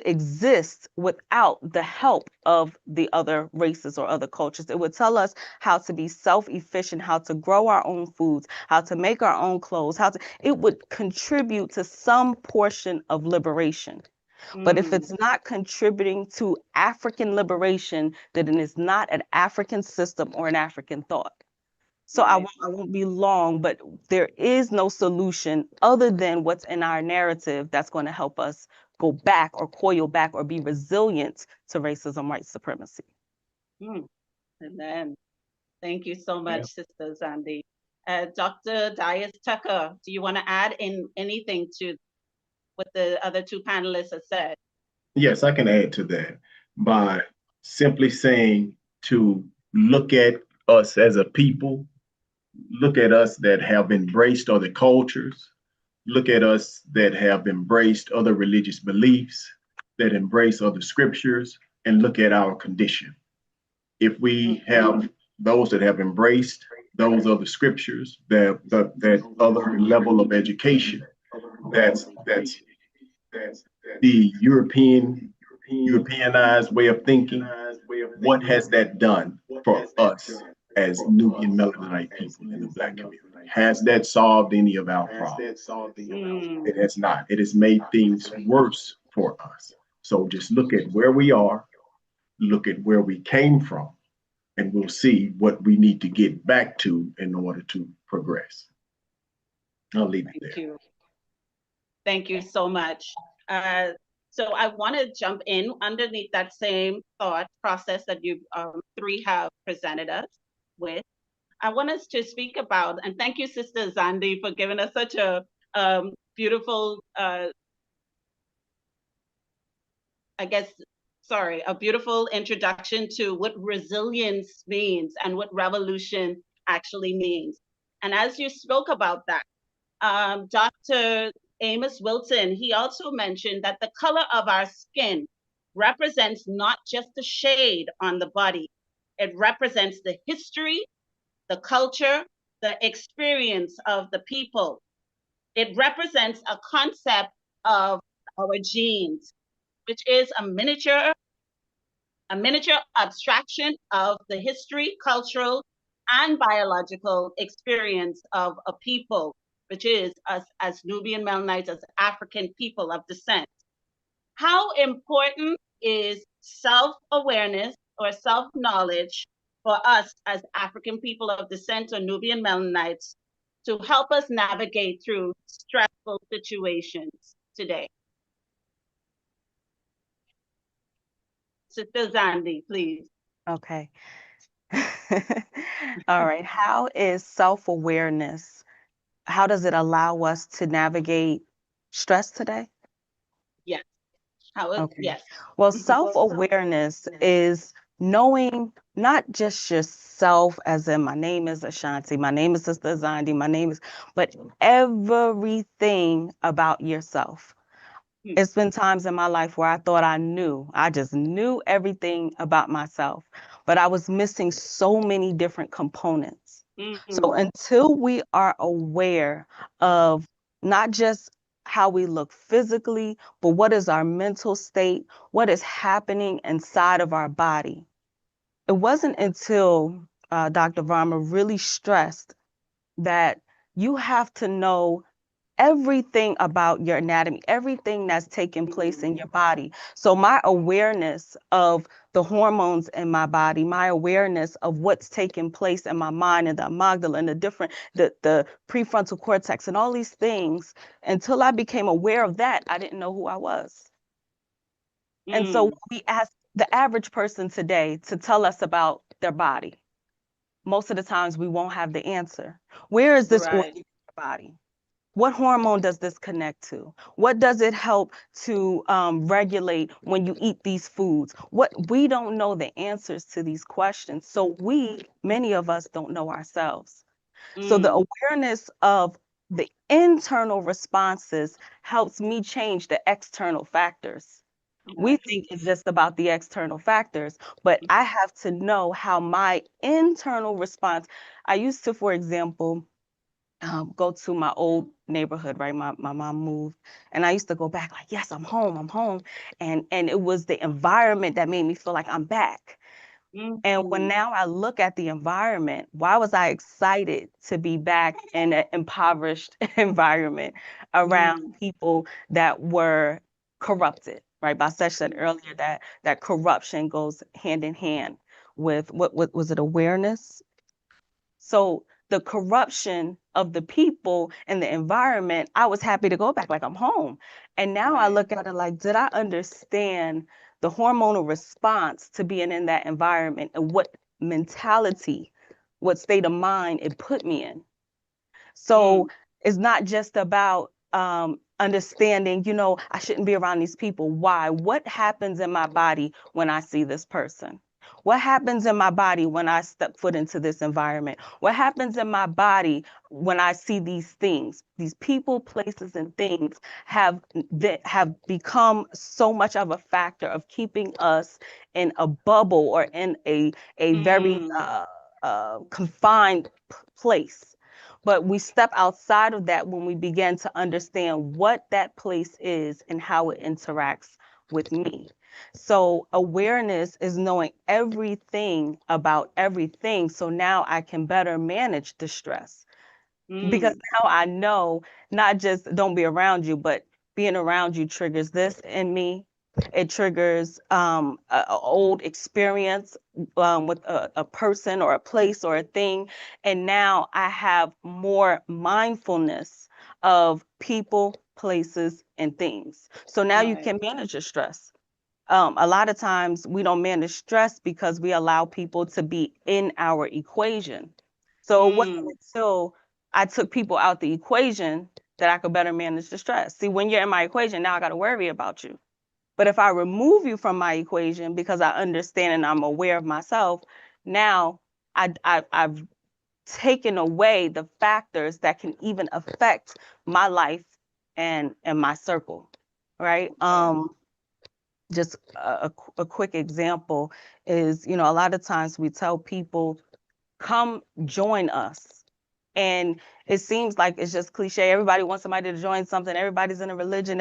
exist without the help of the other races or other cultures. It would tell us how to be self-efficient, how to grow our own foods, how to make our own clothes, it would contribute to some portion of liberation. But if it's not contributing to African liberation, then it is not an African system or an African thought. So I won't be long, but there is no solution other than what's in our narrative that's going to help us go back or coil back or be resilient to racism, white supremacy. Amen. Thank you so much, Sister Zandi. Dr. Dias Tucker, do you want to add in anything to what the other two panelists have said? Yes, I can add to that by simply saying to look at us as a people, look at us that have embraced other cultures, look at us that have embraced other religious beliefs, that embrace other scriptures, and look at our condition. If we have those that have embraced those other scriptures, that other level of education. That's the Europeanized way of thinking. What has that done for us as Nubian Melaninite people in the Black community? Has that solved any of our problems? It has not. It has made things worse for us. So just look at where we are, look at where we came from, and we'll see what we need to get back to in order to progress. I'll leave it there. Thank you. Thank you so much. So I want to jump in underneath that same thought process that you three have presented us with. I want us to speak about, and thank you, Sister Zandi, for giving us such a beautiful, a beautiful introduction to what resilience means and what revolution actually means. And as you spoke about that, Dr. Amos Wilson, he also mentioned that the color of our skin represents not just the shade on the body, it represents the history, the culture, the experience of the people. It represents a concept of our genes, which is a miniature abstraction of the history, cultural, and biological experience of a people, which is us as Nubian Melanites, as African people of descent. How important is self-awareness or self-knowledge for us as African people of descent or Nubian Melanites to help us navigate through stressful situations today? Sister Zandi, please. Okay. All right. How is self-awareness, how does it allow us to navigate stress today? Yes. Okay. Yes. Well, self-awareness is knowing not just yourself, as in my name is Ashanti, my name is Sister Zandi, my name is, but everything about yourself. It's been times in my life where I thought I just knew everything about myself, but I was missing so many different components. So until we are aware of not just how we look physically, but what is our mental state, what is happening inside of our body. It wasn't until Dr. Varma really stressed that you have to know everything about your anatomy, everything that's taking place in your body. So my awareness of the hormones in my body, my awareness of what's taking place in my mind and the amygdala and the prefrontal cortex and all these things, until I became aware of that, I didn't know who I was. And so we ask the average person today to tell us about their body. Most of the times we won't have the answer. Where is this organ in your body? What hormone does this connect to? What does it help to regulate when you eat these foods? We don't know the answers to these questions. So many of us don't know ourselves. So the awareness of the internal responses helps me change the external factors. We think it's just about the external factors, but I have to know how my internal response. I used to, for example, go to my old neighborhood, right? My mom moved, and I used to go back like, yes, I'm home, I'm home. And it was the environment that made me feel like I'm back. And when now I look at the environment, why was I excited to be back in an impoverished environment around people that were corrupted, right? Basesh said earlier that corruption goes hand in hand with what was it, awareness? So the corruption of the people and the environment, I was happy to go back like I'm home. And now I look at it like, did I understand the hormonal response to being in that environment and what mentality, what state of mind it put me in? So it's not just about understanding, I shouldn't be around these people. Why? What happens in my body when I see this person? What happens in my body when I step foot into this environment? What happens in my body when I see these things? These people, places, and things that have become so much of a factor of keeping us in a bubble or in a very confined place. But we step outside of that when we begin to understand what that place is and how it interacts with me. So awareness is knowing everything about everything. So now I can better manage the stress. Because now I know not just don't be around you, but being around you triggers this in me. It triggers a old experience with a person or a place or a thing. And now I have more mindfulness of people, places, and things. So now you can manage your stress. A lot of times we don't manage stress because we allow people to be in our equation. So it wasn't until I took people out the equation that I could better manage the stress. See, when you're in my equation, now I got to worry about you. But if I remove you from my equation because I understand and I'm aware of myself, now I've taken away the factors that can even affect my life and my circle, right? Just a quick example is, a lot of times we tell people, come join us. And it seems like it's just cliche. Everybody wants somebody to join something. Everybody's in a religion.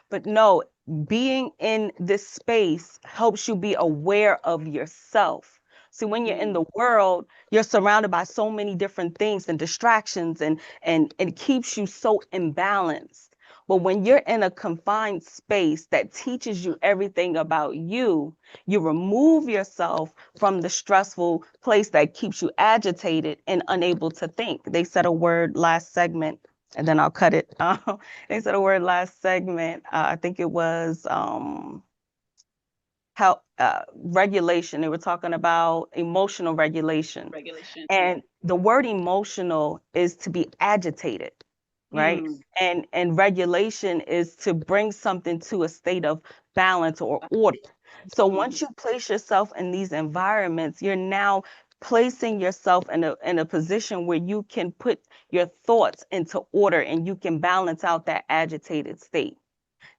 But no, being in this space helps you be aware of yourself. See, when you're in the world, you're surrounded by so many different things and distractions, and it keeps you so imbalanced. But when you're in a confined space that teaches you everything about you, you remove yourself from the stressful place that keeps you agitated and unable to think. They said a word last segment, and then I'll cut it. They said a word last segment. I think it was how regulation. They were talking about emotional regulation. And the word emotional is to be agitated, right? And regulation is to bring something to a state of balance or order. So once you place yourself in these environments, you're now placing yourself in a position where you can put your thoughts into order and you can balance out that agitated state.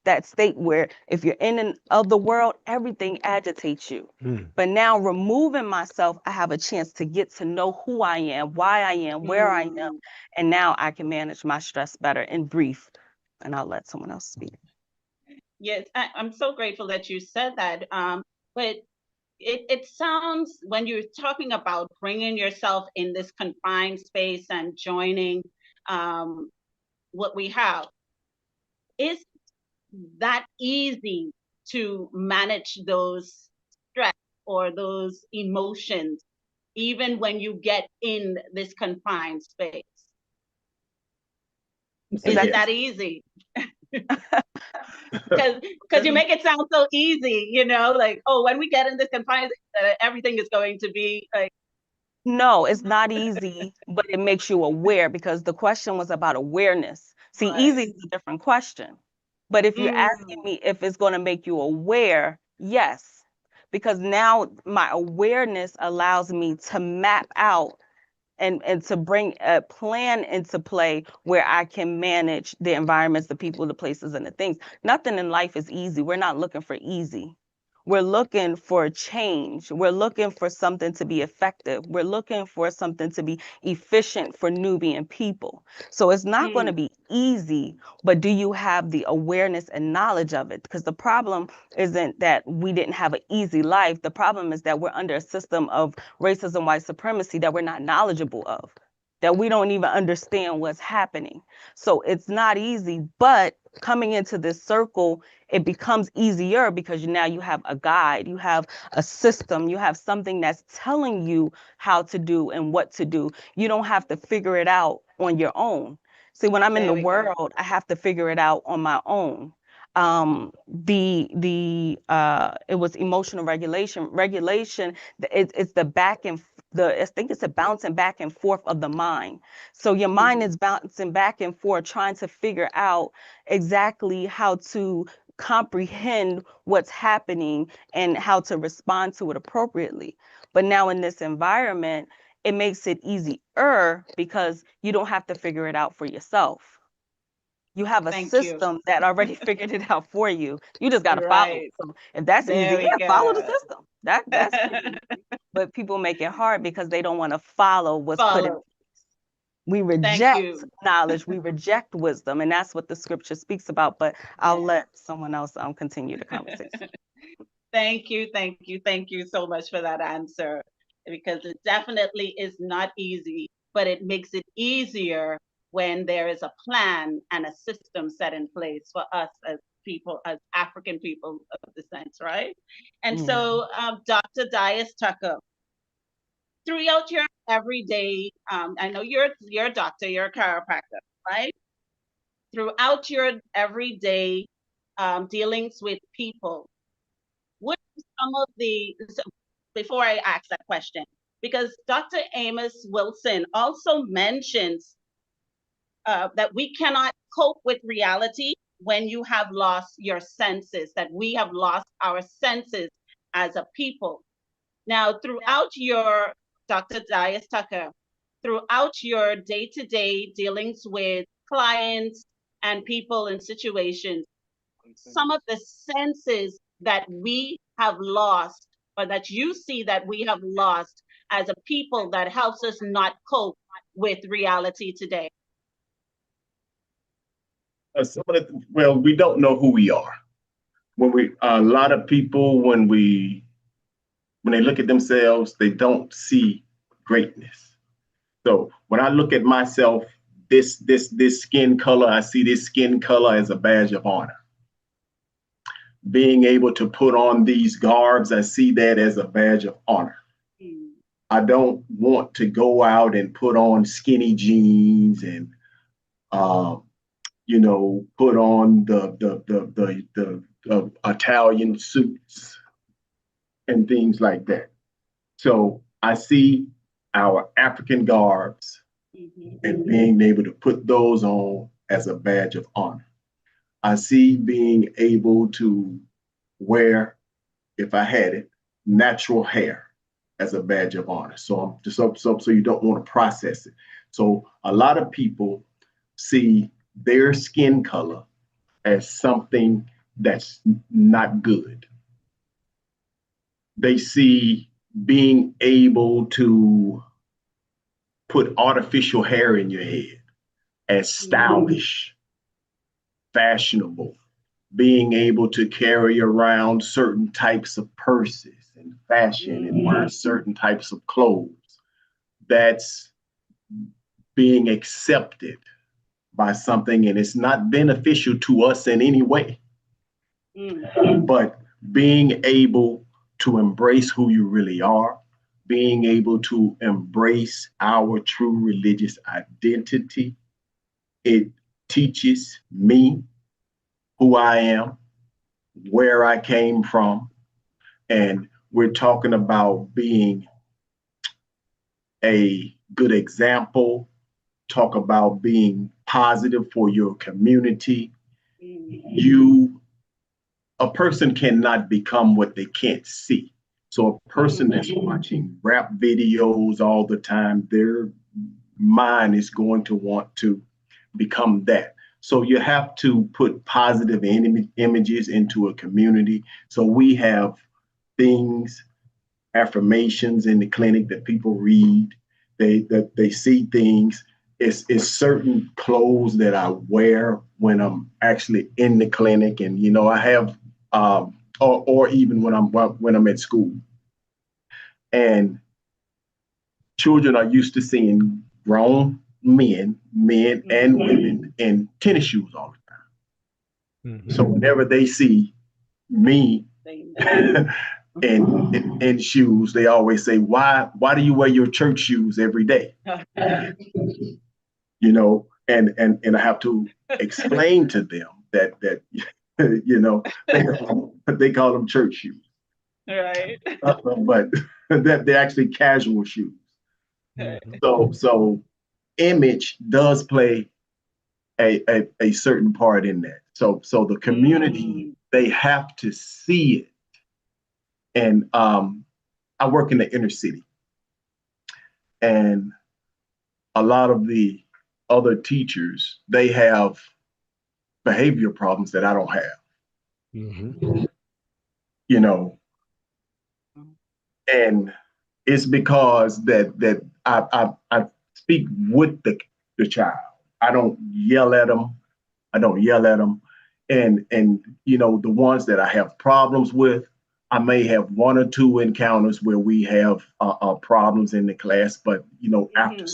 That state where if you're in an other world, everything agitates you. But now removing myself, I have a chance to get to know who I am, why I am, where I am, and now I can manage my stress better in brief. And I'll let someone else speak. Yes, I'm so grateful that you said that. But it sounds, when you're talking about bringing yourself in this confined space and joining what we have, is that easy to manage those stress or those emotions, even when you get in this confined space? Is it that easy? Because you make it sound so easy, like, oh, when we get in this confined, everything is going to be like. No, it's not easy, but it makes you aware, because the question was about awareness. See, easy is a different question. But if you're asking me if it's going to make you aware, yes, because now my awareness allows me to map out and to bring a plan into play where I can manage the environments, the people, the places, and the things. Nothing in life is easy. We're not looking for easy. We're looking for change. We're looking for something to be effective. We're looking for something to be efficient for Nubian people. So it's not going to be easy, but do you have the awareness and knowledge of it? Because the problem isn't that we didn't have an easy life. The problem is that we're under a system of racism, white supremacy that we're not knowledgeable of, that we don't even understand what's happening. So it's not easy, but coming into this circle, it becomes easier because now you have a guide, you have a system, you have something that's telling you how to do and what to do. You don't have to figure it out on your own. See, when I'm in the world, I have to figure it out on my own. It was emotional regulation. It's the back and I think it's a bouncing back and forth of the mind. So your mind is bouncing back and forth, trying to figure out exactly how to comprehend what's happening and how to respond to it appropriately. But now in this environment, it makes it easier because you don't have to figure it out for yourself. You have a Thank you. system that already figured it out for you. You just got to follow it. Right. So if that's easy, There we yeah, follow the go. system. That's pretty easy. But people make it hard because they don't want to follow what's put in. Follow. We Thank reject you. knowledge, we reject wisdom, and that's what the scripture speaks about. But I'll let someone else continue the conversation. Thank you, thank you, thank you so much for that answer, because it definitely is not easy, but it makes it easier when there is a plan and a system set in place for us as people, as African people of descent, right? And so, Dr. Dias Tucker, throughout your everyday, I know you're a doctor, you're a chiropractor, right? Throughout your everyday dealings with people, what are some of the, so before I ask that question, because Dr. Amos Wilson also mentions that we cannot cope with reality when you have lost your senses, that we have lost our senses as a people. Now, throughout your, Dr. Dias Tucker, throughout your day-to-day dealings with clients and people and situations, some of the senses that we have lost, or that you see that we have lost as a people, that helps us not cope with reality today? Well, we don't know who we are. A lot of people, when they look at themselves, they don't see greatness. So when I look at myself, this skin color, I see this skin color as a badge of honor. Being able to put on these garbs, I see that as a badge of honor. I don't want to go out and put on skinny jeans and put on the Italian suits and things like that. So I see our African garbs and being able to put those on as a badge of honor. I see being able to wear, if I had it, natural hair as a badge of honor. So you don't want to process it. So a lot of people see their skin color as something that's not good. They see being able to put artificial hair in your head as stylish, fashionable, being able to carry around certain types of purses and fashion and wear certain types of clothes. That's being accepted by something, and it's not beneficial to us in any way. But being able to embrace who you really are, being able to embrace our true religious identity, it teaches me who I am, where I came from, and we're talking about being a good example, talk about being positive for your community. A person cannot become what they can't see. So a person that's watching rap videos all the time, their mind is going to want to become that. So you have to put positive images into a community. So we have things, affirmations in the clinic that people read. They see things. It's certain clothes that I wear when I'm actually in the clinic, and I have or even when I'm at school. And children are used to seeing grown men and women in tennis shoes all the time. So whenever they see me in shoes, they always say, why do you wear your church shoes every day? And I have to explain to them that they call them church shoes. Right. But that they're actually casual shoes. So image does play a certain part in that. So the community, they have to see it. And I work in the inner city, and a lot of the other teachers, they have behavior problems that I don't have. Mm-hmm. You know, and it's because that I speak with the child. I don't yell at them. I don't yell at them. And you know, the ones that I have problems with, I may have one or two encounters where we have problems in the class, but you know, after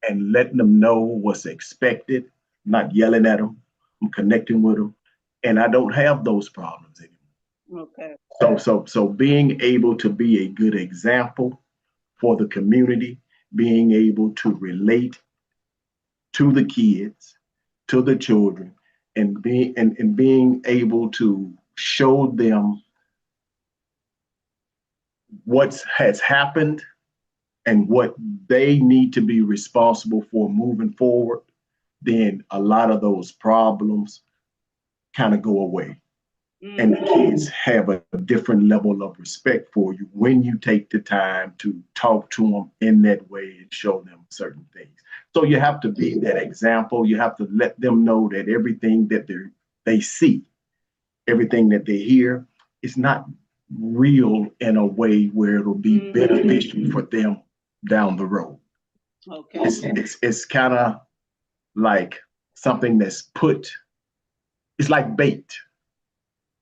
and letting them know what's expected, not yelling at them, I'm connecting with them, and I don't have those problems anymore. Okay. So being able to be a good example for the community, being able to relate to the kids, to the children, and being able to show them what has happened and what they need to be responsible for moving forward, then a lot of those problems kind of go away. And the kids have a different level of respect for you when you take the time to talk to them in that way and show them certain things. So you have to be that example. You have to let them know that everything that they see, everything that they hear, is not real in a way where it'll be beneficial for them down the road. Okay. It's kind of like something that's put. It's like bait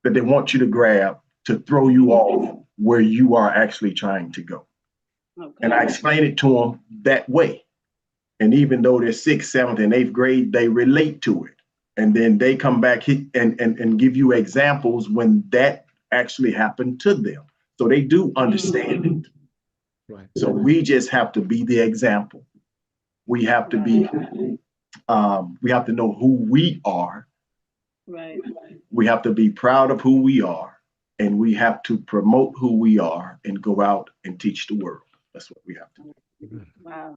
that they want you to grab to throw you off where you are actually trying to go. Okay. And I explain it to them that way. And even though they're sixth, seventh, and eighth grade, they relate to it. And then they come back and give you examples when that actually happened to them. So they do understand it. Right. So we just have to be the example. We have to be, we have to know who we are. Right. We have to be proud of who we are, and we have to promote who we are and go out and teach the world. That's what we have to do. Wow.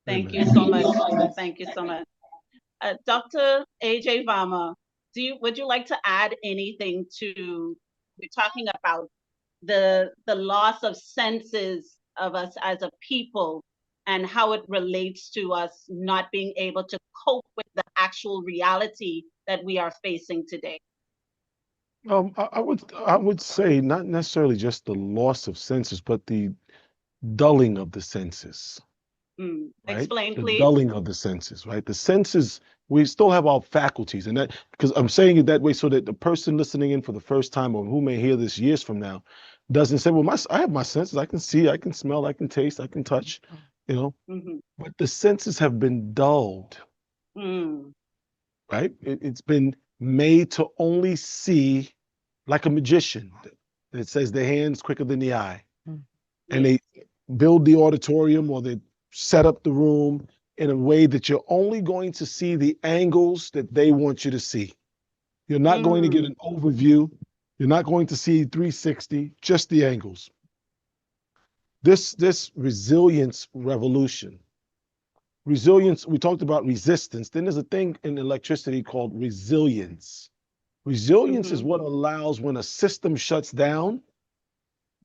Thank you so much. Thank you so much. Dr. R.E.V.A.M.P, would you like to add anything to, we're talking about the loss of senses of us as a people and how it relates to us not being able to cope with the actual reality that we are facing today? I would say not necessarily just the loss of senses, but the dulling of the senses. Right? Explain, The please. dulling of the senses, right? The senses, we still have our faculties, and that, because I'm saying it that way so that the person listening in for the first time or who may hear this years from now doesn't say, well, I have my senses. I can see, I can smell, I can taste, I can touch, you know. But the senses have been dulled, right? It's been made to only see like a magician that says the hand's quicker than the eye. And they build the auditorium or they set up the room in a way that you're only going to see the angles that they want you to see. You're not going to get an overview. You're not going to see 360, just the angles. This resilience revolution. Resilience, we talked about resistance. Then there's a thing in electricity called resilience. Resilience is what allows when a system shuts down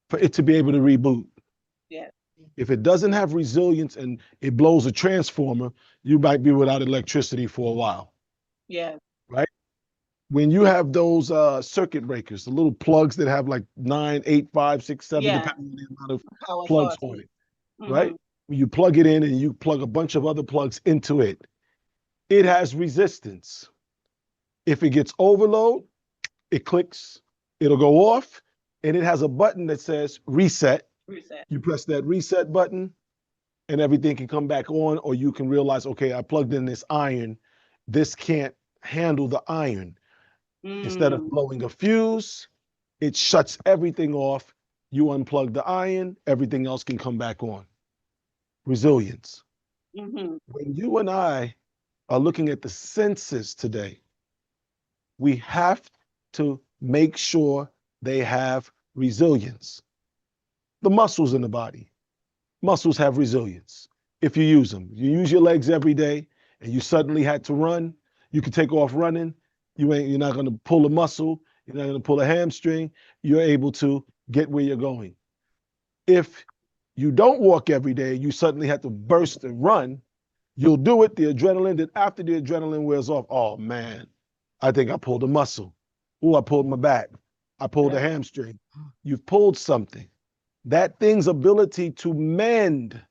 for it to be able to reboot. Yeah. If it doesn't have resilience and it blows a transformer, you might be without electricity for a while. Yeah. Right? When you have those circuit breakers, the little plugs that have like 9, 8, 5, 6, 7, depending on the amount of Power plugs source. on it, right? When you plug it in and you plug a bunch of other plugs into it, it has resistance. If it gets overload, it clicks, it'll go off, and it has a button that says reset. Reset. You press that reset button, and everything can come back on, or you can realize, okay, I plugged in this iron. This can't handle the iron. Instead of blowing a fuse, it shuts everything off. You unplug the iron, everything else can come back on. Resilience. When you and I are looking at the senses today, we have to make sure they have resilience. The muscles in the body. Muscles have resilience if you use them. You use your legs every day and you suddenly had to run, you can take off running. You're not going to pull a muscle. You're not going to pull a hamstring. You're able to get where you're going. If you don't walk every day, you suddenly have to burst and run, You'll do it, the adrenaline, then after the adrenaline wears off, oh man, I think I pulled a muscle. Oh, I pulled my back. I pulled a hamstring. You've pulled something. That thing's ability to mend,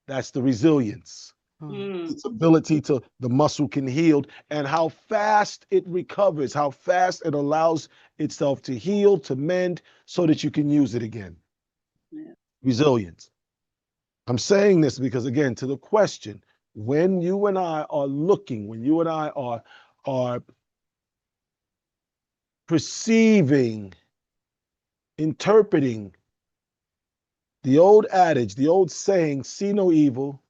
that's the resilience. Its ability to, the muscle can heal, and how fast it recovers, how fast it allows itself to heal, to mend, so that you can use it again. Yeah. Resilience. I'm saying this because, again, to the question, when you and I are looking, when you and I are perceiving, interpreting the old adage, the old saying, see no evil,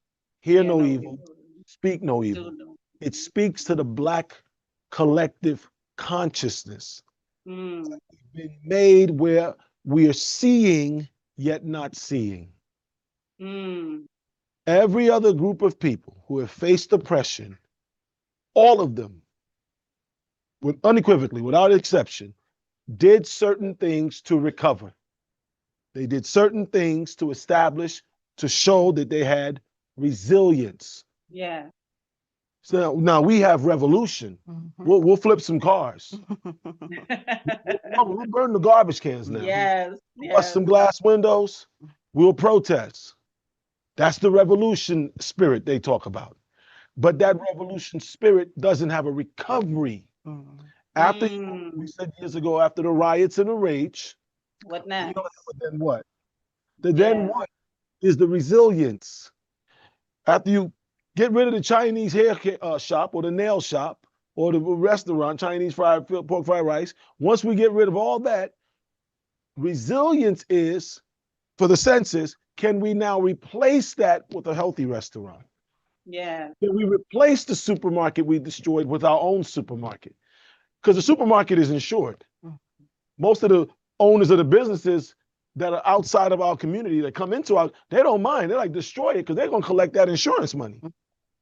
hear no evil, speak no evil. It speaks to the Black collective consciousness. It's been made where we are seeing yet not seeing. Every other group of people who have faced oppression, all of them, unequivocally, without exception, did certain things to recover. They did certain things to establish, to show that they had resilience. Yeah. So now we have revolution. We'll flip some cars. We'll burn the garbage cans now. Yes. We'll bust some glass windows. We'll protest. That's the revolution spirit they talk about. But that revolution spirit doesn't have a recovery. After, we said years ago, after the riots and the rage, what next? Then what? Then what is the resilience? After you get rid of the Chinese hair shop or the nail shop or the restaurant, Chinese pork fried rice, once we get rid of all that, resilience is, for the senses, can we now replace that with a healthy restaurant? Yeah. Can we replace the supermarket we destroyed with our own supermarket? Because the supermarket is insured. Most of the owners of the businesses that are outside of our community that come into our, they don't mind. They're like, destroy it because they're going to collect that insurance money.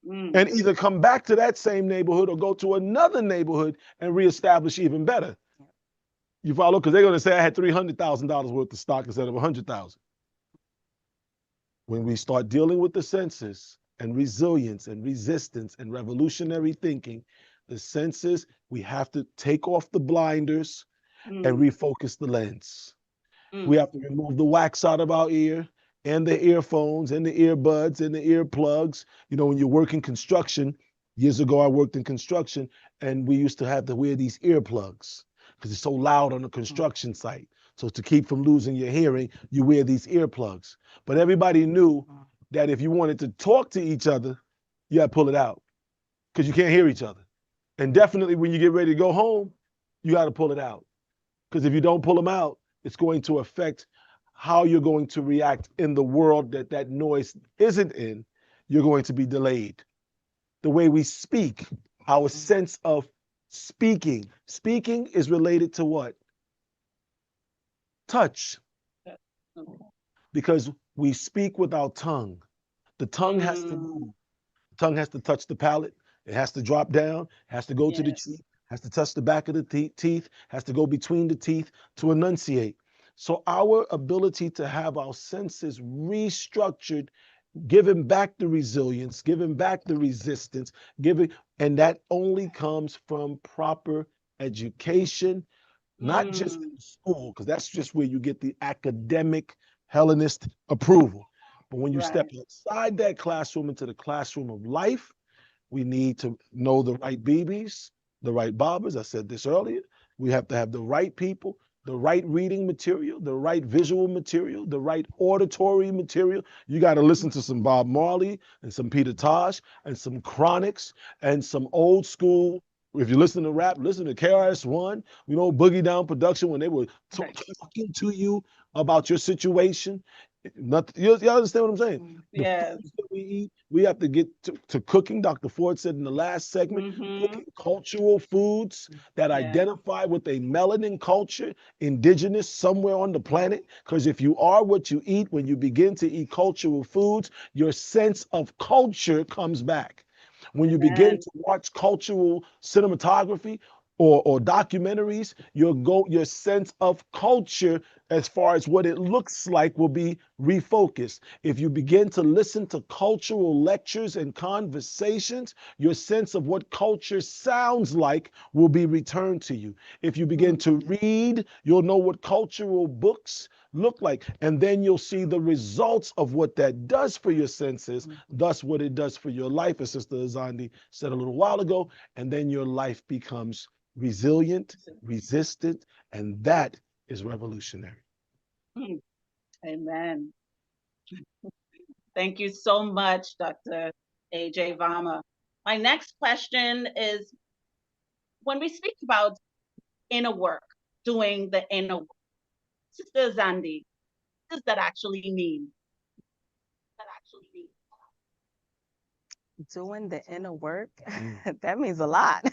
And either come back to that same neighborhood or go to another neighborhood and reestablish even better. You follow? Because they're going to say I had $300,000 worth of stock instead of $100,000. When we start dealing with the senses and resilience and resistance and revolutionary thinking, the senses, we have to take off the blinders and refocus the lens. We have to remove the wax out of our ear and the earphones and the earbuds and the earplugs. You know, when you work in construction, years ago I worked in construction and we used to have to wear these earplugs because it's so loud on the construction site. So to keep from losing your hearing, you wear these earplugs. But everybody knew that if you wanted to talk to each other, you had to pull it out because you can't hear each other. And definitely when you get ready to go home, you got to pull it out. Because if you don't pull them out, it's going to affect how you're going to react in the world that that noise isn't in. You're going to be delayed. The way we speak, our sense of speaking. Speaking is related to what? Touch. Because we speak with our tongue. The tongue has to move. The tongue has to touch the palate. It has to drop down, has to go to the cheek, has to touch the back of the teeth, has to go between the teeth to enunciate. So our ability to have our senses restructured, giving back the resilience, giving back the resistance, and that only comes from proper education, not just in school, because that's just where you get the academic Hellenist approval. But when you step outside that classroom into the classroom of life, we need to know the right BBs, the right bobbers. I said this earlier. We have to have the right people, the right reading material, the right visual material, the right auditory material. You got to listen to some Bob Marley and some Peter Tosh and some Chronics and some old school. If you listen to rap, listen to KRS-One, you know, Boogie Down Production when they were talking to you about your situation. You understand what I'm saying? The foods that we eat, we have to get to cooking. Dr. Ford said in the last segment, cooking cultural foods that identify with a melanin culture, indigenous somewhere on the planet. Because if you are what you eat, when you begin to eat cultural foods, your sense of culture comes back. When you begin to watch cultural cinematography or documentaries, your sense of culture as far as what it looks like will be refocused. If you begin to listen to cultural lectures and conversations, your sense of what culture sounds like will be returned to you. If you begin to read, you'll know what cultural books look like, and then you'll see the results of what that does for your senses, thus what it does for your life, as Sister Azandi said a little while ago, and then your life becomes resilient, resistant, and that is revolutionary. Amen. Thank you so much, Dr. R.E.V.A.M.P. My next question is, when we speak about inner work, doing the inner work, Sister Zandi, what does that actually mean? Doing the inner work, that means a lot.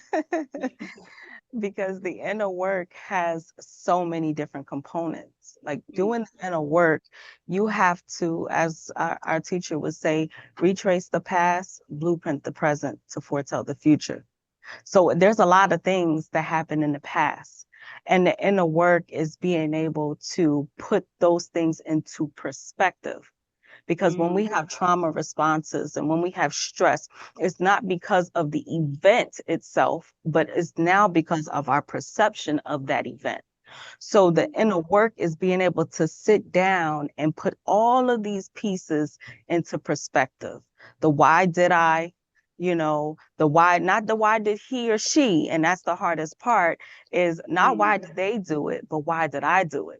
Because the inner work has so many different components. Like doing the inner work, you have to, as our teacher would say, retrace the past, blueprint the present to foretell the future. So there's a lot of things that happen in the past. And the inner work is being able to put those things into perspective. Because when we have trauma responses and when we have stress, it's not because of the event itself, but it's now because of our perception of that event. So the inner work is being able to sit down and put all of these pieces into perspective. The why did I, the why, not the why did he or she, and that's the hardest part, is not why did they do it, but why did I do it?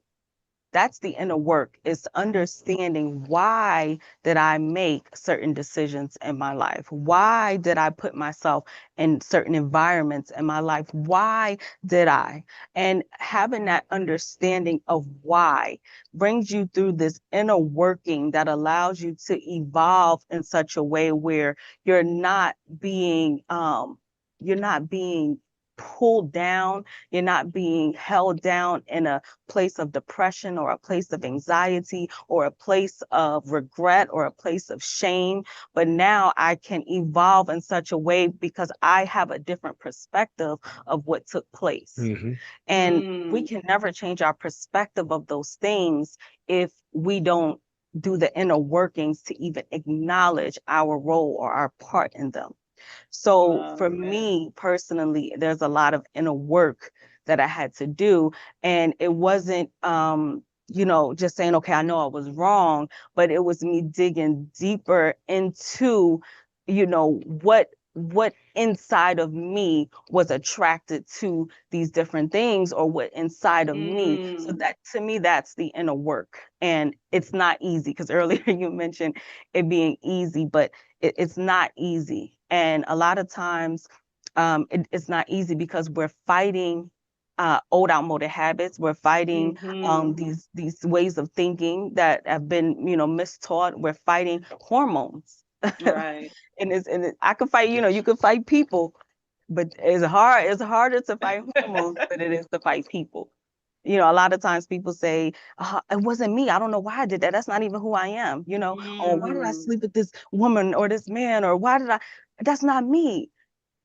That's the inner work, is understanding why did I make certain decisions in my life? Why did I put myself in certain environments in my life? Why did I? And having that understanding of why brings you through this inner working that allows you to evolve in such a way where you're not being pulled down, you're not being held down in a place of depression or a place of anxiety or a place of regret or a place of shame. But now I can evolve in such a way because I have a different perspective of what took place. And we can never change our perspective of those things if we don't do the inner workings to even acknowledge our role or our part in them. So for me personally, there's a lot of inner work that I had to do. And it wasn't, just saying, okay, I know I was wrong, but it was me digging deeper into, what inside of me was attracted to these different things, or what inside of me. So that, to me, that's the inner work. And it's not easy, because earlier you mentioned it being easy, but it's not easy. And a lot of times it's not easy because we're fighting old outmoded habits. We're fighting these ways of thinking that have been, mistaught. We're fighting hormones. Right. I could fight, you could fight people, but it's harder to fight hormones than it is to fight people. A lot of times people say, it wasn't me. I don't know why I did that. That's not even who I am. Or why did I sleep with this woman or this man? Or that's not me.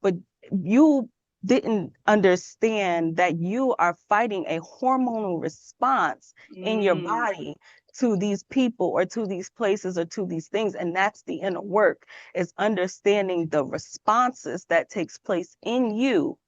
But you didn't understand that you are fighting a hormonal response in your body to these people or to these places or to these things. And that's the inner work, is understanding the responses that takes place in you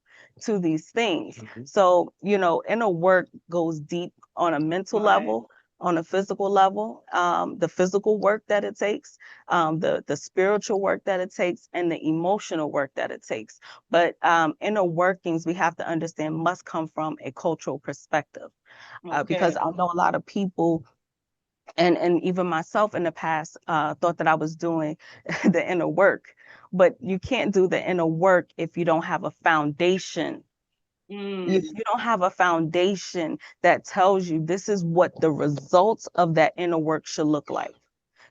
to these things. So, inner work goes deep on a mental level, on a physical level, the physical work that it takes, the spiritual work that it takes, and the emotional work that it takes. But inner workings, we have to understand, must come from a cultural perspective. Because I know a lot of people, and even myself in the past, thought that I was doing the inner work. But you can't do the inner work if you don't have a foundation. If you don't have a foundation that tells you this is what the results of that inner work should look like.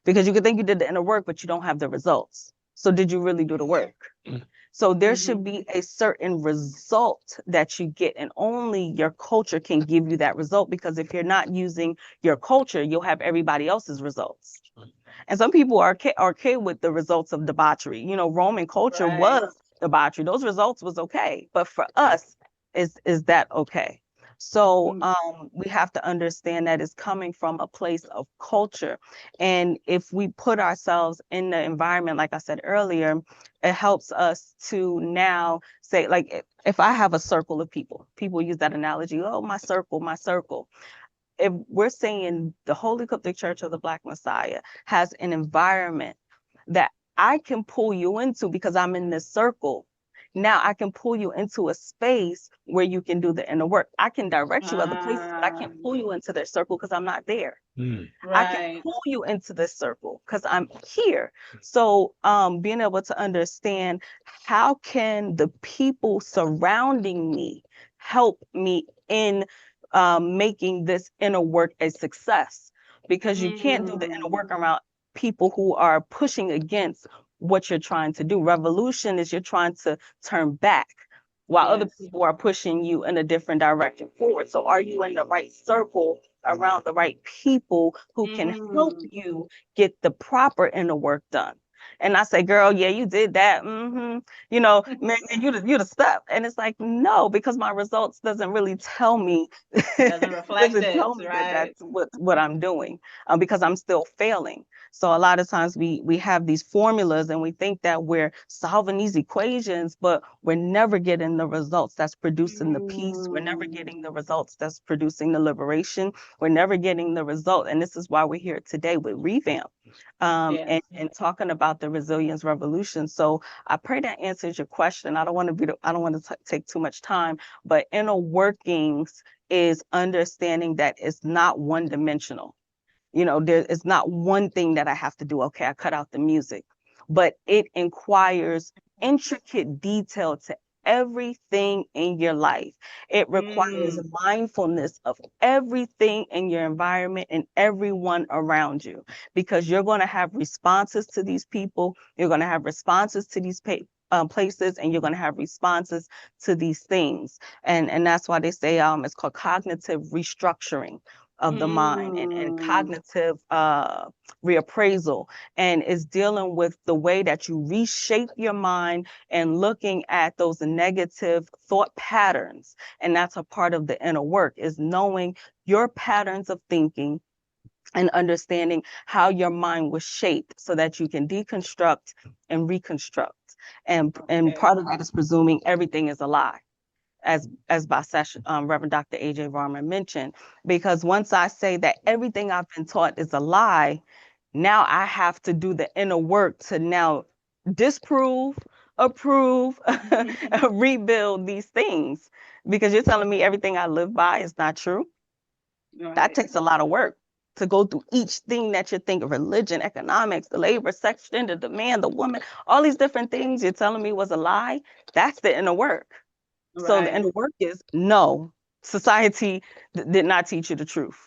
Because you could think you did the inner work, but you don't have the results. So did you really do the work? So there should be a certain result that you get, and only your culture can give you that result, because if you're not using your culture, you'll have everybody else's results. And some people are okay with the results of debauchery. Roman culture was debauchery. Those results was okay. But for us, is that okay? So we have to understand that it's coming from a place of culture. And if we put ourselves in the environment, like I said earlier, it helps us to now say, like, if I have a circle of people, people use that analogy, oh, my circle, my circle. If we're saying the Holy Coptic Church of the Black Messiah has an environment that I can pull you into because I'm in this circle, now I can pull you into a space where you can do the inner work. I can direct you other places, but I can't pull you into their circle because I'm not there. I can Right. pull you into this circle because I'm here. So being able to understand how can the people surrounding me help me in making this inner work a success, because you can't do the inner work around people who are pushing against what you're trying to do. Revolution is you're trying to turn back while other Yes. people are pushing you in a different direction forward. So are you in the right circle around the right people who can help you get the proper inner work done? And I say, girl, yeah, you did that. You know, man, you the step. And it's like, no, because my results doesn't really tell me, Doesn't reflect doesn't it, tell me that right? that's what I'm doing, because I'm still failing. So a lot of times we have these formulas and we think that we're solving these equations, but we're never getting the results that's producing the peace. We're never getting the results that's producing the liberation. We're never getting the result. And this is why we're here today with Revamp, Yes. and talking about the resilience revolution. So I pray that answers your question. I don't want to take too much time, but inner workings is understanding that it's not one dimensional. You know, there is not one thing that I have to do. Okay, I cut out the music, but it inquires intricate detail to everything in your life. It requires mindfulness of everything in your environment and everyone around you, because you're going to have responses to these people. You're going to have responses to these places, and you're going to have responses to these things. And that's why they say it's called cognitive restructuring of the mind, and cognitive reappraisal, and is dealing with the way that you reshape your mind and looking at those negative thought patterns. And that's a part of the inner work, is knowing your patterns of thinking and understanding how your mind was shaped so that you can deconstruct and reconstruct. And part of that is presuming everything is a lie, as by session, Reverend Dr. R.E.V.A.M.P mentioned, because once I say that everything I've been taught is a lie, now I have to do the inner work to now disprove, approve, rebuild these things, because you're telling me everything I live by is not true. That Right. takes a lot of work to go through each thing that you think of: religion, economics, the labor, sex, gender, the man, the woman, all these different things you're telling me was a lie. That's the inner work. So the Right. inner work is, no, society did not teach you the truth.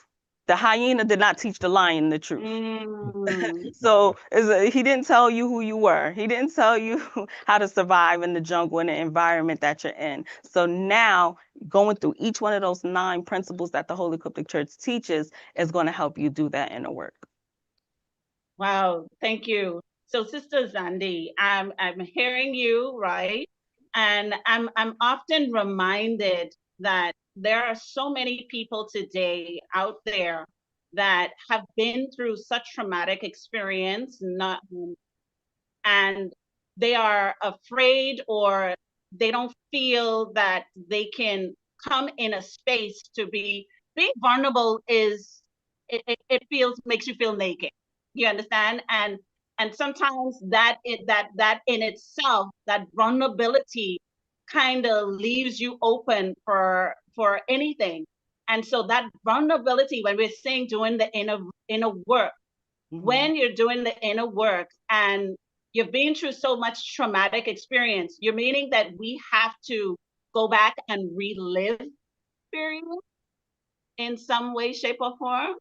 The hyena did not teach the lion the truth. So he didn't tell you who you were. He didn't tell you how to survive in the jungle, in the environment that you're in. So now going through each one of those 9 principles that the Holy Coptic Church teaches is going to help you do that inner work. Wow, thank you. So, Sister Zandi, I'm hearing you, right? And I'm often reminded that there are so many people today out there that have been through such traumatic experience, not and they are afraid, or they don't feel that they can come in a space to be being vulnerable. Is it feels makes you feel naked, you understand? And sometimes that in itself, that vulnerability kind of leaves you open for anything. And so that vulnerability, when we're saying doing the inner work, when you're doing the inner work and you've been through so much traumatic experience, you're meaning that we have to go back and relive experience in some way, shape, or form?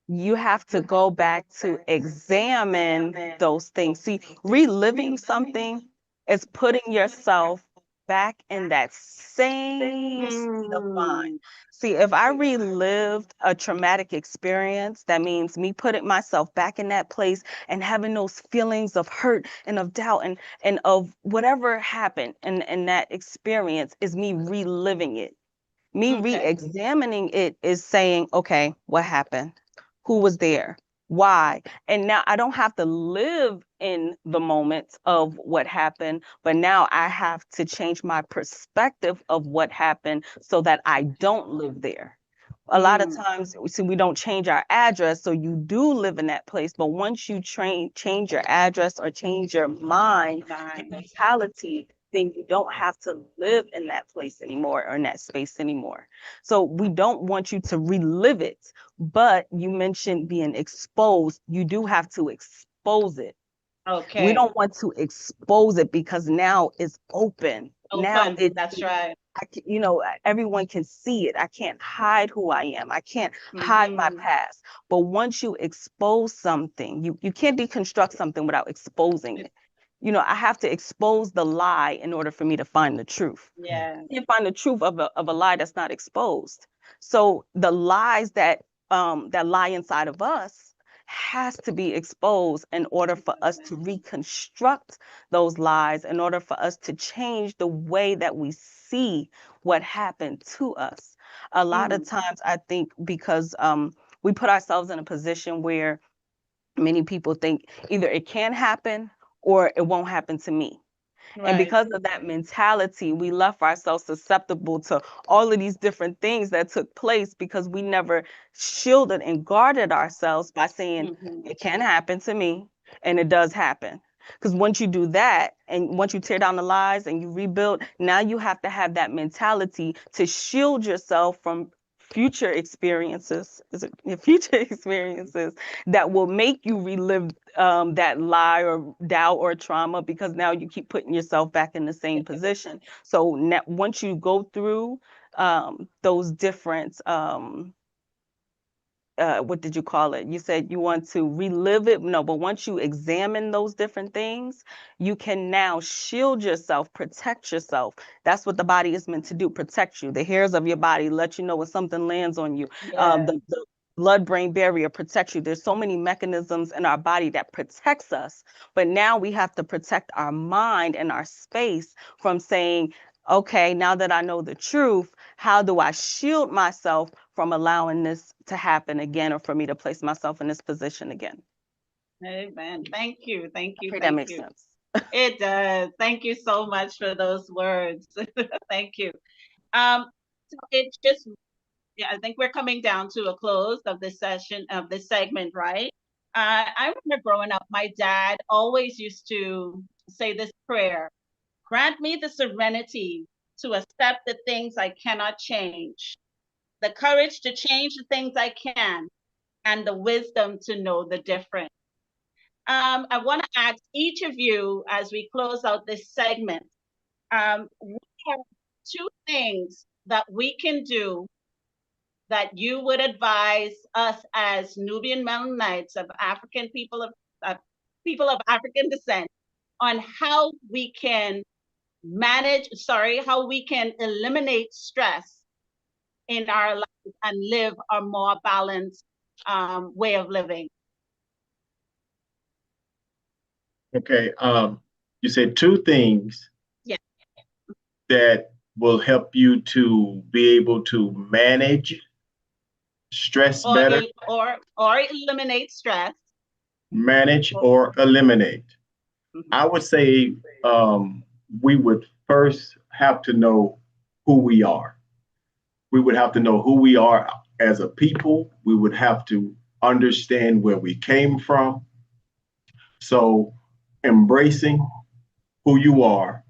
You have to go back to examine those things. See, reliving something is putting yourself back in that same state of mind. See, if I relived a traumatic experience, that means me putting myself back in that place and having those feelings of hurt and of doubt and of whatever happened in that experience is me reliving it. Me Okay. re-examining it is saying, okay, what happened? Who was there? Why? And now I don't have to live in the moment of what happened, but now I have to change my perspective of what happened so that I don't live there. A lot of times, see, we don't change our address, so you do live in that place. But once you change your address or change your mind and mentality, then you don't have to live in that place anymore or in that space anymore. So we don't want you to relive it. But you mentioned being exposed. You do have to expose it. Okay. We don't want to expose it because now it's open. Now Open. That's right. you know, everyone can see it. I can't hide who I am. I can't hide my past. But once you expose something, you can't deconstruct something without exposing it. You know, I have to expose the lie in order for me to find the truth. Yeah. You can't find the truth of a lie that's not exposed. So the lies that lie inside of us has to be exposed in order for us to reconstruct those lies, in order for us to change the way that we see what happened to us. A lot of times, I think because we put ourselves in a position where many people think either it can happen or it won't happen to me. And because of that mentality, we left ourselves susceptible to all of these different things that took place because we never shielded and guarded ourselves by saying, it can happen to me, and it does happen. Because once you do that, and once you tear down the lies and you rebuild, now you have to have that mentality to shield yourself from future experiences, future experiences that will make you relive that lie or doubt or trauma, because now you keep putting yourself back in the same position. So now, once you go through those different what did you call it? You said you want to relive it. No, but once you examine those different things, you can now shield yourself, protect yourself. That's what the body is meant to do, protect you. The hairs of your body let you know when something lands on you. The blood-brain barrier protects you. There's so many mechanisms in our body that protects us, but now we have to protect our mind and our space from saying, okay, now that I know the truth, how do I shield myself from allowing this to happen again, or for me to place myself in this position again? Amen. Thank you. Thank you. I pray that Thank makes you. sense. It does. Thank you so much for those words. Thank you. So it just, yeah, I think we're coming down to a close of this session, of this segment, right? I remember growing up, my dad always used to say this prayer: grant me the serenity to accept the things I cannot change, the courage to change the things I can, and the wisdom to know the difference. I want to ask each of you as we close out this segment, we have two things that we can do that you would advise us as Nubian Melanites of African people of African descent on how we can how we can eliminate stress in our lives and live a more balanced way of living. Okay. You said two things Yeah. that will help you to be able to manage stress Or better. or eliminate stress. Manage or eliminate. I would say we would first have to know who we are. We would have to know who we are as a people. We would have to understand where we came from. So, embracing who you are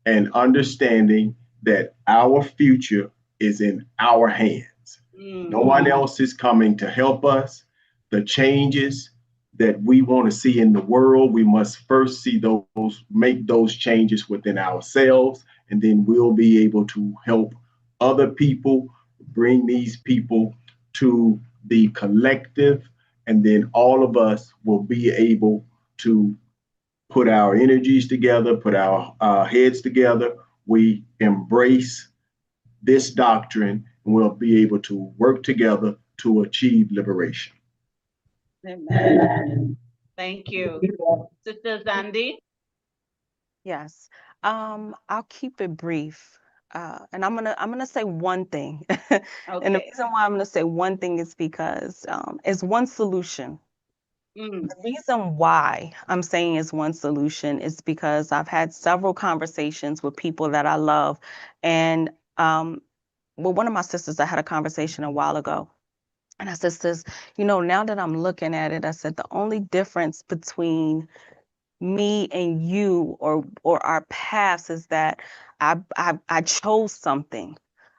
and understanding that our future is in our hands. No one else is coming to help us. The changes that we want to see in the world, we must first see those, make those changes within ourselves, and then we'll be able to help other people, bring these people to the collective, and then all of us will be able to put our energies together, put our heads together. We embrace this doctrine, and we'll be able to work together to achieve liberation. Amen. Thank you. Sister Zandi? Yes. I'll keep it brief. and I'm gonna say one thing. And the Okay. reason why I'm gonna say one thing is because it's one solution. The reason why I'm saying it's one solution is because I've had several conversations with people that I love. And well, one of my sisters, I had a conversation a while ago. And I said, sis, now that I'm looking at it, I said, the only difference between me and you or our paths is that I chose something.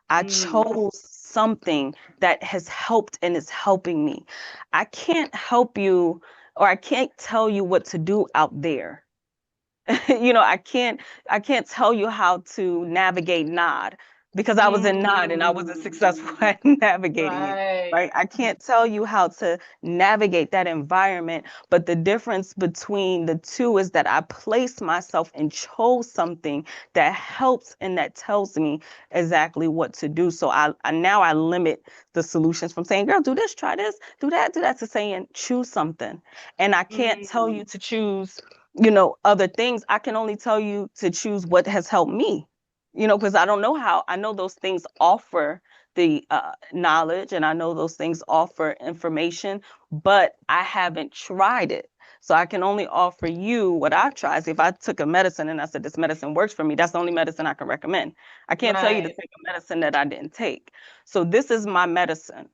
I chose something that has helped and is helping me. I can't help you or I can't tell you what to do out there. I can't tell you how to navigate Nod because I was in Nod and I wasn't successful at navigating it. Right. Right? I can't tell you how to navigate that environment, but the difference between the two is that I place myself and chose something that helps and that tells me exactly what to do. So I now I limit the solutions from saying, girl, do this, try this, do that, to saying choose something. And I can't tell you to choose other things. I can only tell you to choose what has helped me, because I don't know how. I know those things offer the knowledge and I know those things offer information, but I haven't tried it. So I can only offer you what I've tried. So if I took a medicine and I said this medicine works for me, that's the only medicine I can recommend. I can't tell you to Right. take a medicine that I didn't take. So this is my medicine.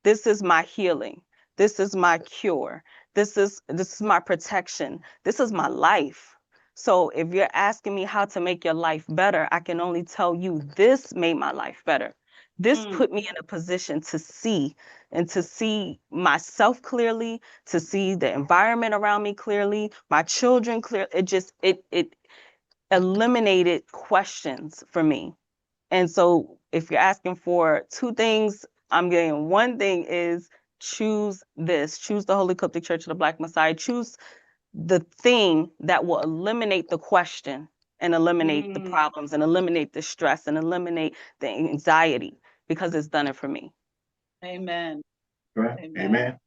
This is my healing. This is my cure. This is my protection. This is my life. So if you're asking me how to make your life better, I can only tell you this made my life better. This put me in a position to see and to see myself clearly, to see the environment around me clearly, my children clear. It eliminated questions for me. And so if you're asking for two things, I'm getting one thing is choose this, choose the Holy Coptic Church of the Black Messiah, choose the thing that will eliminate the question and eliminate the problems and eliminate the stress and eliminate the anxiety because it's done it for me. Amen. Right. Amen. Amen.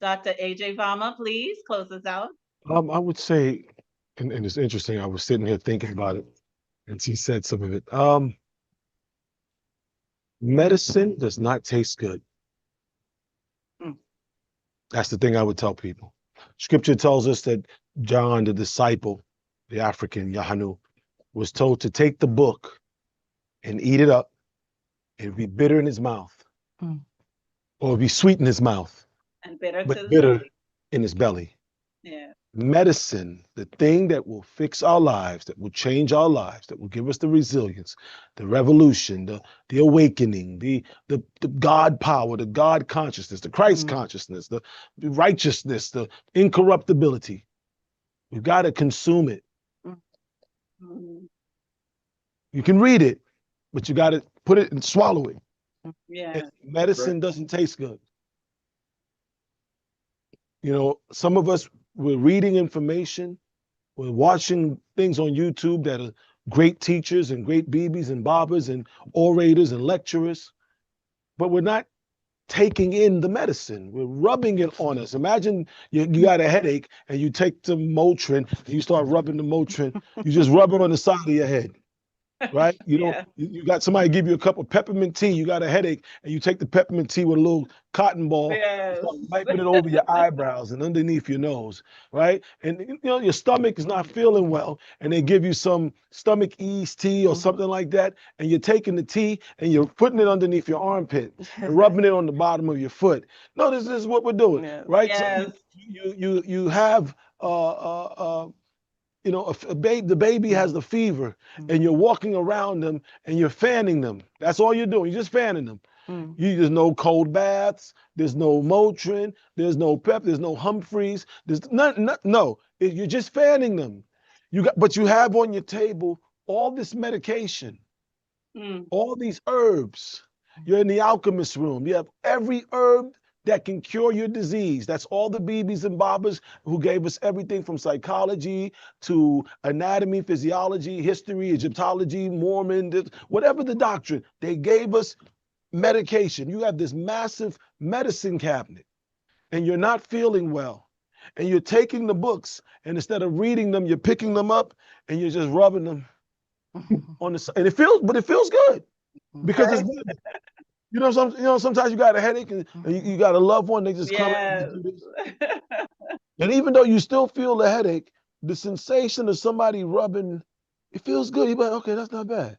Dr. R.E.V.A.M.P, please close us out. I would say, and it's interesting, I was sitting here thinking about it, and she said some of it. Medicine does not taste good. Mm. That's the thing I would tell people. Scripture tells us that John, the disciple, the African Yahanu, was told to take the book and eat it up. It'd be bitter in his mouth, or it'd be sweet in his mouth, And bitter but to the bitter taste. in his belly. Yeah. Medicine, the thing that will fix our lives, that will change our lives, that will give us the resilience, the revolution, the awakening, the God power, the God consciousness, the Christ consciousness, the righteousness, the incorruptibility. We've got to consume it. You can read it, but you got to put it and swallow it. Yeah. And medicine doesn't taste good. Some of us, we're reading information, we're watching things on YouTube that are great teachers and great BBs and bobbers and orators and lecturers, but we're not taking in the medicine. We're rubbing it on us. Imagine you got a headache and you take some Motrin and you start rubbing the Motrin. You just rub it on the side of your head. Right? You got somebody give you a cup of peppermint tea. You got a headache, and you take the peppermint tea with a little cotton ball, and start wiping it over your eyebrows and underneath your nose, right? And your stomach is not feeling well, and they give you some stomach ease tea or something like that, and you're taking the tea and you're putting it underneath your armpit and rubbing it on the bottom of your foot. No, this is what we're doing, right? So you have the baby has the fever and you're walking around them and you're fanning them. That's all you're doing. You're just fanning them. There's no cold baths. There's no Motrin. There's no Pep. There's no Humphreys. There's no. You're just fanning them. But you have on your table all this medication, all these herbs. You're in the alchemist room. You have every herb that can cure your disease. That's all the BBs and bobbers who gave us everything from psychology to anatomy, physiology, history, Egyptology, Mormon, whatever the doctrine. They gave us medication. You have this massive medicine cabinet and you're not feeling well. And you're taking the books and instead of reading them, you're picking them up and you're just rubbing them on the and it feels good because it's good. Sometimes you got a headache and you got a loved one, they just come in Yes. and do this. And even though you still feel the headache, the sensation of somebody rubbing, it feels good. You're like, okay, that's not bad.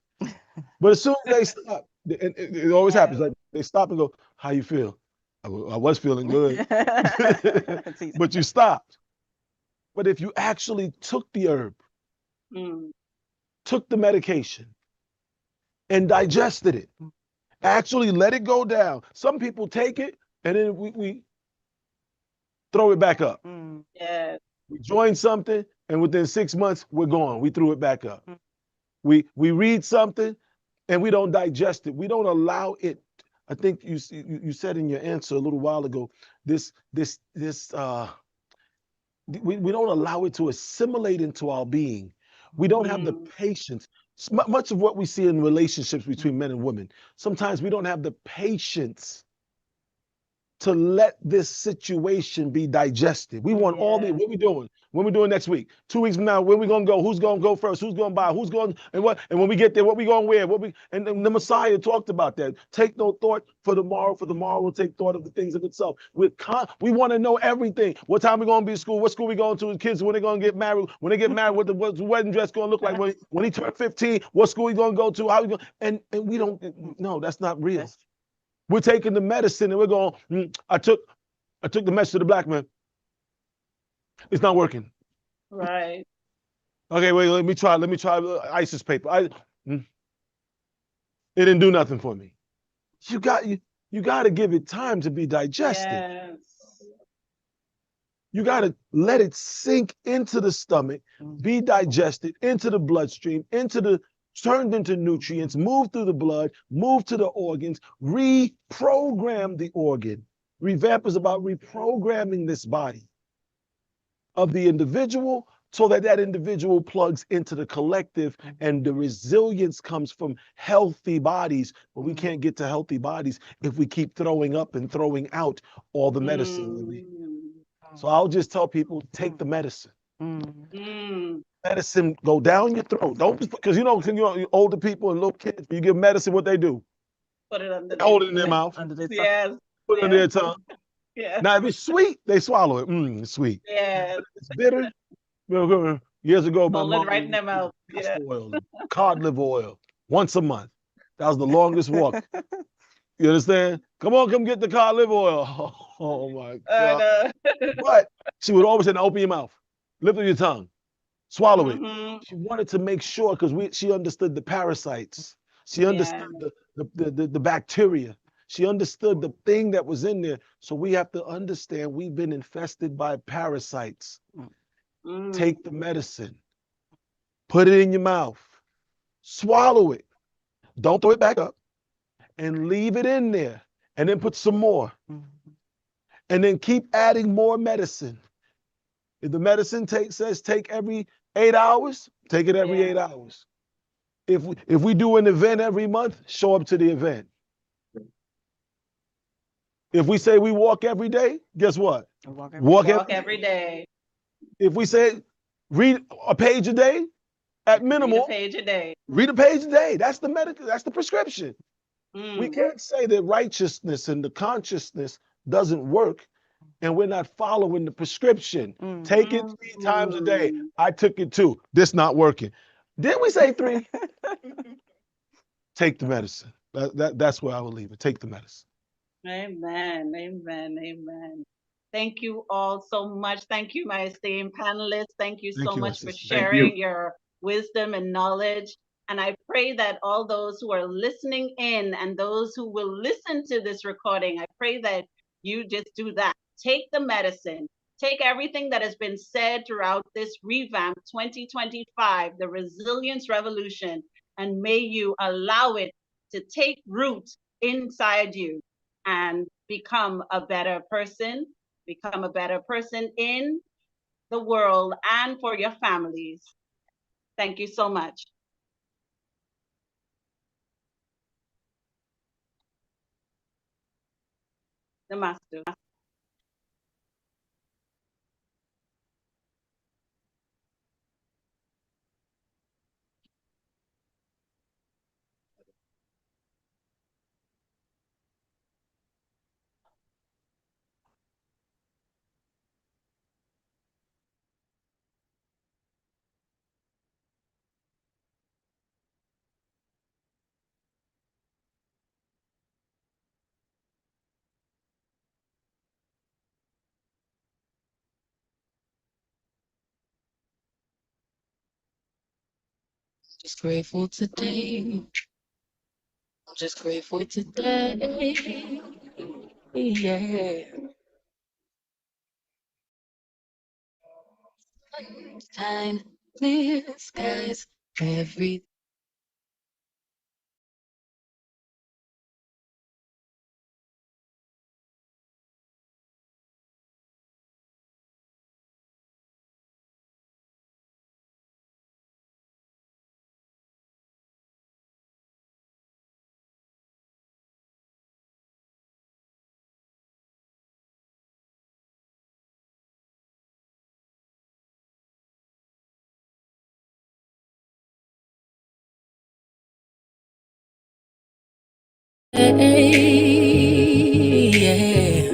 But as soon as they stop, and it always happens, like they stop and go, how you feel? I was feeling good. But you stopped. But if you actually took the herb, took the medication, and digested it, actually let it go down. Some people take it and then we throw it back up. Yes. We join something and within 6 months, we're gone. We threw it back up. We read something and we don't digest it. We don't allow it. I think you said in your answer a little while ago, we don't allow it to assimilate into our being. We don't have the patience. Much of what we see in relationships between men and women, sometimes we don't have the patience to let this situation be digested. We want all the, what we doing? What we doing next week? 2 weeks from now, where we gonna go? Who's gonna go first? Who's gonna buy? Who's going, and what? And when we get there, what we gonna wear? And the Messiah talked about that. Take no thought for tomorrow will take thought of the things of itself. We want to know everything. What time we gonna be at school? What school we going to? The kids, when they gonna get married? When they get married, what's the wedding dress gonna look like? When he turned 15, what school he gonna go to? How he gonna, and we don't, no, that's not real. We're taking the medicine and we're going, I took the message to the black man. It's not working. Right. Okay, wait, let me try ISIS paper. It didn't do nothing for me. You got to give it time to be digested. Yes. You got to let it sink into the stomach, be digested into the bloodstream, turned into nutrients, move through the blood, move to the organs, reprogram the organ. Revamp is about reprogramming this body of the individual so that individual plugs into the collective, and the resilience comes from healthy bodies. But we can't get to healthy bodies if we keep throwing up and throwing out all the medicine. So I'll just tell people, take the medicine. Medicine go down your throat. Don't, because older people and little kids, you give medicine, what they do? Put it under Hold it in their mouth. Yes. Put it under their tongue. Yeah. Now, if it's sweet, they swallow it. It's sweet. Yes. If it's bitter. Years ago, my mom right in their mouth. castor oil, cod liver oil, once a month. That was the longest walk. You understand? Come get the cod liver oil. Oh my God. But she would always say, open your mouth, lift up your tongue, swallow it. She wanted to make sure, because she understood the parasites. She understood the bacteria. She understood the thing that was in there. So we have to understand we've been infested by parasites. Take the medicine, put it in your mouth, swallow it. Don't throw it back up, and leave it in there, and then put some more. And then keep adding more medicine. If the medicine says take every 8 hours, take it every 8 hours. If we do an event every month, show up to the event. If we say we walk every day, guess what? Walk every day. If we say read a page a day, at minimal, read a page a day. Read a page a day. That's the prescription. We can't say that righteousness and the consciousness doesn't work and we're not following the prescription. Take it 3 times a day. I took it 2. This not working. Didn't we say 3? Take the medicine. That's where I would leave it. Take the medicine. Amen. Amen. Amen. Thank you all so much. Thank you, my esteemed panelists. Thank you so much for sharing your wisdom and knowledge. And I pray that all those who are listening in and those who will listen to this recording, I pray that you just do that. Take the medicine. Take everything that has been said throughout this revamp 2025, the resilience revolution, and may you allow it to take root inside you and become a better person in the world and for your families. Thank you so much. Namaste. Just grateful today. I'm just grateful today. Yeah. Sunshine, clear skies, every day. Yeah.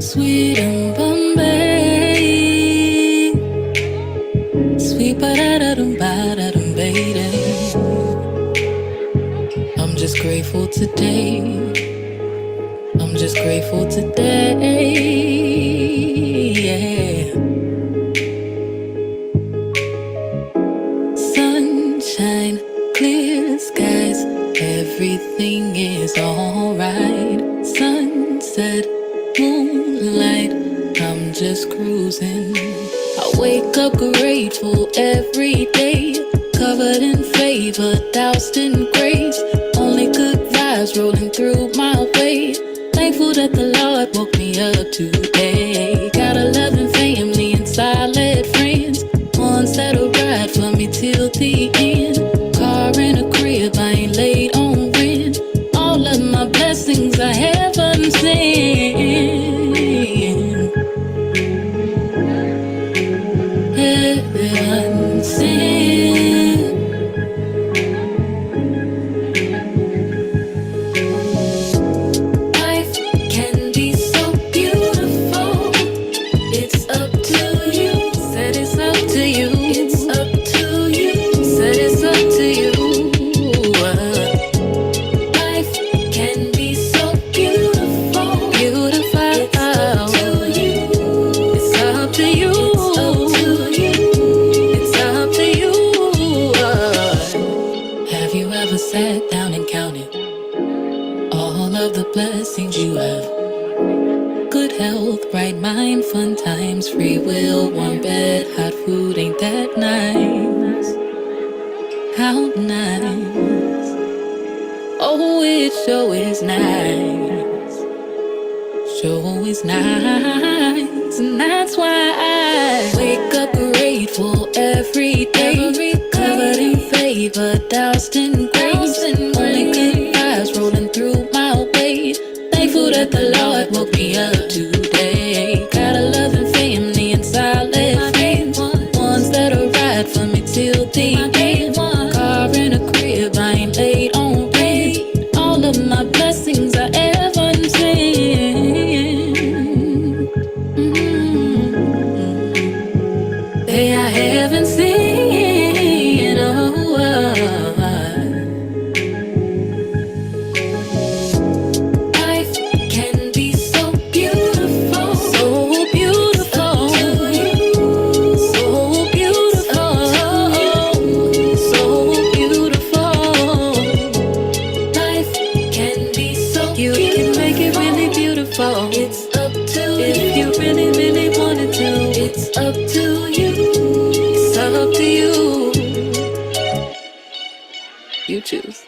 Sweet and Bombay. Sweet ba-da-da-dum, baby. I'm just grateful today. I'm just grateful today. Yeah. Sunshine, clear skies, everything is alright. Sunset, moonlight, I'm just cruising. I wake up grateful every day, covered in favor, doused in grace. Only good vibes rolling through my way. Thankful that the Lord woke me up today. Got a loving family and solid friends, ones that'll ride for me till the end. Car and a crib, I ain't late on rent. All of my blessings I haven't seen. Heaven sent. Life can be so beautiful. It's up to you. Said it's up to you. It's up to you. Said it's up to you. Life can be so beautiful. Beautiful. It's up to you. It's up to you. It's up to you. It's up to you. Have you ever sat down and counted all of the blessings you have? Good health, right mind, fun times, free will, warm bed, hot food, ain't that nice? How nice. Oh, it sure is nice. Sure is nice. And that's why I wake up grateful every day. Covered in favor, doused in grace. Only good vibes rolling through my way. Thankful that the Lord woke me up today. Got a loving family and solid friends, ones that'll ride for me till the end. Car and a crib, I ain't late on rent. All of my blessings I ever seen. They I haven't seen. Oh, life can be so beautiful. So beautiful. So beautiful. So beautiful. Life can be so you beautiful. You can make it really beautiful. It's up to if you really, really wanted to. It's up to you. It's up to you. You choose.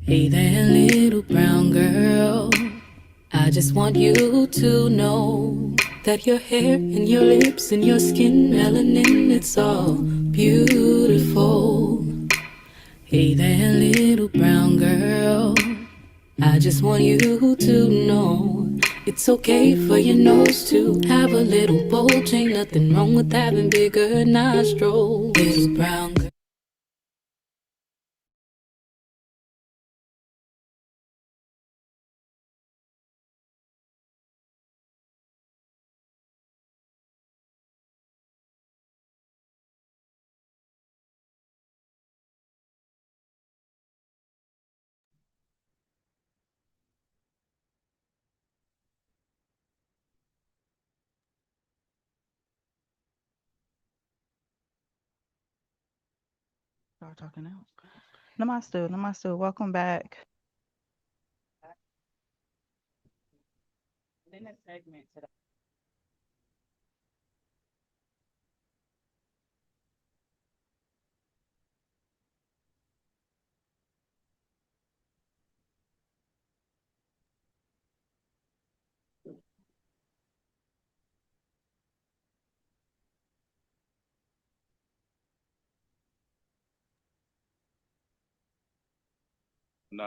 Hey there, little brown girl. I just want you to know that your hair and your lips and your skin, melanin, it's all beautiful. Hey there, little brown girl. I just want you to know it's okay for your nose to have a little bulge. Ain't nothing wrong with having bigger nostrils. Little brown girl. Start talking now. Namaste, namaste. Welcome back. In this segment today.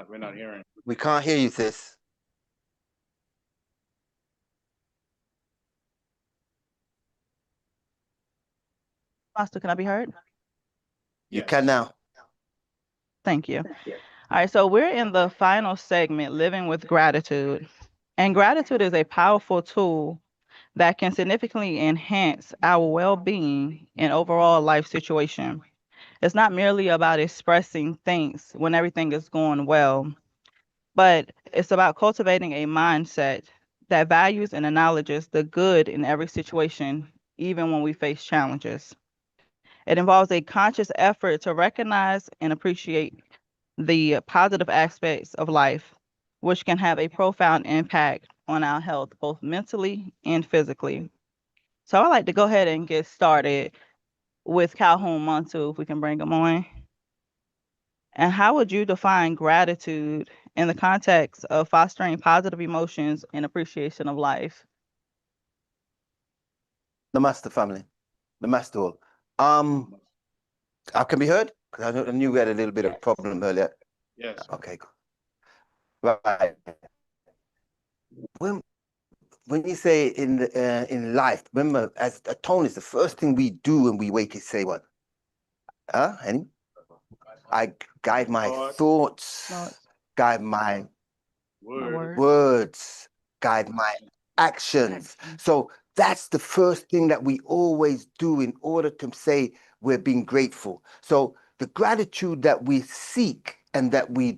We're not hearing. We can't hear you, sis. Master, can I be heard? You can now. Thank you. All right, so we're in the final segment, living with gratitude. And gratitude is a powerful tool that can significantly enhance our well-being and overall life situation. It's not merely about expressing thanks when everything is going well, but it's about cultivating a mindset that values and acknowledges the good in every situation, even when we face challenges. It involves a conscious effort to recognize and appreciate the positive aspects of life, which can have a profound impact on our health, both mentally and physically. So I'd like to go ahead and get started with Calhoun Montu, if we can bring him on. And how would you define gratitude in the context of fostering positive emotions and appreciation of life? Namaste, family. Namaste all. I can be heard? Because I knew we had a little bit of problem earlier. Yes. Okay, cool. Right. When you say in life, remember, as a tone is the first thing we do when we wake is say what? Any? I guide my thoughts, guide my words, guide my actions. So that's the first thing that we always do in order to say we're being grateful. So the gratitude that we seek and that we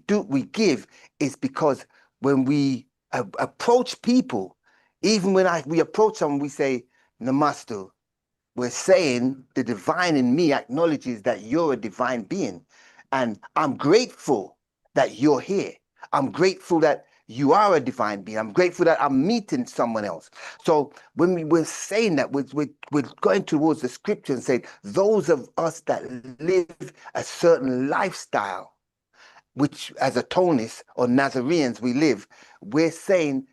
give is because when we approach people, even when we approach someone, we say, Namaste. We're saying the divine in me acknowledges that you're a divine being. And I'm grateful that you're here. I'm grateful that you are a divine being. I'm grateful that I'm meeting someone else. So when we're saying that, we're going towards the scripture and saying, those of us that live a certain lifestyle, which as Atonists or Nazareans we live, we're saying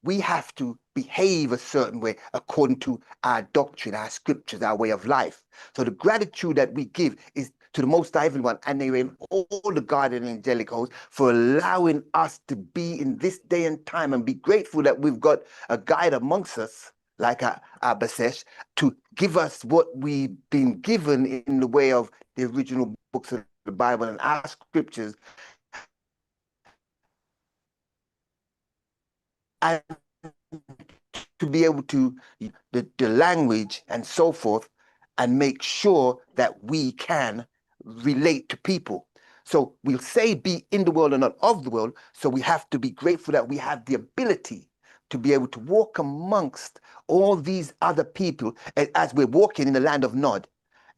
we have to behave a certain way according to our doctrine, our scriptures, our way of life. So the gratitude that we give is to the Most High Everyone and all the guardian angelic hosts for allowing us to be in this day and time, and be grateful that we've got a guide amongst us like our Basesh to give us what we've been given in the way of the original books of the Bible and our scriptures, and to be able to the language and so forth, and make sure that we can relate to people. So we'll say be in the world and not of the world. So we have to be grateful that we have the ability to be able to walk amongst all these other people as we're walking in the land of Nod.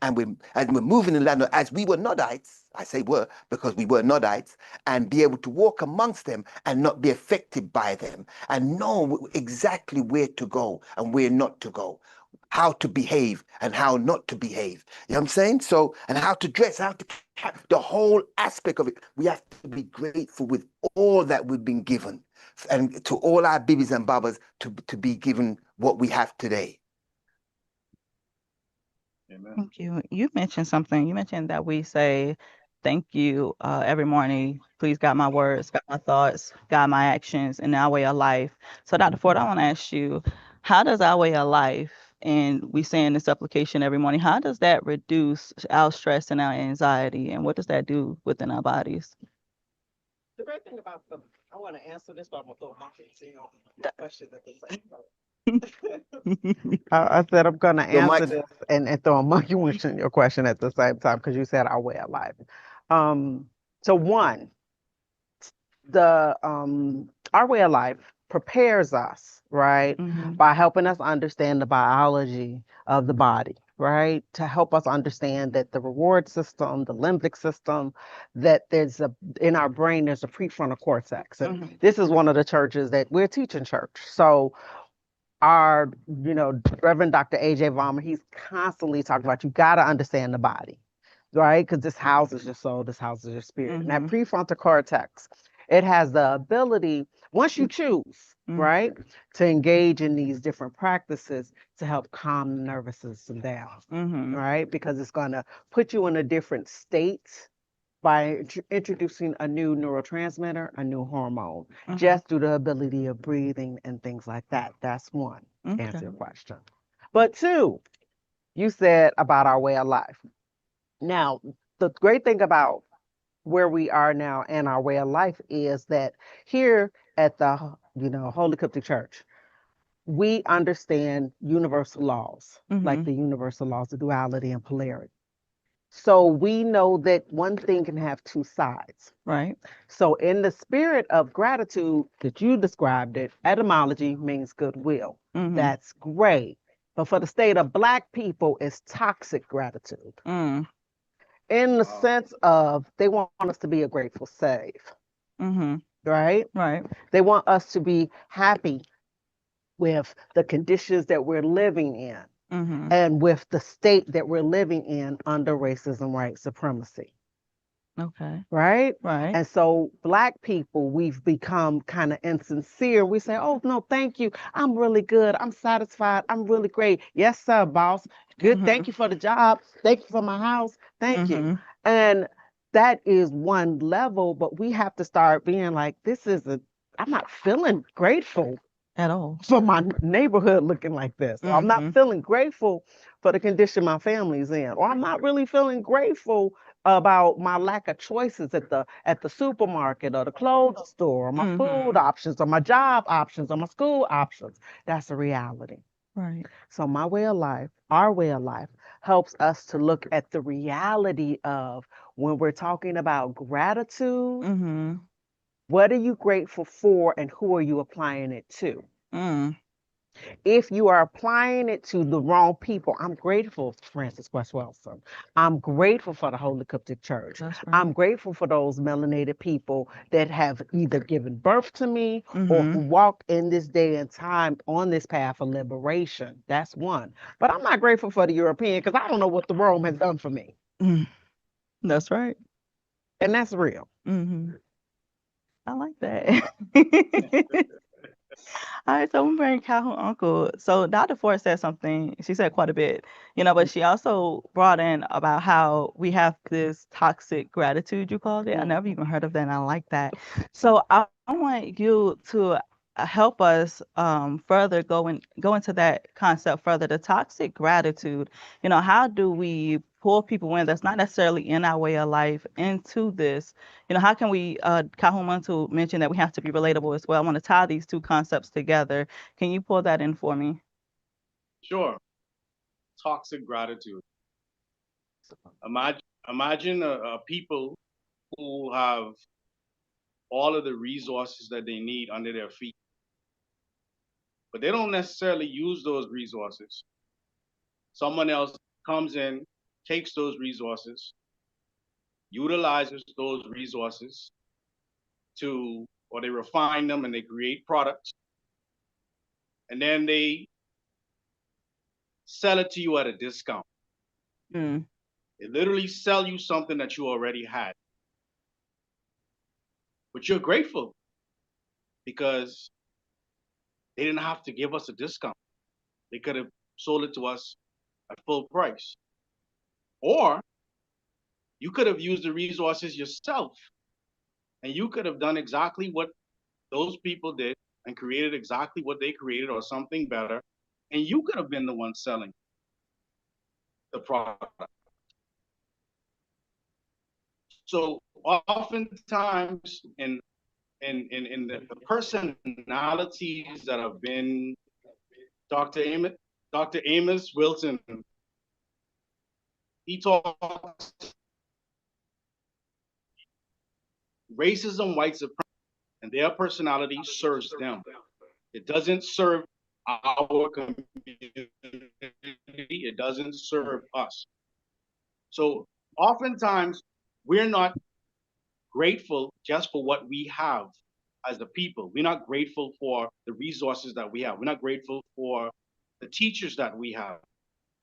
And we're moving in the land as we were Nodites, I say were because we were Nodites, and be able to walk amongst them and not be affected by them, and know exactly where to go and where not to go, how to behave and how not to behave. You know what I'm saying? So, and how to dress, how to the whole aspect of it. We have to be grateful with all that we've been given, and to all our bibis and babas to be given what we have today. Amen. Thank you. You mentioned something. You mentioned that we say thank you every morning. Please guide my words, guide my thoughts, guide my actions, and our way of life. So, Dr. Ford, I want to ask you, how does our way of life, and we say in this application every morning, how does that reduce our stress and our anxiety, and what does that do within our bodies? The great thing about I want to answer this, but I'm going to throw my question at the same time. I said I'm going to answer this and throw a monkey wrench in your question at the same time because you said our way of life. So one, our way of life prepares us, right, by helping us understand the biology of the body, right? To help us understand that the reward system, the limbic system, that in our brain, there's a prefrontal cortex. And this is one of the churches that we're teaching church. So our, Reverend Dr. R.E.V.A.M.P, he's constantly talking about, you got to understand the body, right? Because this houses your soul, this houses your spirit. And that prefrontal cortex, it has the ability, once you choose, right, to engage in these different practices to help calm the nervous system down, right? Because it's going to put you in a different state by introducing a new neurotransmitter, a new hormone, just through the ability of breathing and things like that. That's one, to answer your question. But two, you said about our way of life. Now, the great thing about where we are now and our way of life is that here at the, Holy Coptic Church, we understand universal laws, like the universal laws of duality and polarity. So we know that one thing can have two sides. Right. So in the spirit of gratitude that you described it, etymology means goodwill. That's great. But for the state of Black people, it's toxic gratitude. In the sense of they want us to be a grateful slave. Right? Right. They want us to be happy with the conditions that we're living in. And with the state that we're living in under racism, white supremacy. Okay. Right? Right. And so Black people, we've become kind of insincere. We say, oh, no, thank you. I'm really good. I'm satisfied. I'm really great. Yes, sir, boss. Good. Thank you for the job. Thank you for my house. Thank you. And that is one level, but we have to start being like, I'm not feeling grateful at all for my neighborhood looking like this. Or I'm not feeling grateful for the condition my family's in. Or I'm not really feeling grateful about my lack of choices at the supermarket or the clothes store, or my food options, or my job options, or my school options. That's a reality. Right. So my way of life, our way of life, helps us to look at the reality of when we're talking about gratitude, what are you grateful for and who are you applying it to? If you are applying it to the wrong people, I'm grateful for Francis West Wilson. I'm grateful for the Holy Coptic Church. Right. I'm grateful for those melanated people that have either given birth to me or who walk in this day and time on this path of liberation. That's one. But I'm not grateful for the European because I don't know what the Rome has done for me. That's right. And that's real. I like that. All right, so we bring Calhoun Uncle. So Dr. Ford said something, she said quite a bit, but she also brought in about how we have this toxic gratitude, you called it. I never even heard of that, and I like that. So I want you to help us further go into that concept further, the toxic gratitude. How do we pull people in that's not necessarily in our way of life into this? How can we, Calhoun Mantu mentioned that we have to be relatable as well. I want to tie these two concepts together. Can you pull that in for me? Sure. Toxic gratitude. Imagine a people who have all of the resources that they need under their feet, but they don't necessarily use those resources. Someone else comes in, takes those resources, utilizes those resources or they refine them and they create products, and then they sell it to you at a discount. They literally sell you something that you already had. But you're grateful because they didn't have to give us a discount. They could have sold it to us at full price. Or you could have used the resources yourself and you could have done exactly what those people did and created exactly what they created or something better. And you could have been the one selling the product. So oftentimes in the personalities that have been Dr. Amos Wilson, he talks racism, white supremacy, and their personality serves them. It doesn't serve our community. It doesn't serve us. So oftentimes we're not grateful just for what we have as a people. We're not grateful for the resources that we have. We're not grateful for the teachers that we have.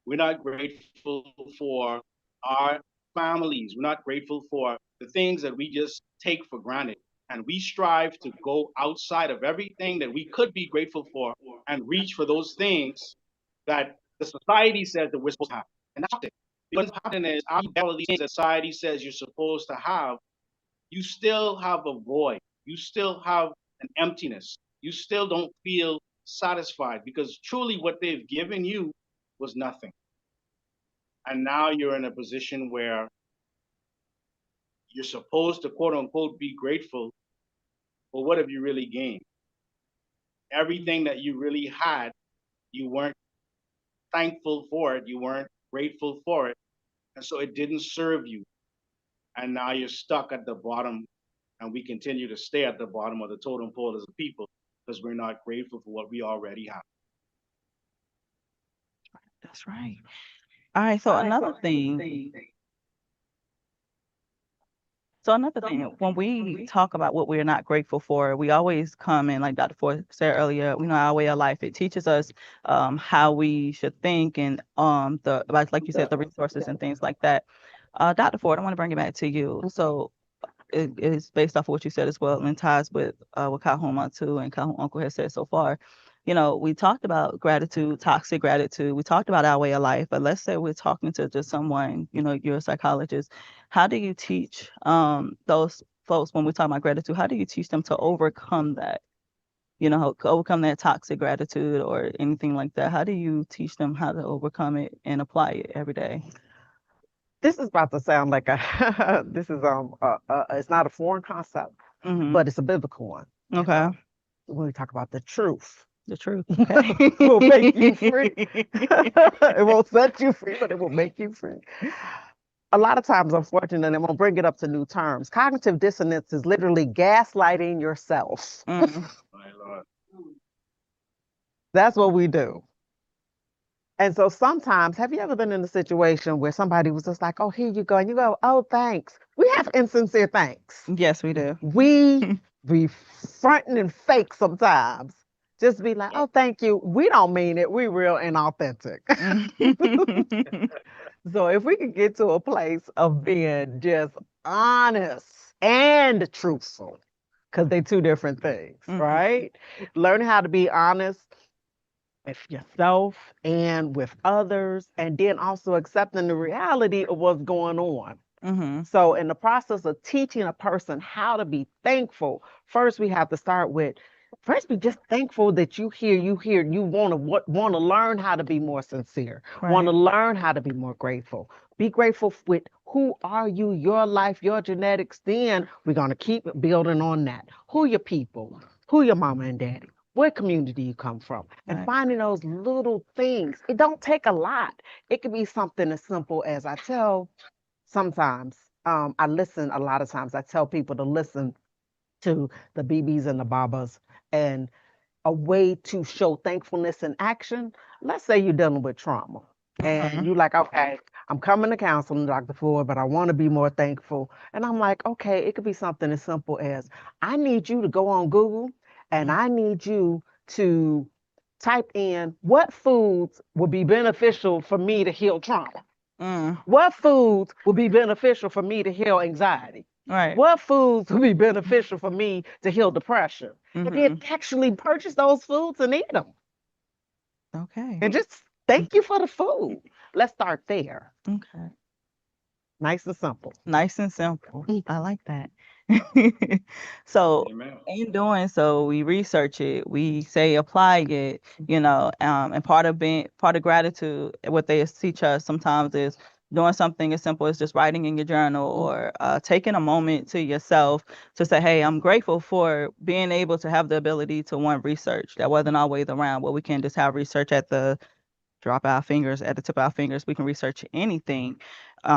We're not grateful for our families. We're not grateful for the things that we just take for granted. And we strive to go outside of everything that we could be grateful for and reach for those things that the society says that we're supposed to have. And that's it. What's happening is all of these things that society says you're supposed to have, you still have a void. You still have an emptiness. You still don't feel satisfied because truly what they've given you was nothing. And now you're in a position where you're supposed to quote unquote be grateful, but what have you really gained? Everything that you really had, you weren't thankful for it, you weren't grateful for it, and so it didn't serve you. And now you're stuck at the bottom, and we continue to stay at the bottom of the totem pole as a people because we're not grateful for what we already have. That's right. All right. So another thing. So another thing, when we talk about what we're not grateful for, we always come in, like Dr. Ford said earlier, our way of life. It teaches us how we should think and like you said, the resources and things like that. Dr. Ford, I want to bring it back to you. So it is based off of what you said as well and ties with what Kahoma too and Kahoma Uncle has said so far. We talked about gratitude, toxic gratitude. We talked about our way of life, but let's say we're talking to just someone, you're a psychologist. How do you teach those folks when we talk about gratitude? How do you teach them to overcome that? Overcome that toxic gratitude or anything like that? How do you teach them how to overcome it and apply it every day? This is about to sound like this is it's not a foreign concept, but it's a biblical one. Okay. When we talk about the truth. The truth. Okay. Will make you free. It won't set you free, but it will make you free. A lot of times, unfortunately, and I'm going to bring it up to new terms, cognitive dissonance is literally gaslighting yourself. My Lord. That's what we do. And so sometimes, have you ever been in a situation where somebody was just like, oh, here you go. And you go, oh, thanks. We have insincere thanks. Yes, we do. We be fronting and fake sometimes. Just be like, oh, thank you. We don't mean it. We real and authentic. So if we could get to a place of being just honest and truthful, because they're two different things, right? Learning how to be honest with yourself and with others, and then also accepting the reality of what's going on. So in the process of teaching a person how to be thankful, first we have to start with, first be just thankful that you want to learn how to be more sincere, want to learn how to be more grateful. Be grateful with who are you, your life, your genetics. Then we're going to keep building on that. Who your people, who your mama and daddy, what community you come from, and finding those little things. It don't take a lot. It could be something as simple as sometimes I listen a lot of times. I tell people to listen to the BBs and the Babas, and a way to show thankfulness in action. Let's say you're dealing with trauma and you're like, okay, I'm coming to counseling, Dr. Ford, but I want to be more thankful. And I'm like, okay, it could be something as simple as I need you to go on Google and I need you to type in what foods would be beneficial for me to heal trauma. What foods would be beneficial for me to heal anxiety? What foods would be beneficial for me to heal depression? And then actually purchase those foods and eat them. Okay. And just thank you for the food. Let's start there. Okay. Nice and simple. Nice and simple. I like that. So in doing so, we research it, we say apply it, and part of gratitude, what they teach us sometimes is doing something as simple as just writing in your journal or taking a moment to yourself to say, hey, I'm grateful for being able to have the ability to research. That wasn't always around where we can just have research at the tip of our fingers. We can research anything. So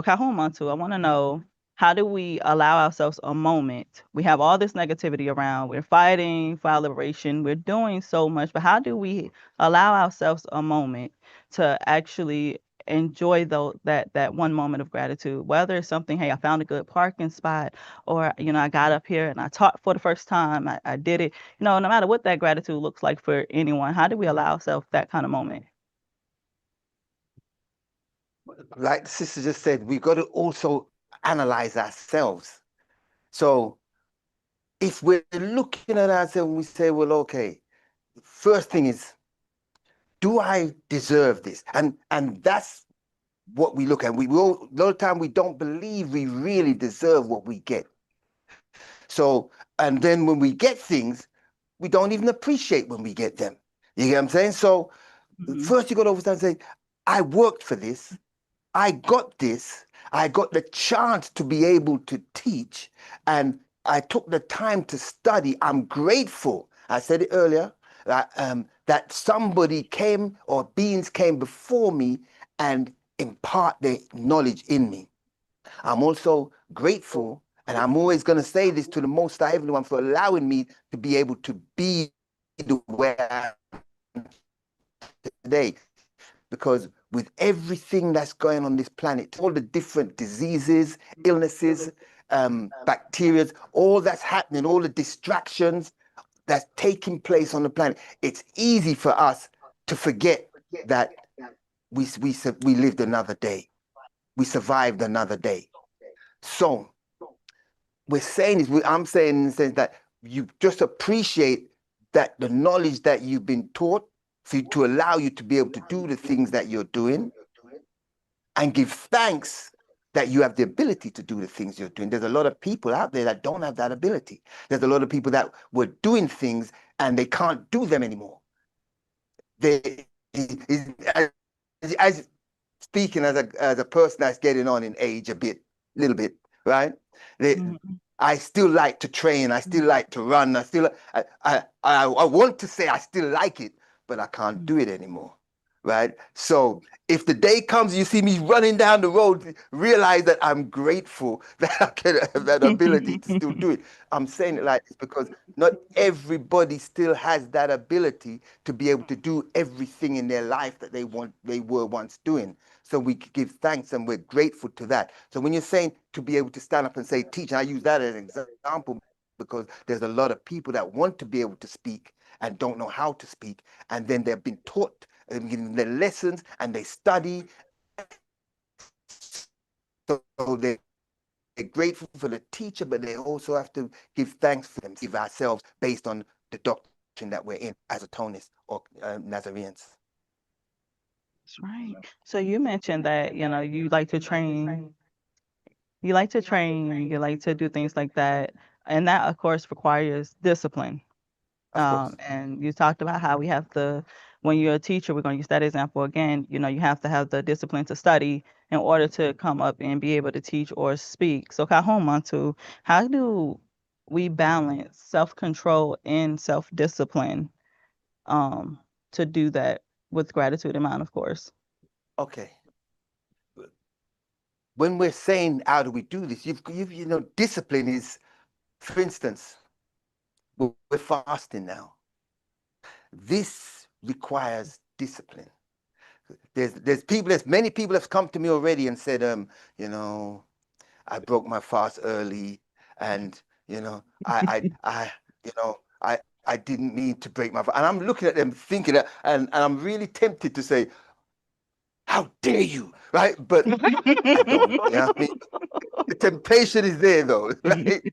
Kahoma too, I want to know, how do we allow ourselves a moment? We have all this negativity around. We're fighting for our liberation. We're doing so much, but how do we allow ourselves a moment to actually enjoy that one moment of gratitude? Whether it's something, hey, I found a good parking spot, or I got up here and I taught for the first time. I did it. No matter what that gratitude looks like for anyone, how do we allow ourselves that kind of moment? Like the sister just said, we've got to also analyze ourselves. So if we're looking at ourselves and we say, well, okay, first thing is, do I deserve this? And that's what we look at. We will, a lot of time we don't believe we really deserve what we get. So, and then when we get things, we don't even appreciate when we get them. You get what I'm saying? So first you got to understand, say, I worked for this. I got this. I got the chance to be able to teach, and I took the time to study. I'm grateful. I said it earlier that somebody came or beings came before me and impart their knowledge in me. I'm also grateful, and I'm always going to say this to the Most High everyone for allowing me to be able to be the way I am today. Because with everything that's going on this planet, all the different diseases, illnesses, bacteria, all that's happening, all the distractions that's taking place on the planet, it's easy for us to forget that we lived another day. We survived another day. So we're saying is, I'm saying in the sense that you just appreciate that the knowledge that you've been taught for you to allow you to be able to do the things that you're doing, and give thanks that you have the ability to do the things you're doing. There's a lot of people out there that don't have that ability. There's a lot of people that were doing things and they can't do them anymore. As speaking as a person that's getting on in age a little bit, right? I still like to train. I still like to run. I want to say I still like it, but I can't do it anymore, right? So if the day comes, you see me running down the road, realize that I'm grateful that I can have that ability to still do it. I'm saying it like this because not everybody still has that ability to be able to do everything in their life that they were once doing. So we give thanks and we're grateful to that. So when you're saying to be able to stand up and say, teach, and I use that as an example because there's a lot of people that want to be able to speak and don't know how to speak. And then they've been taught in their lessons and they study. So they're grateful for the teacher, but they also have to give thanks for them, give ourselves based on the doctrine that we're in as Atonists or Nazareans. That's right. So you mentioned that, you like to train. You like to train, you like to do things like that. And that, of course, requires discipline. Of course. And you talked about how we have to, when you're a teacher, we're going to use that example again, you have to have the discipline to study in order to come up and be able to teach or speak. So Kahomantu, how do we balance self-control and self-discipline to do that with gratitude in mind, of course? Okay. When we're saying how do we do this, discipline is, for instance, we're fasting now. This requires discipline. There's many people have come to me already and said, I broke my fast early, and I didn't mean to break my fast. And I'm looking at them thinking that, and I'm really tempted to say, how dare you, right? But I don't. I mean, the temptation is there though, right?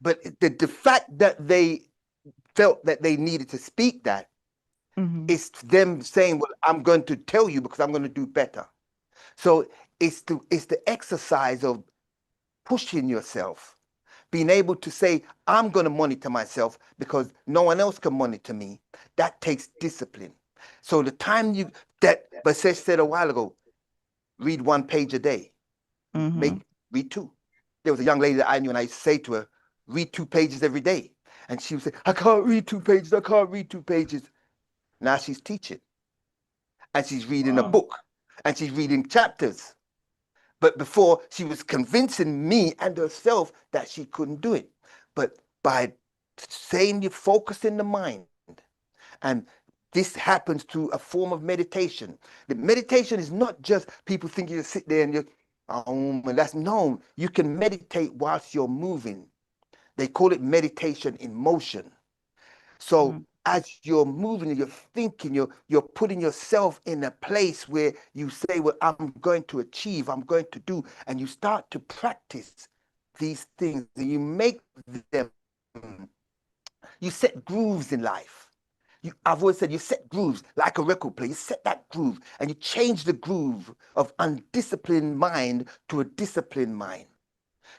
But the fact that they felt that they needed to speak that, it's them saying, well, I'm going to tell you because I'm going to do better. So it's the exercise of pushing yourself, being able to say, I'm going to monitor myself because no one else can monitor me. That takes discipline. So the time Basesh said a while ago, read 1 page a day, read 2. There was a young lady that I knew and I used to say to her, read 2 pages every day. And she would say, I can't read 2 pages. I can't read 2 pages. Now she's teaching and she's reading a book and she's reading chapters. But before, she was convincing me and herself that she couldn't do it. But by saying you focus in the mind, and this happens through a form of meditation. The meditation is not just people think you sit there and you, and that's no. You can meditate whilst you're moving. They call it meditation in motion. So as you're moving and you're thinking, you're putting yourself in a place where you say, well, I'm going to achieve, I'm going to do, and you start to practice these things and you make them, you set grooves in life. I've always said you set grooves like a record player. You set that groove and you change the groove of undisciplined mind to a disciplined mind.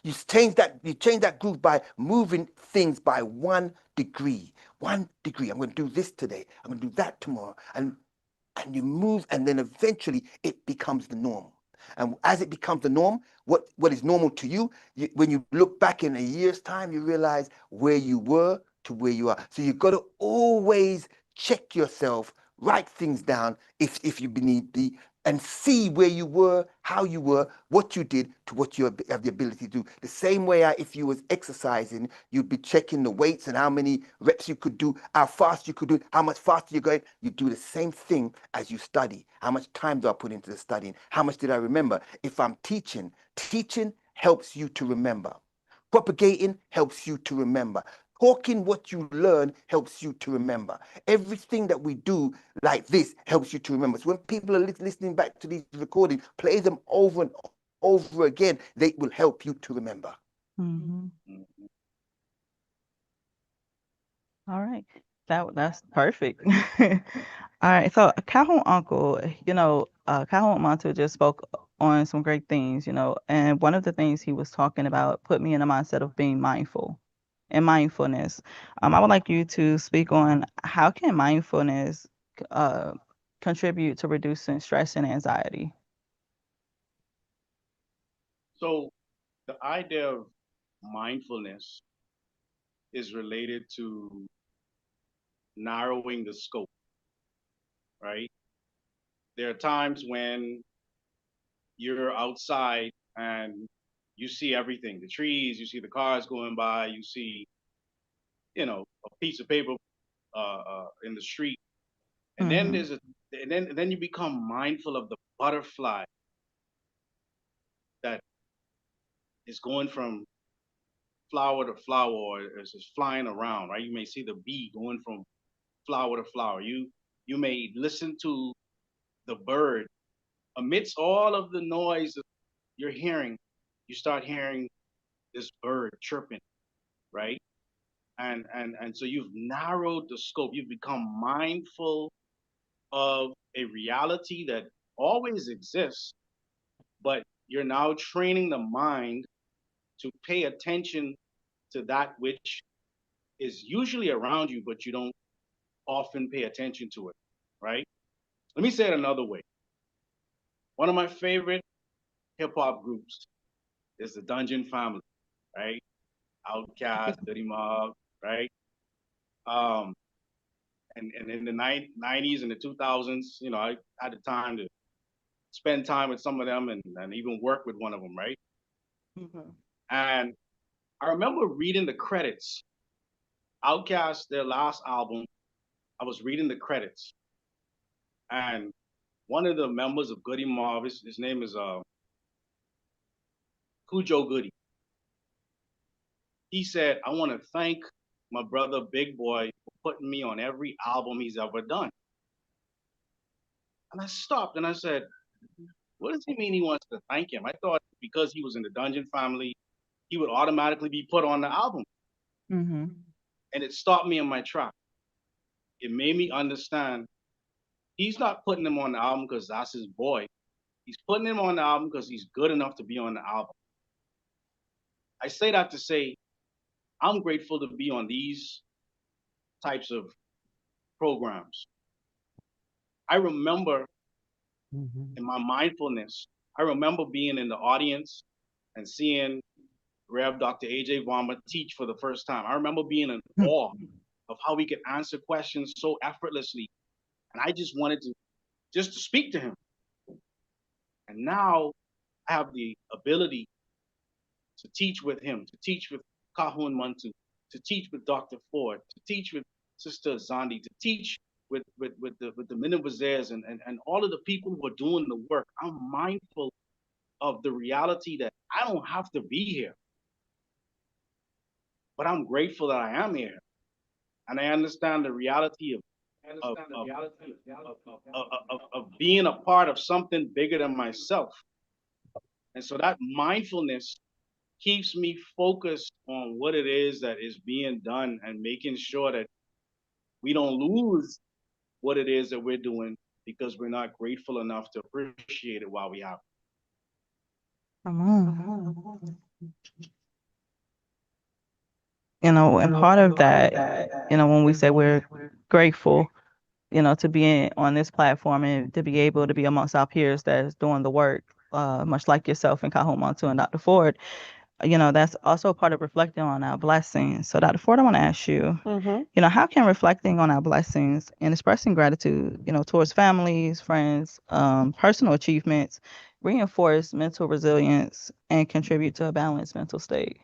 You change that groove by moving things by 1 degree. 1 degree. I'm going to do this today. I'm going to do that tomorrow. And you move, and then eventually it becomes the norm. And as it becomes the norm, what is normal to you, when you look back in a year's time, you realize where you were to where you are. So you've got to always check yourself, write things down if you need be, and see where you were, how you were, what you did to what you have the ability to do. The same way if you was exercising, you'd be checking the weights and how many reps you could do, how fast you could do it, how much faster you're going. You do the same thing as you study. How much time do I put into the studying? How much did I remember? If I'm teaching helps you to remember. Propagating helps you to remember. Talking what you learn helps you to remember. Everything that we do like this helps you to remember. So when people are listening back to these recordings, play them over and over again. They will help you to remember. All right. That's perfect. All right. So Calhoun Uncle, Calhoun Montu just spoke on some great things, and one of the things he was talking about put me in the mindset of being mindful and mindfulness. I would like you to speak on how can mindfulness contribute to reducing stress and anxiety. So the idea of mindfulness is related to narrowing the scope, right? There are times when you're outside and you see everything, the trees, you see the cars going by, you see, a piece of paper in the street. And then then you become mindful of the butterfly that is going from flower to flower, or is just flying around, right? You may see the bee going from flower to flower. You may listen to the bird amidst all of the noise that you're hearing. You start hearing this bird chirping, right? And so you've narrowed the scope. You've become mindful of a reality that always exists, but you're now training the mind to pay attention to that which is usually around you, but you don't often pay attention to it, right? Let me say it another way. One of my favorite hip hop groups is the Dungeon Family, right? Outkast, Goody Mob, right? Um, and in the 90s and the 2000s, I had the time to spend time with some of them and even work with one of them, right? And I remember reading the credits. Outkast, their last album, I was reading the credits. And one of the members of Goody Mob, his name is Cujo Goody. He said, I want to thank my brother Big Boy for putting me on every album he's ever done. And I stopped and I said, what does he mean he wants to thank him? I thought because he was in the Dungeon Family, he would automatically be put on the album. And it stopped me in my track. It made me understand he's not putting him on the album because that's his boy. He's putting him on the album because he's good enough to be on the album. I say that to say, I'm grateful to be on these types of programs. I remember in my mindfulness, I remember being in the audience and seeing Rev. Dr. R.E.V.A.M.P teach for the first time. I remember being in awe of how he could answer questions so effortlessly. And I just wanted to speak to him. And now I have the ability to teach with him, to teach with Kahun Mantu, to teach with Dr. Ford, to teach with Sister Zandi, to teach with the Minivaziers and all of the people who are doing the work. I'm mindful of the reality that I don't have to be here, but I'm grateful that I am here. And I understand the reality of being a part of something bigger than myself. And so that mindfulness keeps me focused on what it is that is being done and making sure that we don't lose what it is that we're doing because we're not grateful enough to appreciate it while we have it. Come on. And part of that, when we say we're grateful, to be on this platform and to be able to be amongst our peers that's doing the work, much like yourself and Kahun Montu and Dr. Ford, that's also part of reflecting on our blessings. So, Dr. Ford, I want to ask you, how can reflecting on our blessings and expressing gratitude, towards families, friends, personal achievements, reinforce mental resilience and contribute to a balanced mental state?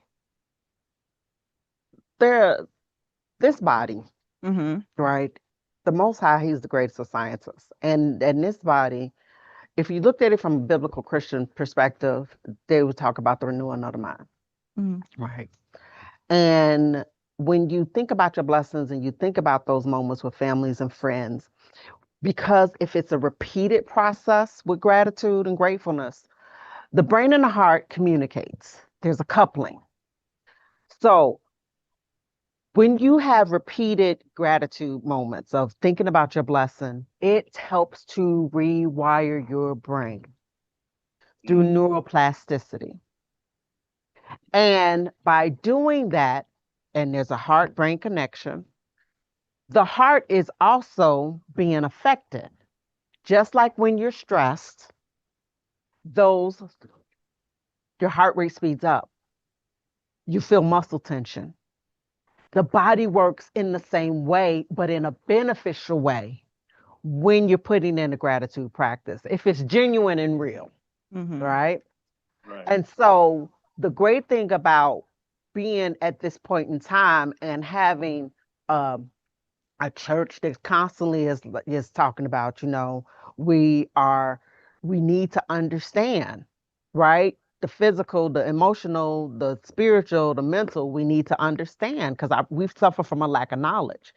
This body, right? The Most High, He's the greatest of scientists. And this body, if you looked at it from a biblical Christian perspective, they would talk about the renewing of the mind, right? And when you think about your blessings and you think about those moments with families and friends, because if it's a repeated process with gratitude and gratefulness, the brain and the heart communicates. There's a coupling. So when you have repeated gratitude moments of thinking about your blessing, it helps to rewire your brain through neuroplasticity. And by doing that, and there's a heart brain connection, the heart is also being affected. Just like when you're stressed, your heart rate speeds up. You feel muscle tension. The body works in the same way, but in a beneficial way when you're putting in a gratitude practice, if it's genuine and real, right? And so the great thing about being at this point in time and having a church that constantly is talking about, we need to understand, right? The physical, the emotional, the spiritual, the mental, we need to understand because we've suffered from a lack of knowledge.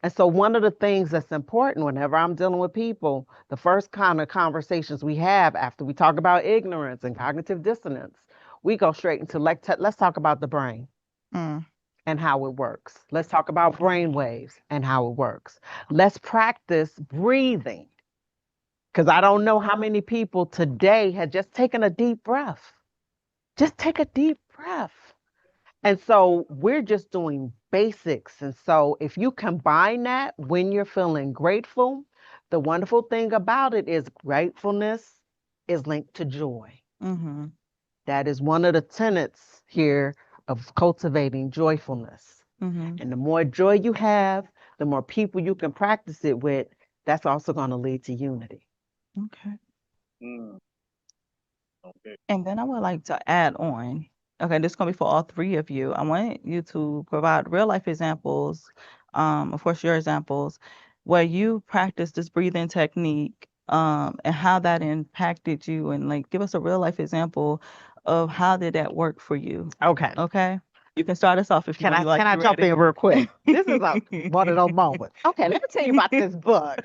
And so one of the things that's important whenever I'm dealing with people, the first kind of conversations we have after we talk about ignorance and cognitive dissonance, we go straight into let's talk about the brain and how it works. Let's talk about brain waves and how it works. Let's practice breathing. Because I don't know how many people today had just taken a deep breath. Just take a deep breath. And so we're just doing basics. And so if you combine that when you're feeling grateful, the wonderful thing about it is gratefulness is linked to joy. That is one of the tenets here of cultivating joyfulness. And the more joy you have, the more people you can practice it with, that's also going to lead to unity. Okay. Okay. And then I would like to add on. Okay, this is going to be for all three of you. I want you to provide real life examples, of course, your examples, where you practice this breathing technique, and how that impacted you, and like give us a real life example of how did that work for you. Okay. Okay. You can start us off if you Can want. I jump in real quick? This is one of those moments. Okay, let me tell you about this book.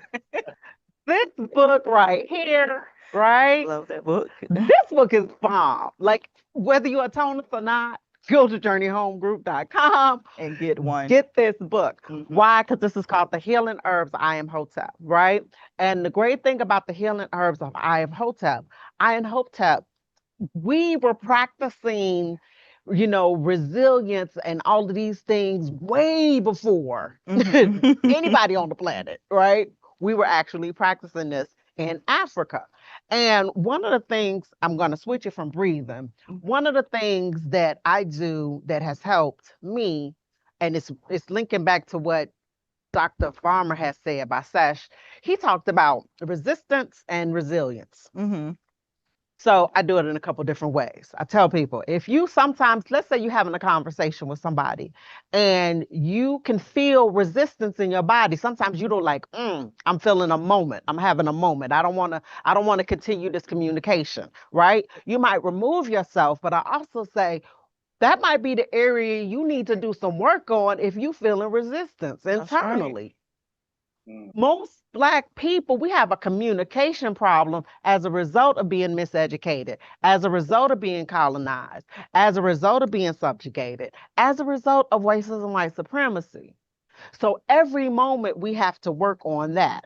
This book right here, right? Love that book. This book is bomb. Like, whether you're a tonist or not, go to journeyhomegroup.com and get one. Get this book. Why? Because this is called The Healing Herbs of I.M.Hotep, right? And the great thing about The Healing Herbs of I.M.Hotep, we were practicing, resilience and all of these things way before anybody on the planet, right? We were actually practicing this in Africa. And one of the things, I'm going to switch it from breathing. One of the things that I do that has helped me, and it's linking back to what Dr. Farmer has said by Sesh, he talked about resistance and resilience. So I do it in a couple different ways. I tell people, if you sometimes, let's say you're having a conversation with somebody and you can feel resistance in your body. Sometimes you don't like, I'm feeling a moment. I'm having a moment. I don't want to continue this communication, right? You might remove yourself, but I also say that might be the area you need to do some work on if you feeling resistance internally. Most Black people, we have a communication problem as a result of being miseducated, as a result of being colonized, as a result of being subjugated, as a result of racism and white supremacy. So every moment we have to work on that.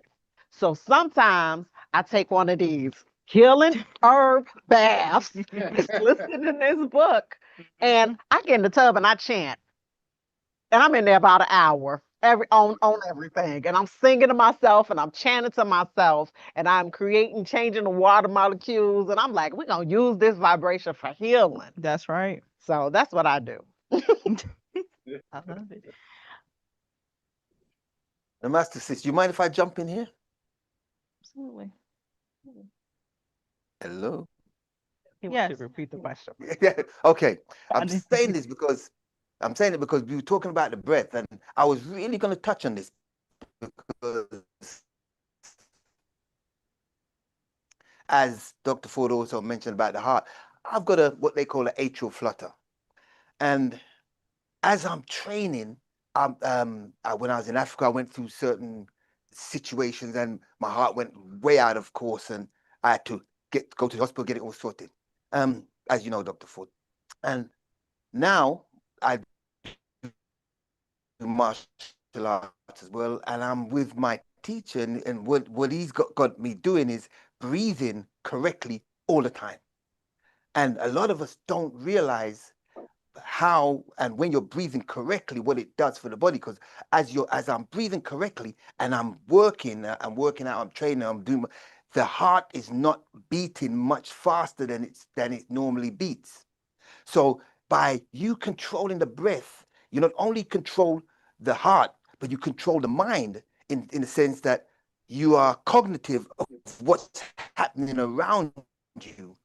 So sometimes I take one of these healing herb baths, it's listed in this book, and I get in the tub and I chant. And I'm in there about an hour on everything. And I'm singing to myself and I'm chanting to myself and I'm creating, changing the water molecules. And I'm like, we're going to use this vibration for healing. That's right. So that's what I do. I love it. The Master Sis, you mind if I jump in here? Absolutely. Hello? He wants Yes. you to repeat the question. Okay. I'm saying it because we were talking about the breath, and I was really going to touch on this because, as Dr. Ford also mentioned about the heart, I've got what they call an atrial flutter. And as I'm training, when I was in Africa, I went through certain situations and my heart went way out of course, and I had to go to the hospital, get it all sorted. As you know, Dr. Ford. And now I do martial arts as well, and I'm with my teacher, and what he's got me doing is breathing correctly all the time. And a lot of us don't realize how and when you're breathing correctly, what it does for the body. Because as I'm breathing correctly and I'm working out, I'm training, I'm doing, the heart is not beating much faster than it normally beats. So by you controlling the breath, you not only control the heart, but you control the mind in the sense that you are cognitive of what's happening around you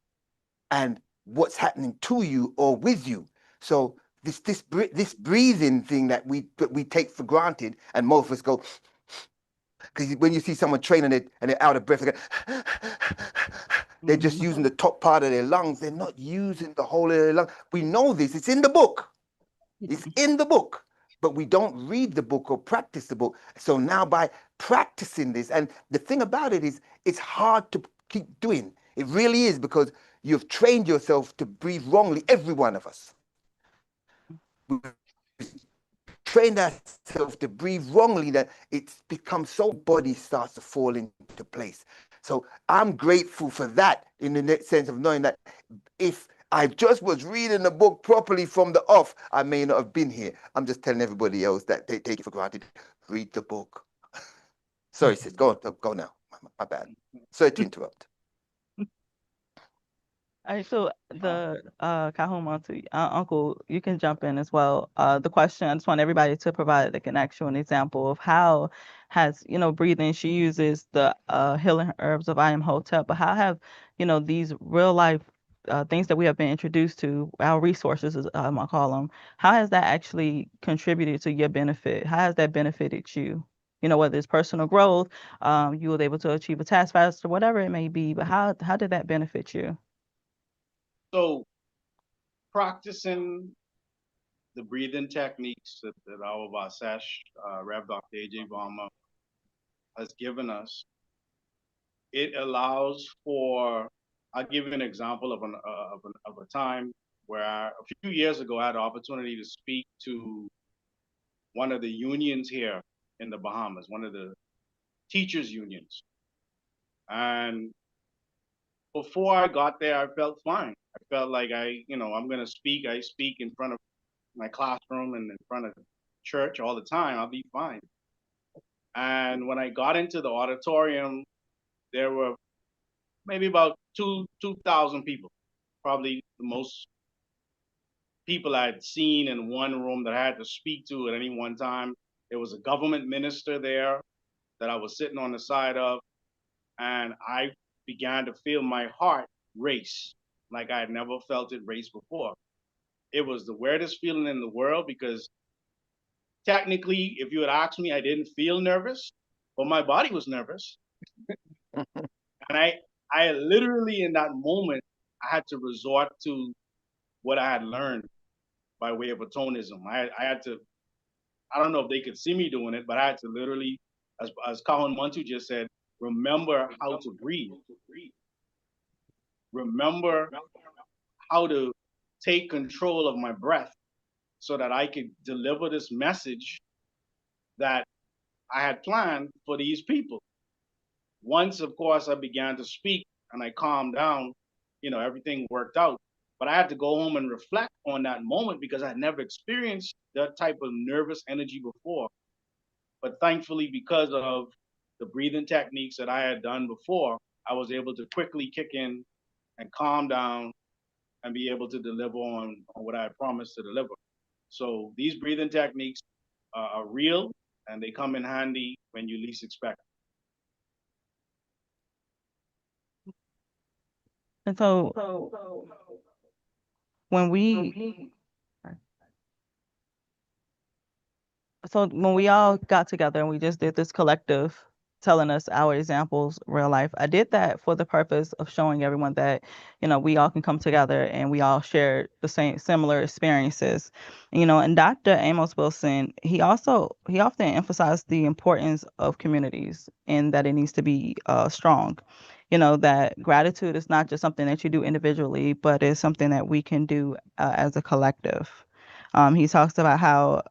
and what's happening to you or with you. So this breathing thing that we take for granted, and most of us go, because when you see someone training it and they're out of breath, they're just using the top part of their lungs. They're not using the whole of their lungs. We know this. It's in the book. It's in the book. But we don't read the book or practice the book. So now by practicing this, and the thing about it is, it's hard to keep doing. It really is, because you've trained yourself to breathe wrongly, every one of us. We've trained ourselves to breathe wrongly that it's become so body starts to fall into place. So I'm grateful for that, in the sense of knowing that if I just was reading the book properly from the off, I may not have been here. I'm just telling everybody else that they take it for granted. Read the book. Sorry, sis, go now. My bad. Sorry to interrupt. All right, so the Kahuma, to Uncle, you can jump in as well. The question, I just want everybody to provide like an actual example of how has, breathing, she uses the healing herbs of I Am Hotep, but how have, these real life things that we have been introduced to, our resources, as I'm gonna call them, how has that actually contributed to your benefit? How has that benefited you? Whether it's personal growth, you were able to achieve a task faster, whatever it may be, but how did that benefit you? So practicing the breathing techniques that our Vasesh, Rev. Dr. R.E.V.A.M.P has given us, it allows for, I'll give you an example of a time where a few years ago I had the opportunity to speak to one of the unions here in the Bahamas, one of the teachers unions. And before I got there, I felt fine. I felt like I'm going to speak. I speak in front of my classroom and in front of church all the time. I'll be fine. And when I got into the auditorium, there were maybe about 2,000 people, probably the most people I'd seen in one room that I had to speak to at any one time. There was a government minister there that I was sitting on the side of, and I began to feel my heart race like I had never felt it race before. It was the weirdest feeling in the world because technically, if you had asked me, I didn't feel nervous, but my body was nervous. And I literally in that moment, I had to resort to what I had learned by way of atonism. I had to, I don't know if they could see me doing it, but I had to literally, as Kahan Mantu just said, remember how to breathe. Remember how to take control of my breath so that I could deliver this message that I had planned for these people. Once, of course, I began to speak and I calmed down, everything worked out. But I had to go home and reflect on that moment because I had never experienced that type of nervous energy before. But thankfully, because of the breathing techniques that I had done before, I was able to quickly kick in and calm down and be able to deliver on what I had promised to deliver. So these breathing techniques are real and they come in handy when you least expect. And so when we all got together and we just did this collective telling us our examples real life, I did that for the purpose of showing everyone that we all can come together and we all share the same similar experiences. And Dr. Amos Wilson, he often emphasized the importance of communities and that it needs to be strong. That gratitude is not just something that you do individually, but it's something that we can do as a collective. He talks about how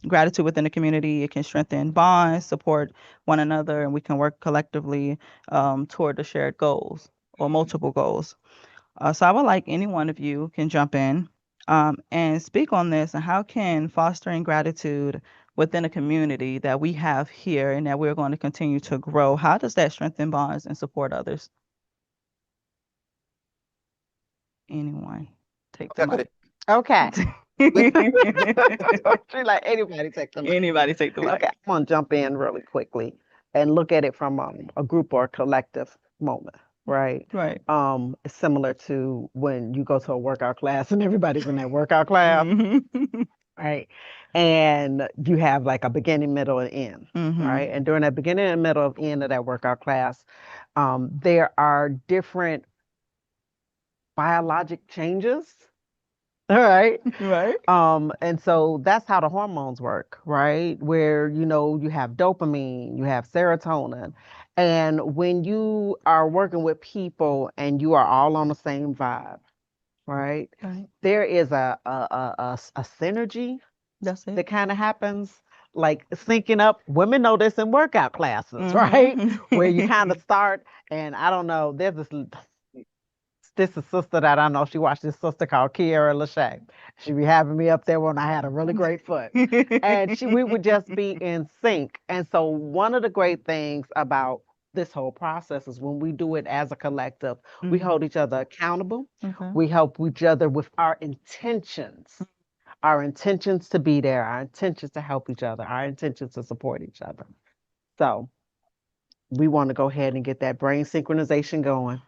gratitude within the community, it can strengthen bonds, support one another, and we can work collectively toward the shared goals or multiple goals. So I would like any one of you can jump in and speak on this and how can fostering gratitude within a community that we have here and that we're going to continue to grow, how does that strengthen bonds and support others? Anyone take the mic. Okay. She like anybody take the mic. Anybody take the mic. Okay, I'm gonna jump in really quickly and look at it from a group or a collective moment, right? Right. It's similar to when you go to a workout class and everybody's in that workout class, right? And you have like a beginning, middle, and end, right? And during that beginning and middle of end of that workout class, there are different biologic changes. All right. Right. And so that's how the hormones work, right? Where, you have dopamine, you have serotonin. And when you are working with people and you are all on the same vibe, right? Right. There is a synergy That's it. that kind of happens. Like syncing up, women know this in workout classes, right? Where you kind of start, and I don't know, there's this is sister that I know. She watched this sister called Kiara Lachey. She be having me up there when I had a really great foot. And we would just be in sync. And so one of the great things about this whole process is when we do it as a collective, we hold each other accountable. Okay. We help each other with our intentions to be there, our intentions to help each other, our intentions to support each other. So we want to go ahead and get that brain synchronization going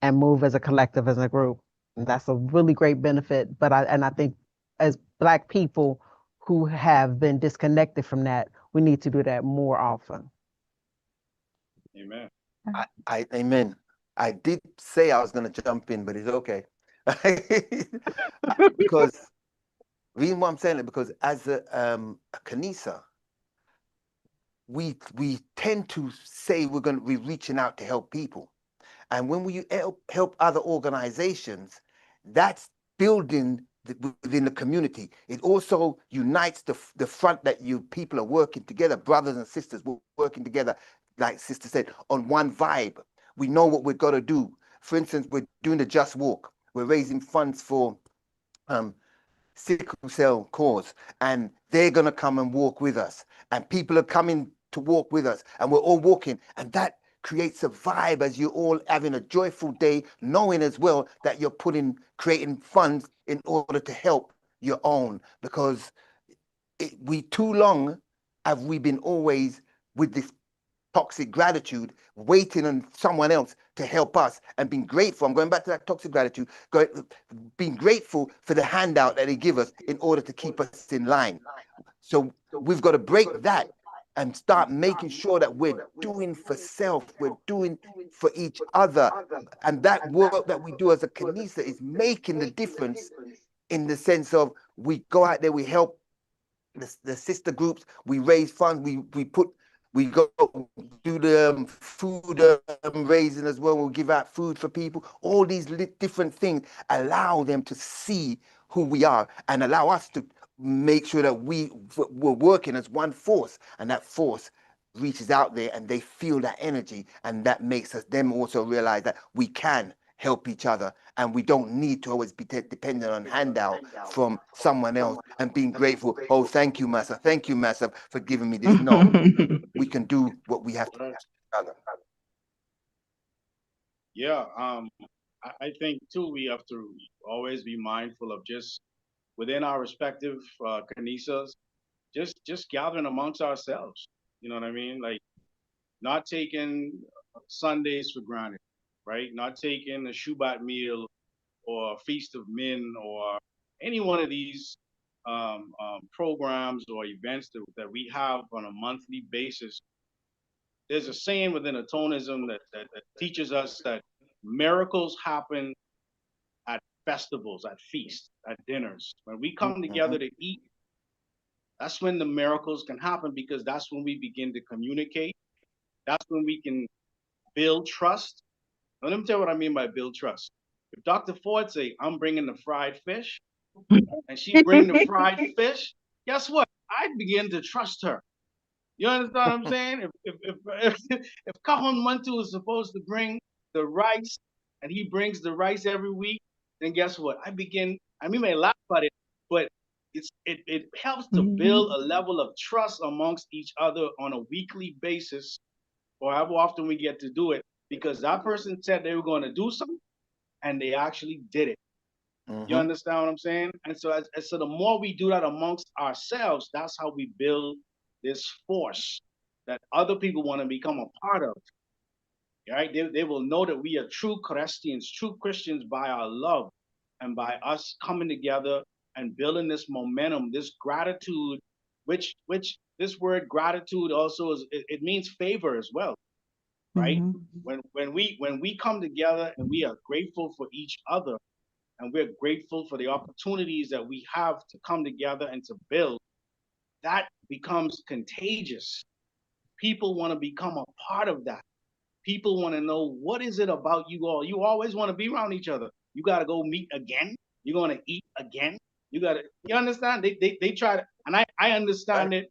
and move as a collective, as a group. And that's a really great benefit. But I think as Black people who have been disconnected from that, we need to do that more often. Amen. Amen. I did say I was going to jump in, but it's okay. Because the reason why I'm saying it, because as a Kanisa, we tend to say we're reaching out to help people. And when we help other organizations, that's building within the community. It also unites the front that you people are working together, brothers and sisters working together, like Sister said, on one vibe. We know what we're going to do. For instance, we're doing the Just Walk. We're raising funds for sickle cell cause, and they're going to come and walk with us. And people are coming to walk with us, and we're all walking. And that creates a vibe as you're all having a joyful day, knowing as well that you're creating funds in order to help your own. Because we too long have we been always with this toxic gratitude, waiting on someone else to help us, and being grateful. I'm going back to that toxic gratitude, being grateful for the handout that they give us in order to keep us in line. So we've got to break that and start making sure that we're doing for self, we're doing for each other. And that work that we do as a Kanisa is making the difference, in the sense of we go out there, we help the sister groups, we raise funds, we go do the food raising as well. We'll give out food for people. All these different things allow them to see who we are and allow us to make sure that we're working as one force, and that force reaches out there and they feel that energy, and that makes them also realize that we can help each other, and we don't need to always be dependent on handout from someone else and being grateful. Oh, thank you, Massa. Thank you, Massa, for giving me this. No, we can do what we have to do for each other. Yeah, I think too we have to always be mindful of just within our respective kanisas, just gathering amongst ourselves. You know what I mean? Like not taking Sundays for granted, right? Not taking a Shabbat meal or a Feast of Men or any one of these programs or events that we have on a monthly basis. There's a saying within atonism that teaches us that miracles happen at festivals, at feasts, at dinners. When we come together to eat, that's when the miracles can happen, because that's when we begin to communicate. That's when we can build trust. Now, let me tell you what I mean by build trust. If Dr. Ford say, I'm bringing the fried fish, and she bring the fried fish, guess what? I begin to trust her. You understand what I'm saying? If Cajon Mantu is supposed to bring the rice, and he brings the rice every week, then guess what? We may laugh at it, but it helps to build a level of trust amongst each other on a weekly basis, or however often we get to do it, because that person said they were going to do something, and they actually did it. You understand what I'm saying? And so the more we do that amongst ourselves, that's how we build this force that other people want to become a part of. Right? They will know that we are true Christians, true Christians, by our love and by us coming together and building this momentum, this gratitude, which this word gratitude also it means favor as well, right? When we come together and we are grateful for each other, and we're grateful for the opportunities that we have to come together and to build, that becomes contagious. People want to become a part of that. People want to know, what is it about you all? You always want to be around each other. You got to go meet again. You're going to eat again. You understand? They try to, and I understand it,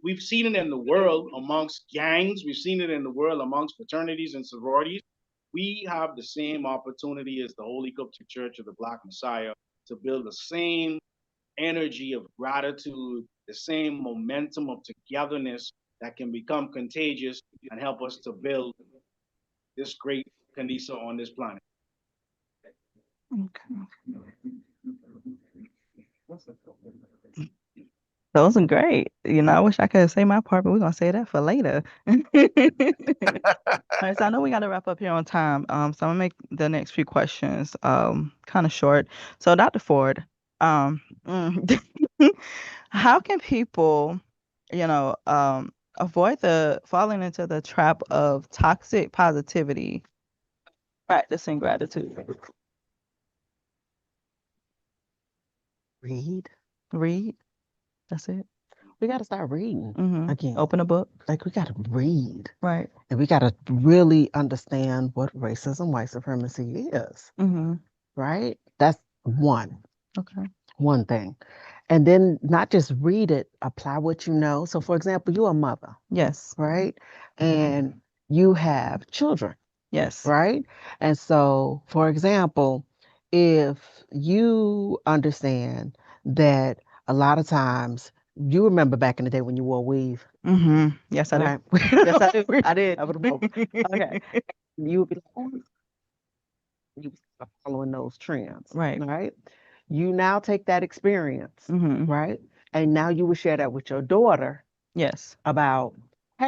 we've seen it in the world amongst gangs. We've seen it in the world amongst fraternities and sororities. We have the same opportunity as the Holy Coptic Church of the Black Messiah to build the same energy of gratitude, the same momentum of togetherness that can become contagious and help us to build this great Kanisa on this planet. Okay. Those are great. I wish I could say my part, but we're gonna say that for later. All right, so I know we got to wrap up here on time. So I'm gonna make the next few questions kind of short. So Dr. Ford, how can people, avoid the falling into the trap of toxic positivity, practicing gratitude? Read. That's it. We got to start reading again. Open a book. Like, we got to read. Right. And we got to really understand what racism, white supremacy is. Right? That's one. Okay. One thing. And then not just read it, apply what you know. So, for example, you're a mother. Yes. Right? And you have children. Yes. Right? And so, for example, if you understand that a lot of times, you remember back in the day when you wore weave. Yes, I Right? do. Yes, I do. I did. I would have okay. You would be like, oh, you start following those trends. Right. Right? You now take that experience, Mm-hmm. right? And now you would share that with your daughter. Yes. about,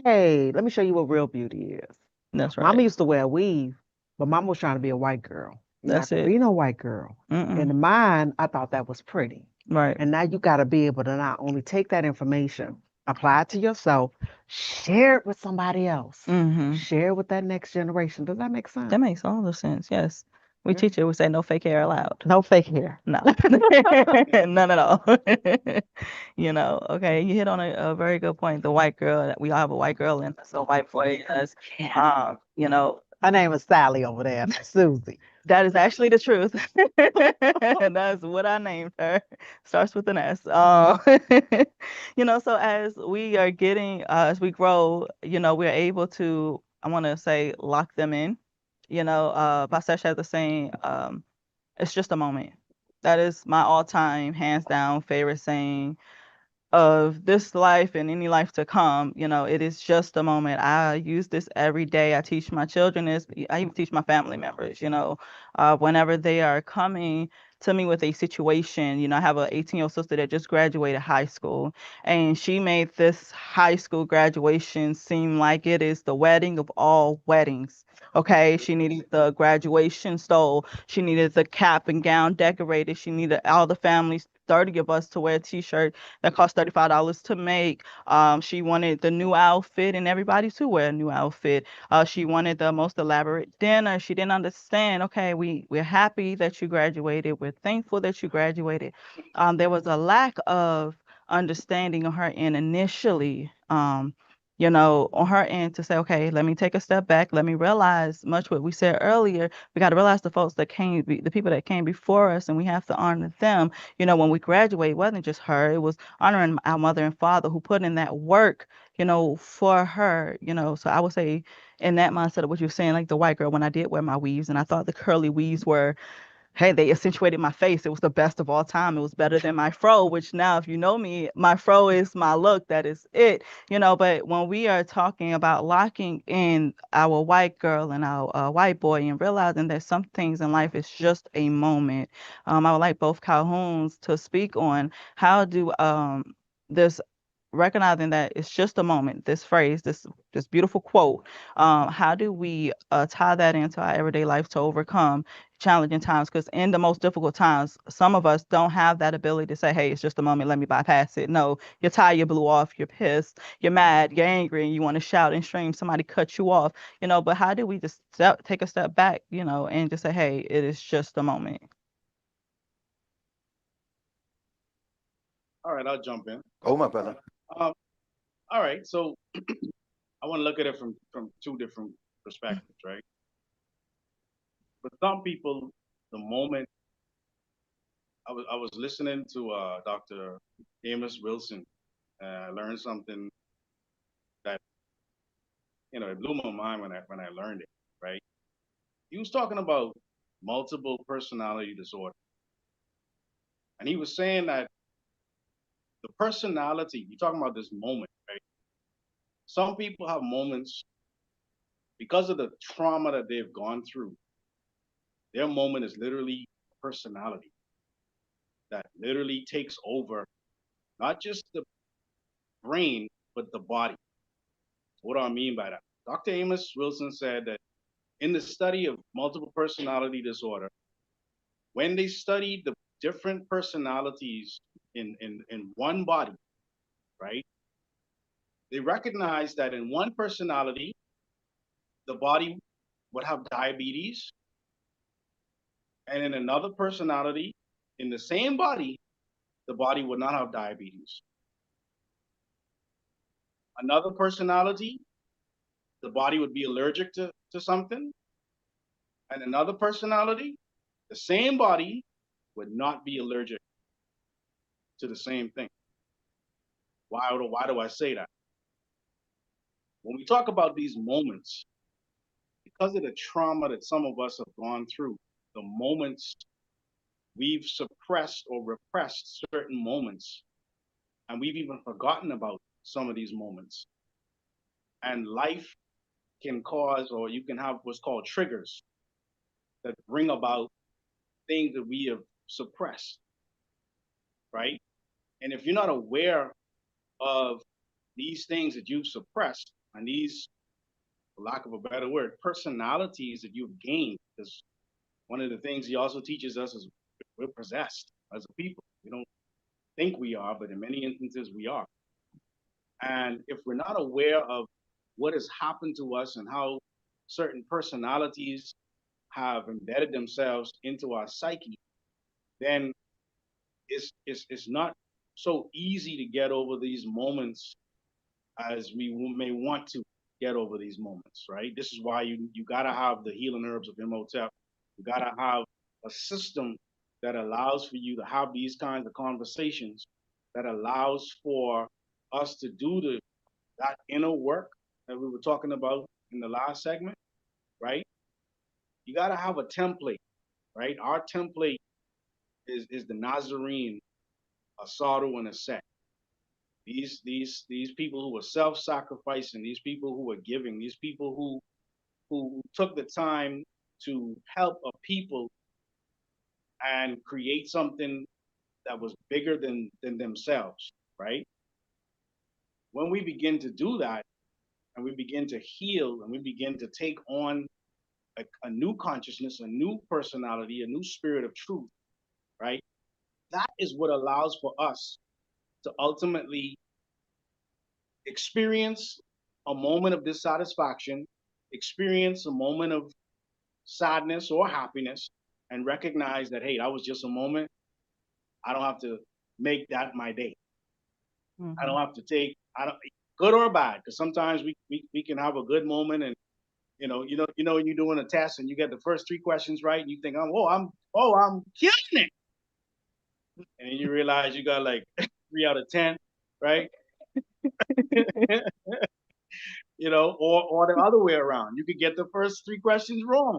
hey, let me show you what real beauty is. That's right. Mama used to wear a weave, but mama was trying to be a white girl. You're That's not gonna it. be no white girl. In mine, I thought that was pretty. Right. And now you got to be able to not only take that information, apply it to yourself, share it with somebody else, share it with that next generation. Does that make sense? That makes all the sense. Yes. We teach it. We say no fake hair allowed. No fake hair. No, none at all. You know, okay, you hit on a very good point. The white girl, that we all have a white girl and so white boy is, you know, her name is Sally over there, Susie. that is actually the truth. That's what I named her. Starts with an S. You know, so as we are getting, as we grow, you know, we're able to, I want to say, lock them in. You know, Basesh has the saying, it's just a moment. That is my all-time, hands down favorite saying of this life and any life to come. You know, it is just a moment. I use this every day. I teach my children this. I even teach my family members, you know, whenever they are coming to me with a situation. You know, I have an 18-year-old sister that just graduated high school, and she made this high school graduation seem like it is the wedding of all weddings. Okay, she needed the graduation stole. She needed the cap and gown decorated. She needed all the families, 30 of us, to wear a t-shirt that cost $35 to make. She wanted the new outfit and everybody to wear a new outfit. She wanted the most elaborate dinner. She didn't understand, okay, we're happy that you graduated. We're thankful that you graduated. There was a lack of understanding on her end initially. You know, on her end to say, okay, let me take a step back. Let me realize much what we said earlier. We got to realize the folks that came, the people that came before us, and we have to honor them. You know, when we graduate, it wasn't just her, it was honoring our mother and father who put in that work, you know, for her, you know. So I would say in that mindset of what you're saying, like the white girl, when I did wear my weaves and I thought the curly weaves were, hey, they accentuated my face. It was the best of all time. It was better than my fro, which now, if you know me, my fro is my look. That is it, you know. But when we are talking about locking in our white girl and our white boy and realizing that some things in life is just a moment, I would like both Calhouns to speak on how do this recognizing that it's just a moment, this phrase, this beautiful quote, how do we tie that into our everyday life to overcome challenging times? Because in the most difficult times, some of us don't have that ability to say, hey, it's just a moment, let me bypass it. No, your tire blew off, you're pissed, you're mad, you're angry, and you want to shout and scream, somebody cut you off, you know. But how do we just take a step back, you know, and just say, hey, it is just a moment? All right, I'll jump in. Oh, my brother. Um, all right, so I want to look at it from two different perspectives, right? For some people, the moment I was listening to Dr. Amos Wilson, and I learned something that, you know, it blew my mind when I learned it, right? He was talking about multiple personality disorder, and he was saying that the personality, you're talking about this moment, right? Some people have moments because of the trauma that they've gone through. Their moment is literally personality that literally takes over not just the brain, but the body. What do I mean by that? Dr. Amos Wilson said that in the study of multiple personality disorder, when they studied the different personalities in one body, right, they recognized that in one personality, the body would have diabetes, and in another personality, in the same body, the body would not have diabetes. Another personality, the body would be allergic to something, and another personality, the same body would not be allergic to the same thing. Why do I say that? When we talk about these moments, because of the trauma that some of us have gone through, the moments we've suppressed or repressed certain moments, and we've even forgotten about some of these moments. And life can cause, or you can have what's called triggers that bring about things that we have suppressed, right? And if you're not aware of these things that you've suppressed and these, for lack of a better word, personalities that you've gained. Because one of the things he also teaches us is we're possessed as a people. We don't think we are, but in many instances we are. And if we're not aware of what has happened to us and how certain personalities have embedded themselves into our psyche, then it's not so easy to get over these moments as we may want to get over these moments, right? This is why you gotta have the healing herbs of Imhotep. You gotta have a system that allows for you to have these kinds of conversations, that allows for us to do that inner work that we were talking about in the last segment, right? You gotta have a template, right? Our template is the Nazarene, a Sardo, and a Set. These people who were self-sacrificing, these people who were giving, these people who took the time to help a people and create something that was bigger than themselves, right? When we begin to do that and we begin to heal and we begin to take on a new consciousness, a new personality, a new spirit of truth, right? That is what allows for us to ultimately experience a moment of dissatisfaction, experience a moment of sadness or happiness, and recognize that, hey, that was just a moment. I don't have to make that my day. I don't have to take, I don't, good or bad, because sometimes we can have a good moment, and when you're doing a test and you get the first 3 questions right, and you think, I'm killing it, and then you realize you got like 3 out of 10, right? Or the other way around. You could get the first 3 questions wrong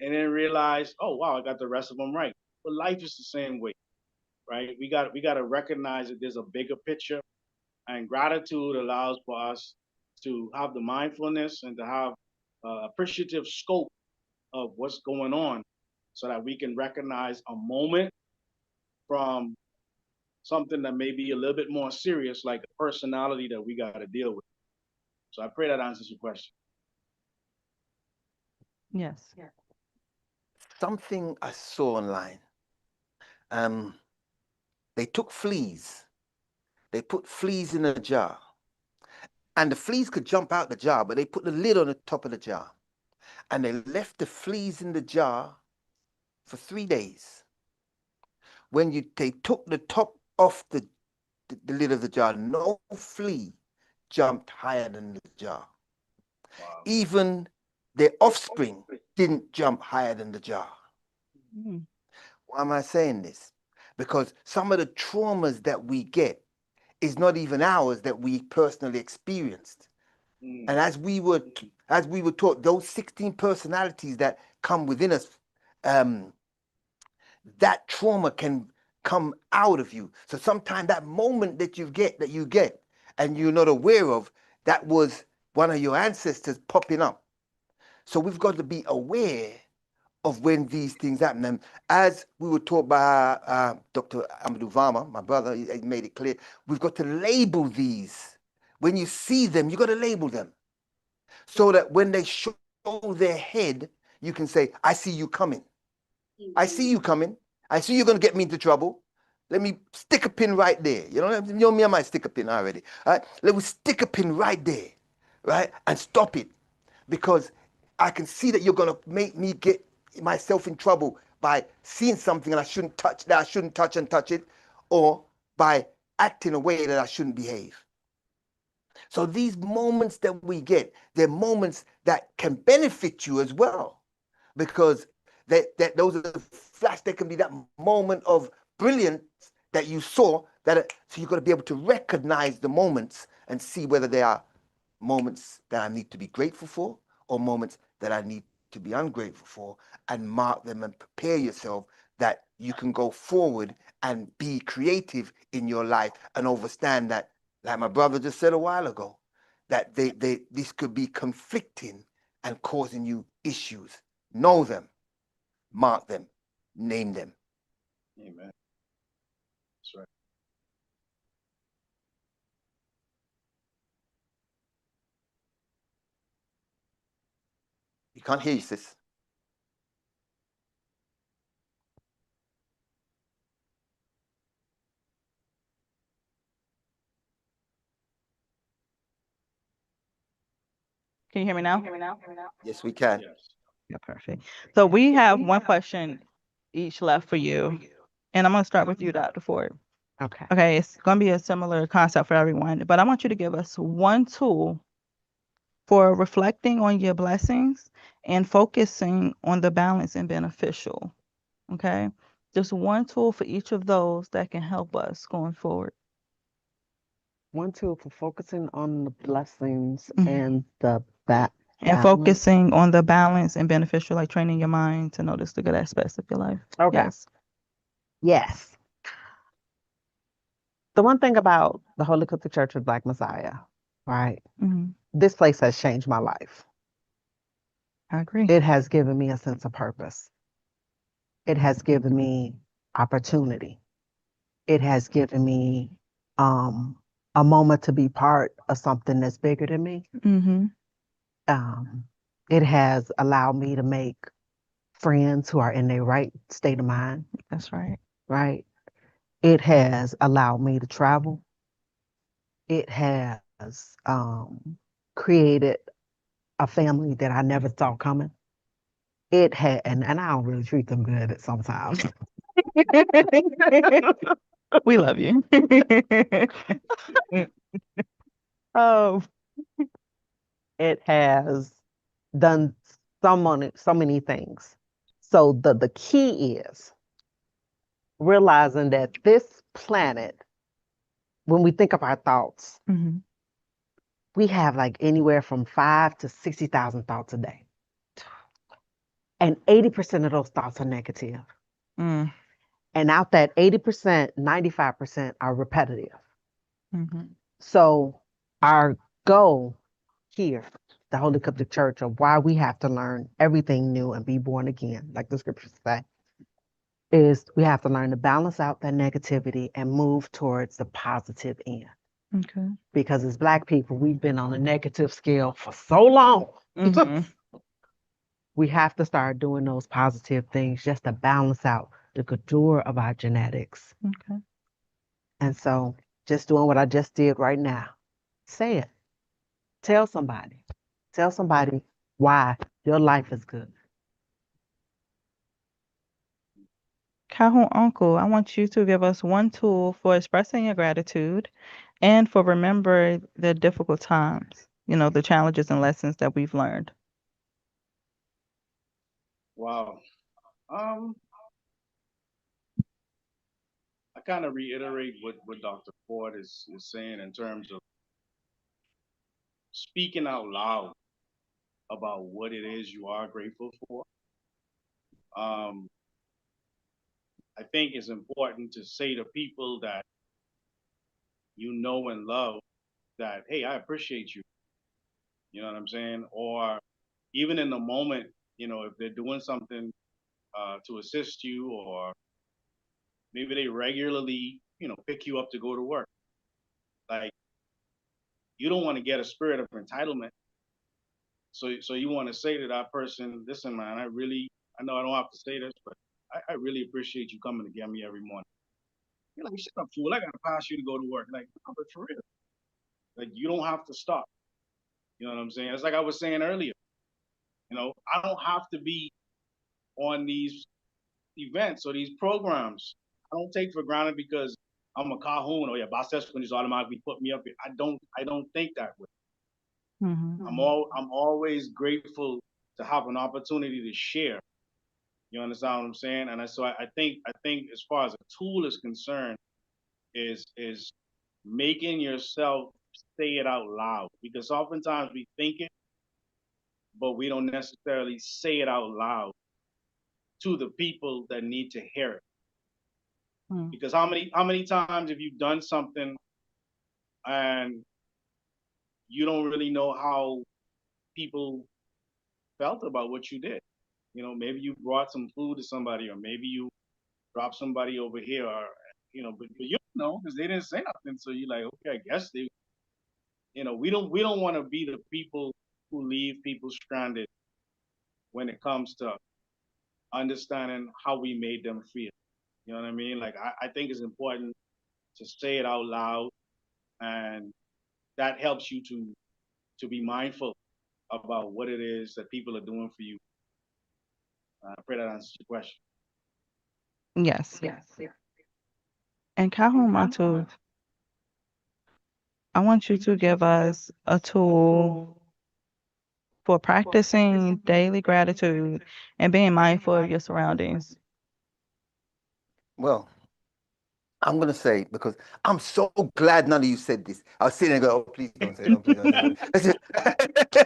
and then realize, oh wow, I got the rest of them right. But life is the same way, right? We got to recognize that there's a bigger picture, and gratitude allows for us to have the mindfulness and to have appreciative scope of what's going on, so that we can recognize a moment from something that may be a little bit more serious, like a personality that we got to deal with. So I pray that answers your question. Yes. Something I saw online. They took fleas. They put fleas in a jar. And the fleas could jump out the jar, but they put the lid on the top of the jar. And they left the fleas in the jar for 3 days. When they took the top off the lid of the jar, no flea jumped higher than the jar. Wow. Even their offspring didn't jump higher than the jar. Mm. Why am I saying this? Because some of the traumas that we get is not even ours, that we personally experienced. And as we were taught, those 16 personalities that come within us, that trauma can come out of you. So sometimes that moment that you get and you're not aware of, that was one of your ancestors popping up. So we've got to be aware of when these things happen. And as we were taught by Dr. R.E.V.A.M.P, my brother, he made it clear, we've got to label these. When you see them, you got to label them, so that when they show their head, you can say, I see you coming. I see you coming. I see you're going to get me into trouble. Let me stick a pin right there. You know me, I might stick a pin already. All right? Let me stick a pin right there, right? And stop it. Because I can see that you're going to make me get myself in trouble by seeing something and I shouldn't touch that, I shouldn't touch and touch it, or by acting a way that I shouldn't behave. So these moments that we get, they're moments that can benefit you as well, because those are the flash. There can be that moment of brilliance that you saw. So you've got to be able to recognize the moments and see whether they are moments that I need to be grateful for or moments that I need to be ungrateful for, and mark them and prepare yourself that you can go forward and be creative in your life and understand that, like my brother just said a while ago, that this could be conflicting and causing you issues. Know them, mark them, name them. Amen. That's right. You can't hear you, sis. Can you hear me now? Yes, we can. Yeah, perfect. So we have one question each left for you. And I'm going to start with you, Dr. Ford. Okay. Okay, it's going to be a similar concept for everyone, but I want you to give us one tool for reflecting on your blessings and focusing on the balance and beneficial. Okay, just one tool for each of those that can help us going forward. One tool for focusing on the blessings Mhm. and the And balance. focusing on the balance and beneficial, like training your mind to notice the good aspects of your life. Okay. Yes. Yes. The one thing about the Holy Catholic Church of Black Messiah, right? Mhm. This place has changed my life. I agree. It has given me a sense of purpose. It has given me opportunity. It has given me a moment to be part of something that's bigger than me. Mm-hmm. It has allowed me to make friends who are in their right state of mind. That's right. Right. It has allowed me to travel. It has created a family that I never saw coming. It had, and I don't really treat them good at sometimes. We love you. Oh, it has done so many things. So the key is realizing that this planet, when we think of our thoughts, Mhm. we have like anywhere from 5 to 60,000 thoughts a day. And 80% of those thoughts are negative. Mm. And out that 80%, 95% are repetitive. Mhm. So our goal here, the Holy Catholic Church, of why we have to learn everything new and be born again, like the scriptures say, is we have to learn to balance out that negativity and move towards the positive end. Okay. Because as Black people, we've been on a negative scale for so long. Mhm. We have to start doing those positive things just to balance out the couture of our genetics. Okay. And so just doing what I just did right now. Say it. Tell somebody. Tell somebody why your life is good. Calhoun Uncle, I want you to give us one tool for expressing your gratitude and for remembering the difficult times, the challenges and lessons that we've learned. Wow. I kind of reiterate what Dr. Ford is saying in terms of speaking out loud about what it is you are grateful for. Um, I think it's important to say to people that you know and love that, hey, I appreciate you. You know what I'm saying? Or even in the moment, if they're doing something to assist you, or maybe they regularly, pick you up to go to work. Like, you don't want to get a spirit of entitlement. So you want to say to that person, listen, man, I know I don't have to say this, but I really appreciate you coming to get me every morning. You're like, shut up, fool. I got to pass you to go to work. Like, no, but for real. Like, you don't have to stop. You know what I'm saying? It's like I was saying earlier. I don't have to be on these events or these programs. I don't take for granted because I'm a Calhoun or yeah, Basescu just automatically put me up here. I don't think that way. Mm-hmm. I'm always grateful to have an opportunity to share. You understand what I'm saying? And so I think as far as a tool is concerned, is making yourself say it out loud, because oftentimes we think it, but we don't necessarily say it out loud to the people that need to hear it. Mm. Because how many times have you done something and you don't really know how people felt about what you did? Maybe you brought some food to somebody, or maybe you dropped somebody over here, or but you don't know because they didn't say nothing. So you're like, okay, I guess they, we don't want to be the people who leave people stranded when it comes to understanding how we made them feel. You know what I mean? Like I think it's important to say it out loud, and that helps you to be mindful about what it is that people are doing for you. I pray that answers your question. Yes. And Kahun Matu, I want you to give us a tool for practicing daily gratitude and being mindful of your surroundings. Well, I'm going to say, because I'm so glad none of you said this. I was sitting there going, oh, please don't say it. Please don't say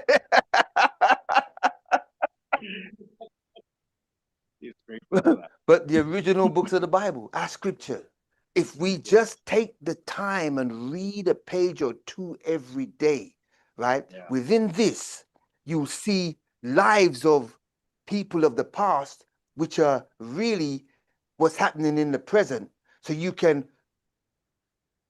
it. But the original books of the Bible, our scripture, if we just take the time and read a page or two every day, right? Yeah. Within this, you'll see lives of people of the past, which are really what's happening in the present. So you can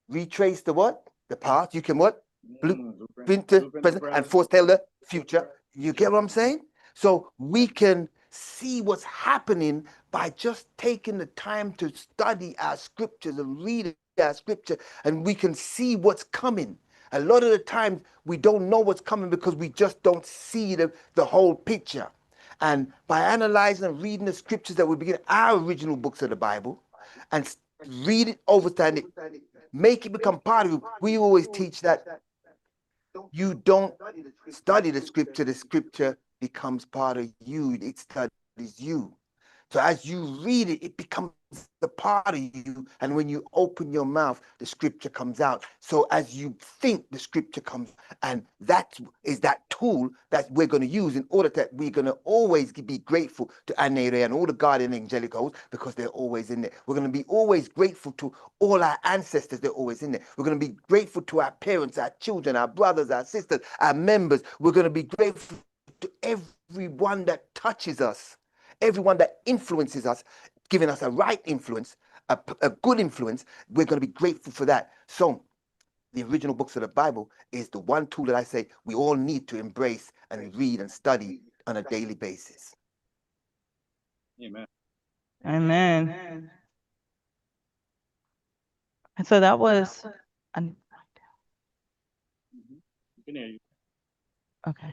retrace the what? The past. You can what? Blueprint the present and foretell the future. You get what I'm saying? So we can see what's happening by just taking the time to study our scriptures and read our scripture, and we can see what's coming. A lot of the times we don't know what's coming because we just don't see the whole picture. And by analyzing and reading the scriptures that we begin, our original books of the Bible, and read it, understand it, make it become part of you. We always teach that you don't study the scripture becomes part of you, it studies you. So as you read it, it becomes a part of you. And when you open your mouth, the scripture comes out. So as you think, the scripture comes, and that is that tool that we're going to use in order that we're going to always be grateful to Anere and all the guardian angelic hosts, because they're always in there. We're going to be always grateful to all our ancestors. They're always in there. We're going to be grateful to our parents, our children, our brothers, our sisters, our members. We're going to be grateful to everyone that touches us, everyone that influences us, giving us a right influence, a good influence. We're going to be grateful for that. So the original books of the Bible is the one tool that I say we all need to embrace and read and study on a daily basis. Amen. Amen. And so that was You can hear you. okay.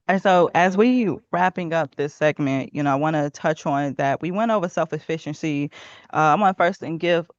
And so as we wrapping up this segment, I want to touch on that. We went over self-efficiency. I want to first and give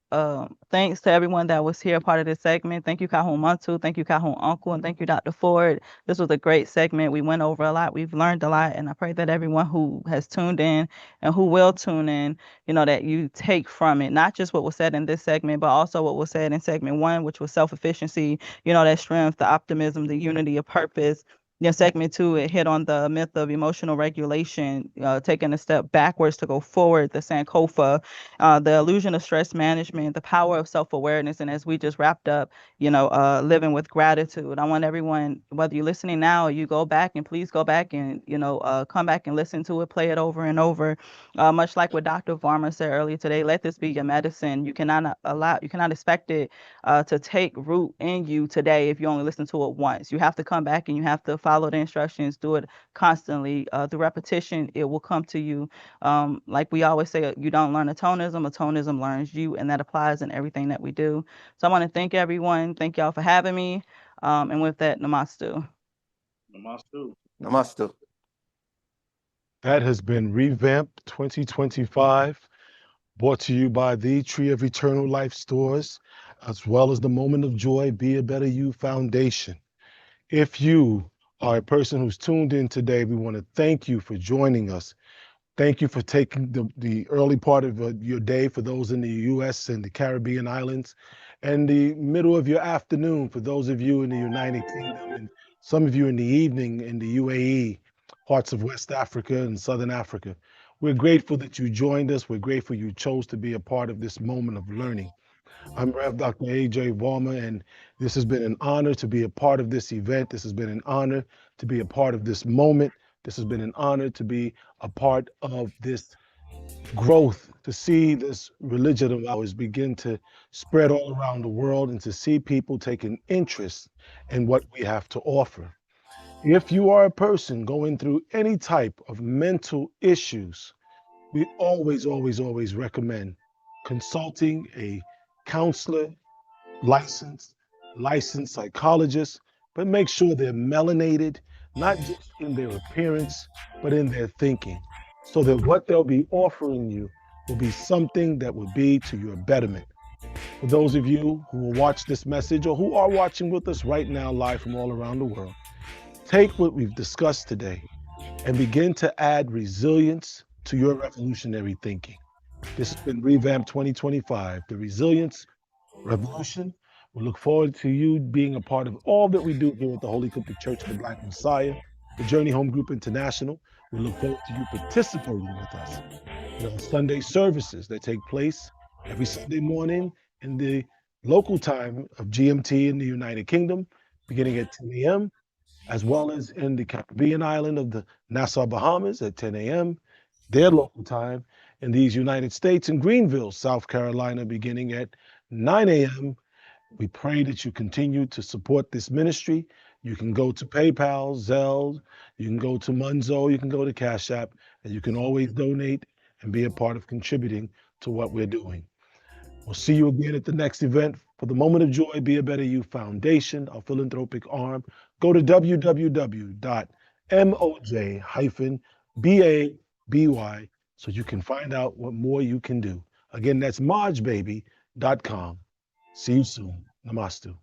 thanks to everyone that was here, part of this segment. Thank you, Kahun Mantu. Thank you, Kahun Uncle. And thank you, Dr. Ford. This was a great segment. We went over a lot. We've learned a lot. And I pray that everyone who has tuned in and who will tune in, that you take from it, not just what was said in this segment, but also what was said in segment 1, which was self-efficiency, that strength, the optimism, the unity of purpose. Segment 2, it hit on the myth of emotional regulation, taking a step backwards to go forward, the Sankofa, the illusion of stress management, the power of self-awareness. And as we just wrapped up, living with gratitude. I want everyone, whether you're listening now or you go back, and please go back and, come back and listen to it, play it over and over. Much like what Dr. Varma said earlier today, let this be your medicine. You cannot expect it to take root in you today if you only listen to it once. You have to come back and you have to follow the instructions, do it constantly. Through repetition, it will come to you. Like we always say, you don't learn a tonism learns you, and that applies in everything that we do. So I want to thank everyone. Thank y'all for having me. And with that, namastu. Namastu. Namaste. That has been Revamp 2025, brought to you by the Tree of Eternal Life stores, as well as the Moment of Joy Be a Better You Foundation. If you are a person who's tuned in today, we want to thank you for joining us. Thank you for taking the early part of your day for those in the U.S. and the Caribbean islands, and the middle of your afternoon for those of you in the United Kingdom, and some of you in the evening in the UAE, parts of West Africa and Southern Africa. We're grateful that you joined us. We're grateful you chose to be a part of this moment of learning. I'm Rev. Dr. A.J. Varma, and this has been an honor to be a part of this event. This has been an honor to be a part of this moment. This has been an honor to be a part of this growth, to see this religion of ours begin to spread all around the world, and to see people taking interest in what we have to offer. If you are a person going through any type of mental issues, we always recommend consulting a counselor, licensed, licensed psychologist, but make sure they're melanated, not just in their appearance, but in their thinking, so that what they'll be offering you will be something that will be to your betterment. For those of you who will watch this message or who are watching with us right now live from all around the world, take what we've discussed today and begin to add resilience to your revolutionary thinking. This has been Revamp 2025, the Resilience Revolution. We look forward to you being a part of all that we do here at the Holy Coptic Church of the Black Messiah, the Journey Home Group International. We look forward to you participating with us in our Sunday services that take place every Sunday morning in the local time of GMT in the United Kingdom, beginning at 10 a.m., as well as in the Caribbean island of the Nassau, Bahamas at 10 a.m., their local time, in these United States in Greenville, South Carolina, beginning at 9 a.m. We pray that you continue to support this ministry. You can go to PayPal, Zelle, you can go to Munzo, you can go to Cash App, and you can always donate and be a part of contributing to what we're doing. We'll see you again at the next event. For the Moment of Joy, Be a Better You Foundation, our philanthropic arm, go to www.moj-baby so you can find out what more you can do. Again, that's mojbaby.com. See you soon. Namastu.